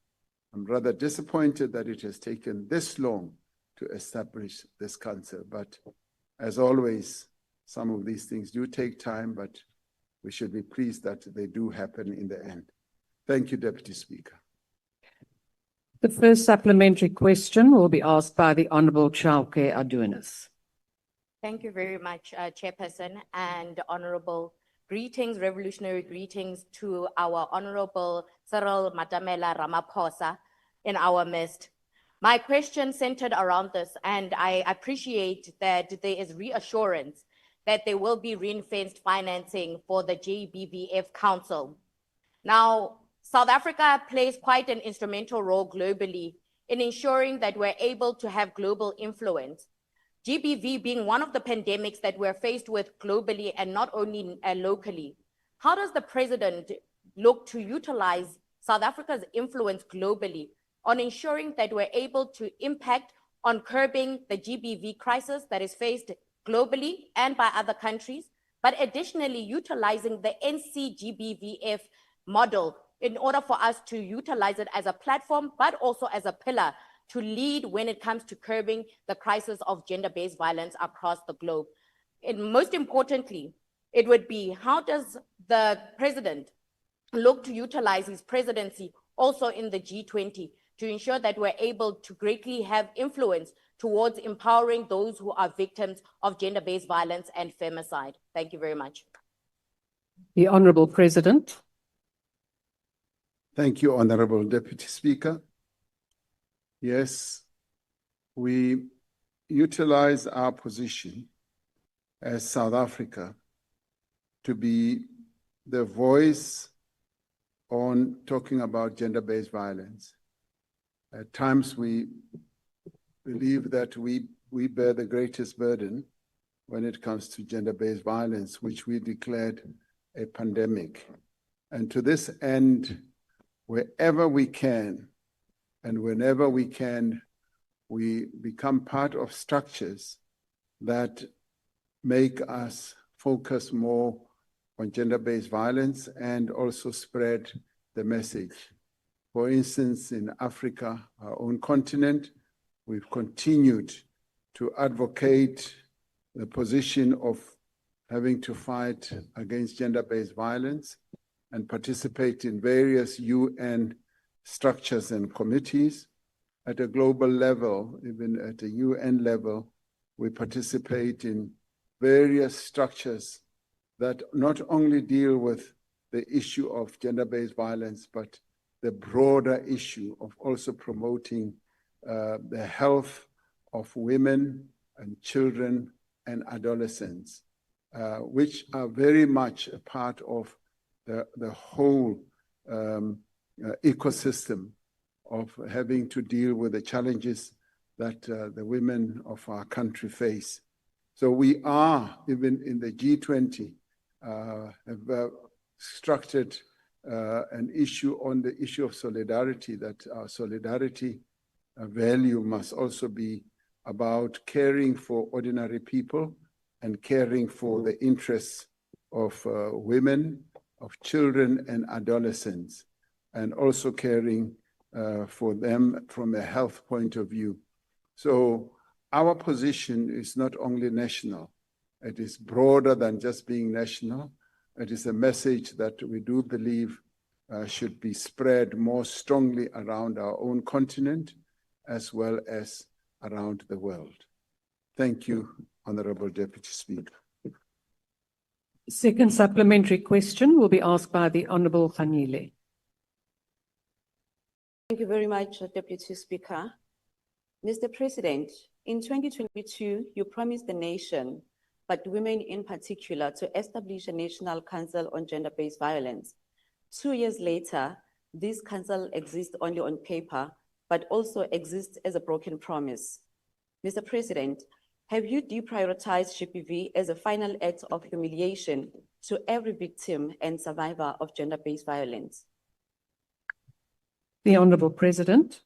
I'm rather disappointed that it has taken this long to establish this Council. But as always, some of these things do take time, but we should be pleased that they do happen in the end. Thank you, Deputy Speaker. The first supplementary question will be asked by the Honourable Chauke Adunis. Thank you very much, Chairperson, and Honourable greetings, revolutionary greetings to our Honourable Cyril Ramaphosa in our midst. My question centered around this, and I appreciate that there is reassurance that there will be ring-fenced financing for the GBVF Council. Now, South Africa plays quite an instrumental role globally in ensuring that we're able to have global influence. GBV being one of the pandemics that we're faced with globally and not only locally. How does the President look to utilize South Africa's influence globally on ensuring that we're able to impact on curbing the GBV crisis that is faced globally and by other countries, but additionally utilizing the NCGBVF model in order for us to utilize it as a platform, but also as a pillar to lead when it comes to curbing the crisis of gender-based violence across the globe. And most importantly, it would be, how does the President look to utilize his presidency also in the G20 to ensure that we're able to greatly have influence towards empowering those who are victims of gender-based violence and femicide? Thank you very much. The Honourable President. Thank you, Honourable Deputy Speaker. Yes, we utilize our position as South Africa to be the voice on talking about gender-based violence. At times we believe that we bear the greatest burden when it comes to gender-based violence, which we declared a pandemic. And to this end, wherever we can and whenever we can, we become part of structures that make us focus more on gender-based violence and also spread the message. For instance, in Africa, our own continent, we've continued to advocate the position of having to fight against gender-based violence and participate in various UN structures and committees. At a global level, even at a UN level, we participate in various structures that not only deal with the issue of gender-based violence, but the broader issue of also promoting the health of women and children and adolescents, which are very much a part of the whole ecosystem of having to deal with the challenges that the women of our country face. So we are, even in the G20, have structured an issue on the issue of solidarity, that our solidarity value must also be about caring for ordinary people and caring for the interests of women, of children and adolescents, and also caring for them from a health point of view. So our position is not only national, it is broader than just being national. It is a message that we do believe should be spread more strongly around our own continent as well as around the world. Thank you, Honourable Deputy Speaker. Second supplementary question will be asked by the Honourable Khanile. Thank you very much, Deputy Speaker. Mr. President, in 2022, you promised the nation, but women in particular, to establish a National Council on Gender-Based Violence. 2 years later, this council exists only on paper, but also exists as a broken promise. Mr. President, have you deprioritized GBV as a final act of humiliation to every victim and survivor of gender-based violence? The Honourable President.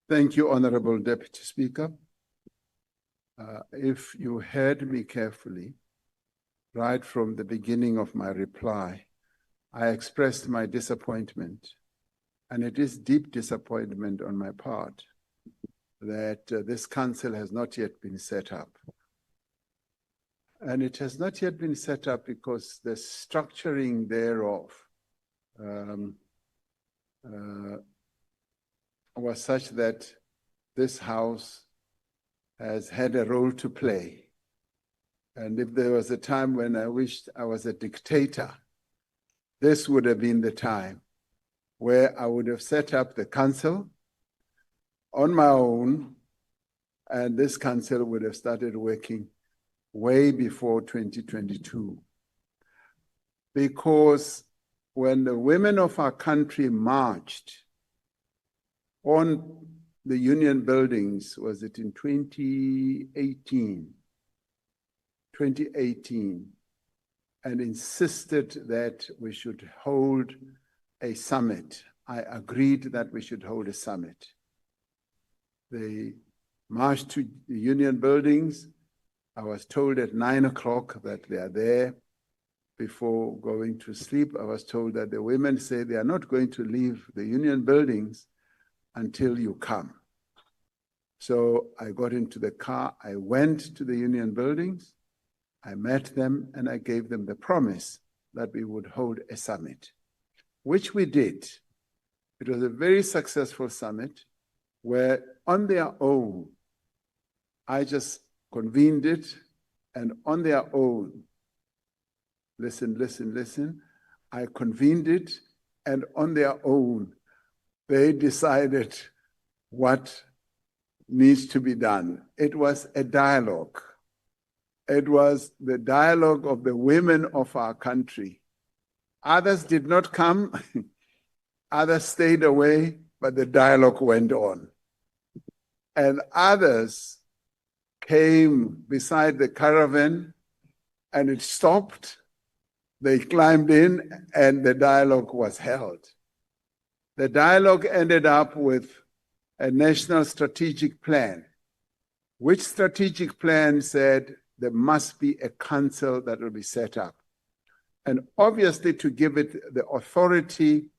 Thank you, Honourable Deputy Speaker. If you heard me carefully, right from the beginning of my reply, I expressed my disappointment, and it is deep disappointment on my part that this council has not yet been set up. and it has not yet been set up because the structuring thereof was such that this House has had a role to play. And if there was a time when I wished I was a dictator, this would have been the time where I would have set up the council on my own, and this council would have started working way before 2022. Because when the women of our country marched on the union buildings, was it in 2018, and insisted that we should hold a summit. I agreed that we should hold a summit. They marched to the union buildings. I was told at 9 o'clock that they are there before going to sleep. I was told that the women say they are not going to leave the union buildings until you come. So I got into the car, I went to the union buildings, I met them, and I gave them the promise that we would hold a summit, which we did. It was a very successful summit where on their own, I just convened it, and on their own, listen, I convened it, and on their own, they decided what needs to be done. It was a dialogue. It was the dialogue of the women of our country. Others did not come, others stayed away, but the dialogue went on. And others came beside the caravan and it stopped. They climbed in and the dialogue was held. The dialogue ended up with a national strategic plan. Which strategic plan said there must be a council that will be set up. And obviously to give it the authority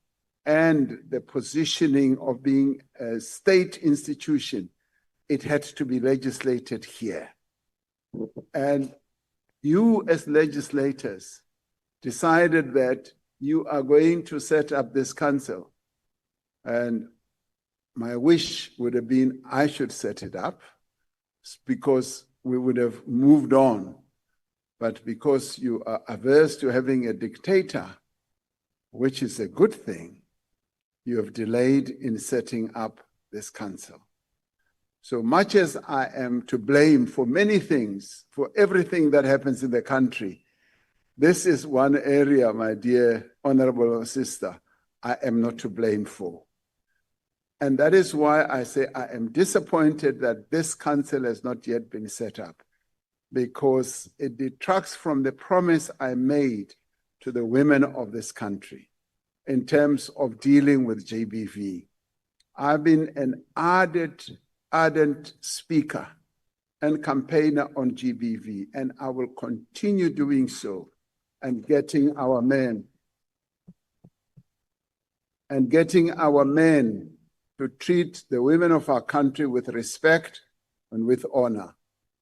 and the positioning of being a state institution, it had to be legislated here. And you as legislators decided that you are going to set up this council. And my wish would have been I should set it up because we would have moved on. But because you are averse to having a dictator, which is a good thing, you have delayed in setting up this council. So much as I am to blame for many things, for everything that happens in the country, this is one area, my dear honorable sister, I am not to blame for. And that is why I say I am disappointed that this council has not yet been set up, because it detracts from the promise I made to the women of this country in terms of dealing with GBV. I've been an ardent speaker and campaigner on GBV, and I will continue doing so and getting our men to treat the women of our country with respect and with honor.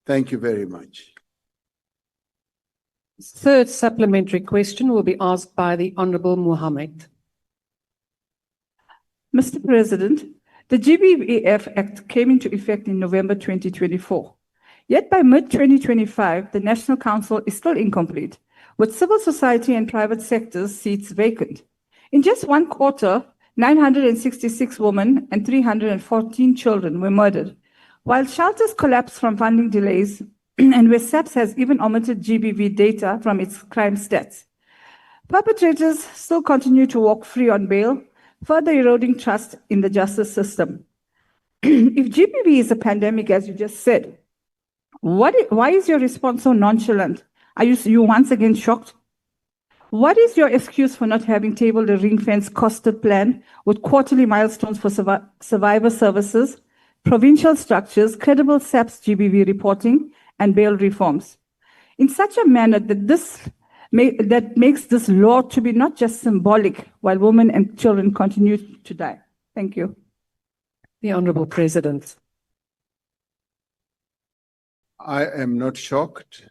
Thank you very much. Third supplementary question will be asked by the Honorable Mohammed. Mr. President, the GBVF Act came into effect in November 2024. Yet by mid-2025, the National Council is still incomplete, with civil society and private sectors seats vacant. In just one quarter, 966 women and 314 children were murdered, while shelters collapsed from funding delays and where SAPS has even omitted GBV data from its crime stats. Perpetrators still continue to walk free on bail, further eroding trust in the justice system. If GBV is a pandemic, as you just said, why is your response so nonchalant? Are you once again shocked? What is your excuse for not having tabled a ring-fence costed plan with quarterly milestones for survivor services, provincial structures, credible SAPS GBV reporting, and bail reforms, in such a manner that makes this law to be not just symbolic while women and children continue to die? Thank you. The Honorable President. I am not shocked.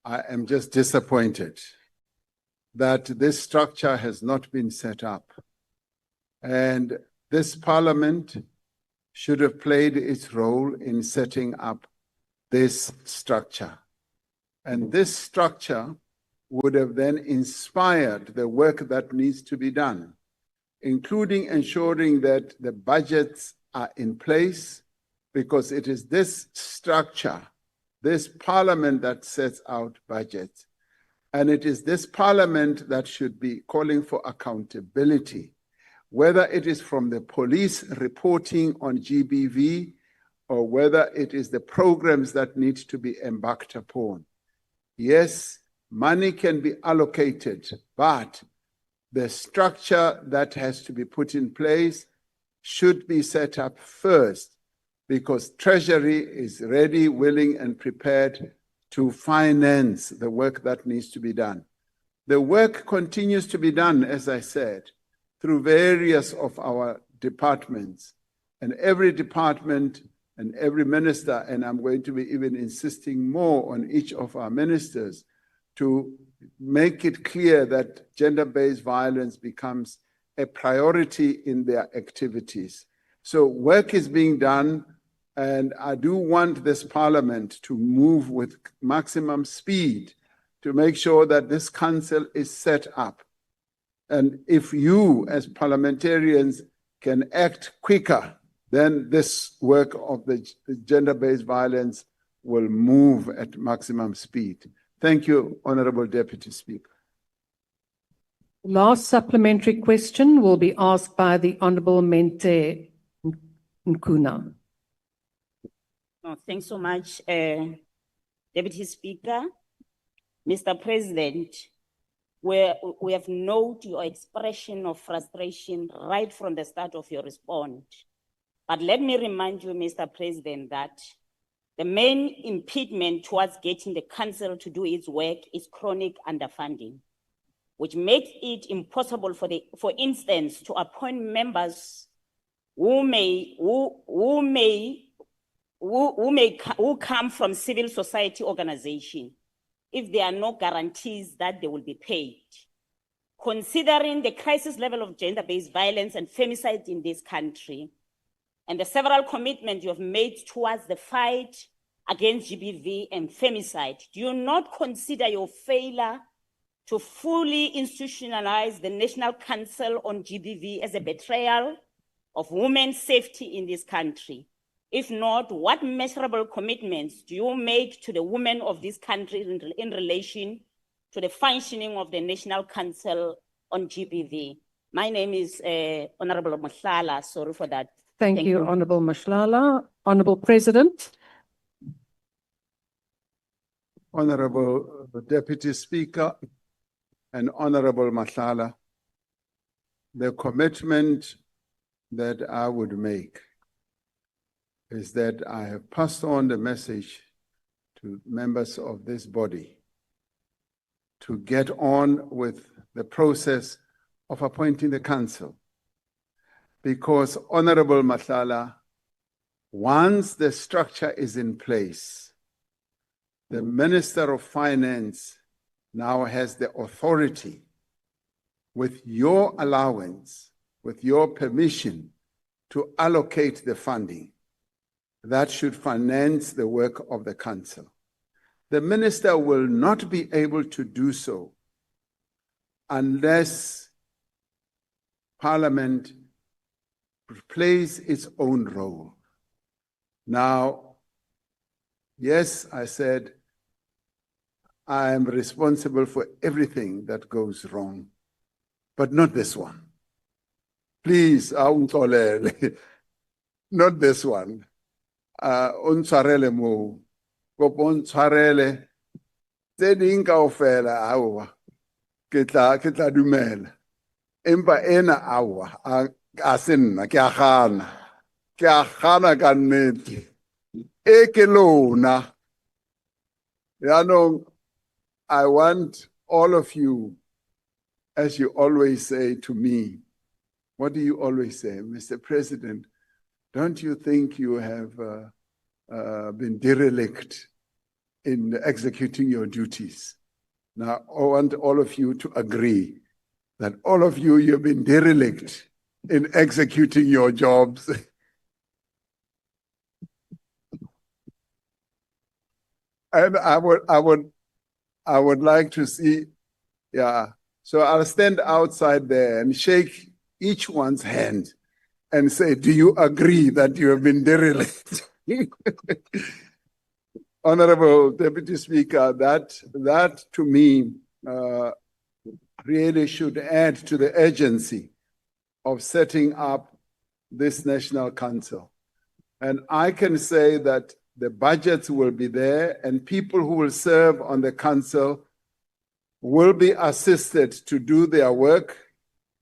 I am just disappointed that this structure has not been set up. And this parliament should have played its role in setting up this structure. And this structure would have then inspired the work that needs to be done, including ensuring that the budgets are in place, because it is this structure, this parliament that sets out budgets. And it is this parliament that should be calling for accountability, whether it is from the police reporting on GBV or whether it is the programs that need to be embarked upon. Yes, money can be allocated, but the structure that has to be put in place should be set up first, because Treasury is ready, willing, and prepared to finance the work that needs to be done. The work continues to be done, as I said, through various of our departments, and every department and every minister, and I'm going to be even insisting more on each of our ministers to make it clear that gender-based violence becomes a priority in their activities. So work is being done, and I do want this parliament to move with maximum speed to make sure that this council is set up. And if you, as parliamentarians, can act quicker, then this work of the gender-based violence will move at maximum speed. Thank you, Honorable Deputy Speaker. Last supplementary question will be asked by the Honorable Mente Nkuna. Oh, thanks so much, Deputy Speaker. Mr. President, we have noted your expression of frustration right from the start of your response. But let me remind you, Mr. President, that the main impediment towards getting the council to do its work is chronic underfunding, which makes it impossible for instance, to appoint members who come from civil society organization if there are no guarantees that they will be paid. Considering the crisis level of gender-based violence and femicide in this country, and the several commitments you have made towards the fight against GBV and femicide, do you not consider your failure to fully institutionalize the National Council on GBV as a betrayal of women's safety in this country? If not, what measurable commitments do you make to the women of this country in relation to the functioning of the National Council on GBV? My name is Honorable Mashala. Sorry for that. Thank you, Honorable Mashlala. Honorable President. Honorable Deputy Speaker and Honorable Mashala, the commitment that I would make is that I have passed on the message to members of this body to get on with the process of appointing the council. Because, Honorable Mashala, once the structure is in place, the Minister of Finance now has the authority, with your allowance, with your permission, to allocate the funding that should finance the work of the council. The minister will not be able to do so unless Parliament plays its own role. Now, yes, I said, I am responsible for everything that goes wrong, but not this one. Please, not this one. Untshwarele mo, kopo untshwarele, tse ding kaofela aowa, ke tla dumela. Empa ena aowa, a se nna, ke a gana ka nnete. E ke lona. Yaanong, I want all of you, as you always say to me, what do you always say, Mr. President? Don't you think you have been derelict in executing your duties. Now, I want all of you to agree that all of you, you've been derelict in executing your jobs. And I would like to see, yeah. So I'll stand outside there and shake each one's hand and say, do you agree that you have been derelict? Honorable Deputy Speaker, that to me really should add to the urgency of setting up this National Council. And I can say that the budgets will be there and people who will serve on the council will be assisted to do their work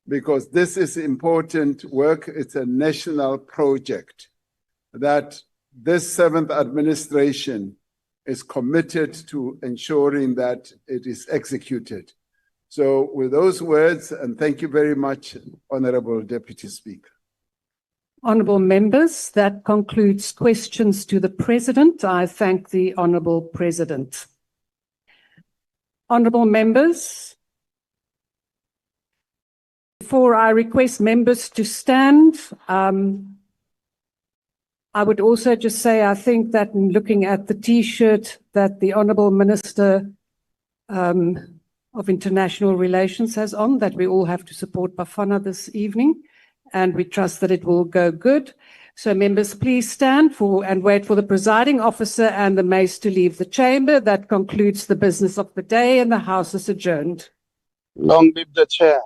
because this is important work. It's a national project that this seventh administration is committed to ensuring that it is executed. So with those words, and thank you very much, Honorable Deputy Speaker. Honourable members, that concludes questions to the President. I thank the Honourable President. Honourable members, before I request members to stand, I would also just say I think that in looking at the T-shirt that the Honourable Minister of International Relations has on, that we all have to support Bafana this evening, and we trust that it will go good. So members, please stand for and wait for the presiding officer and the mace to leave the chamber. That concludes the business of the day and the House is adjourned. Long live the chair.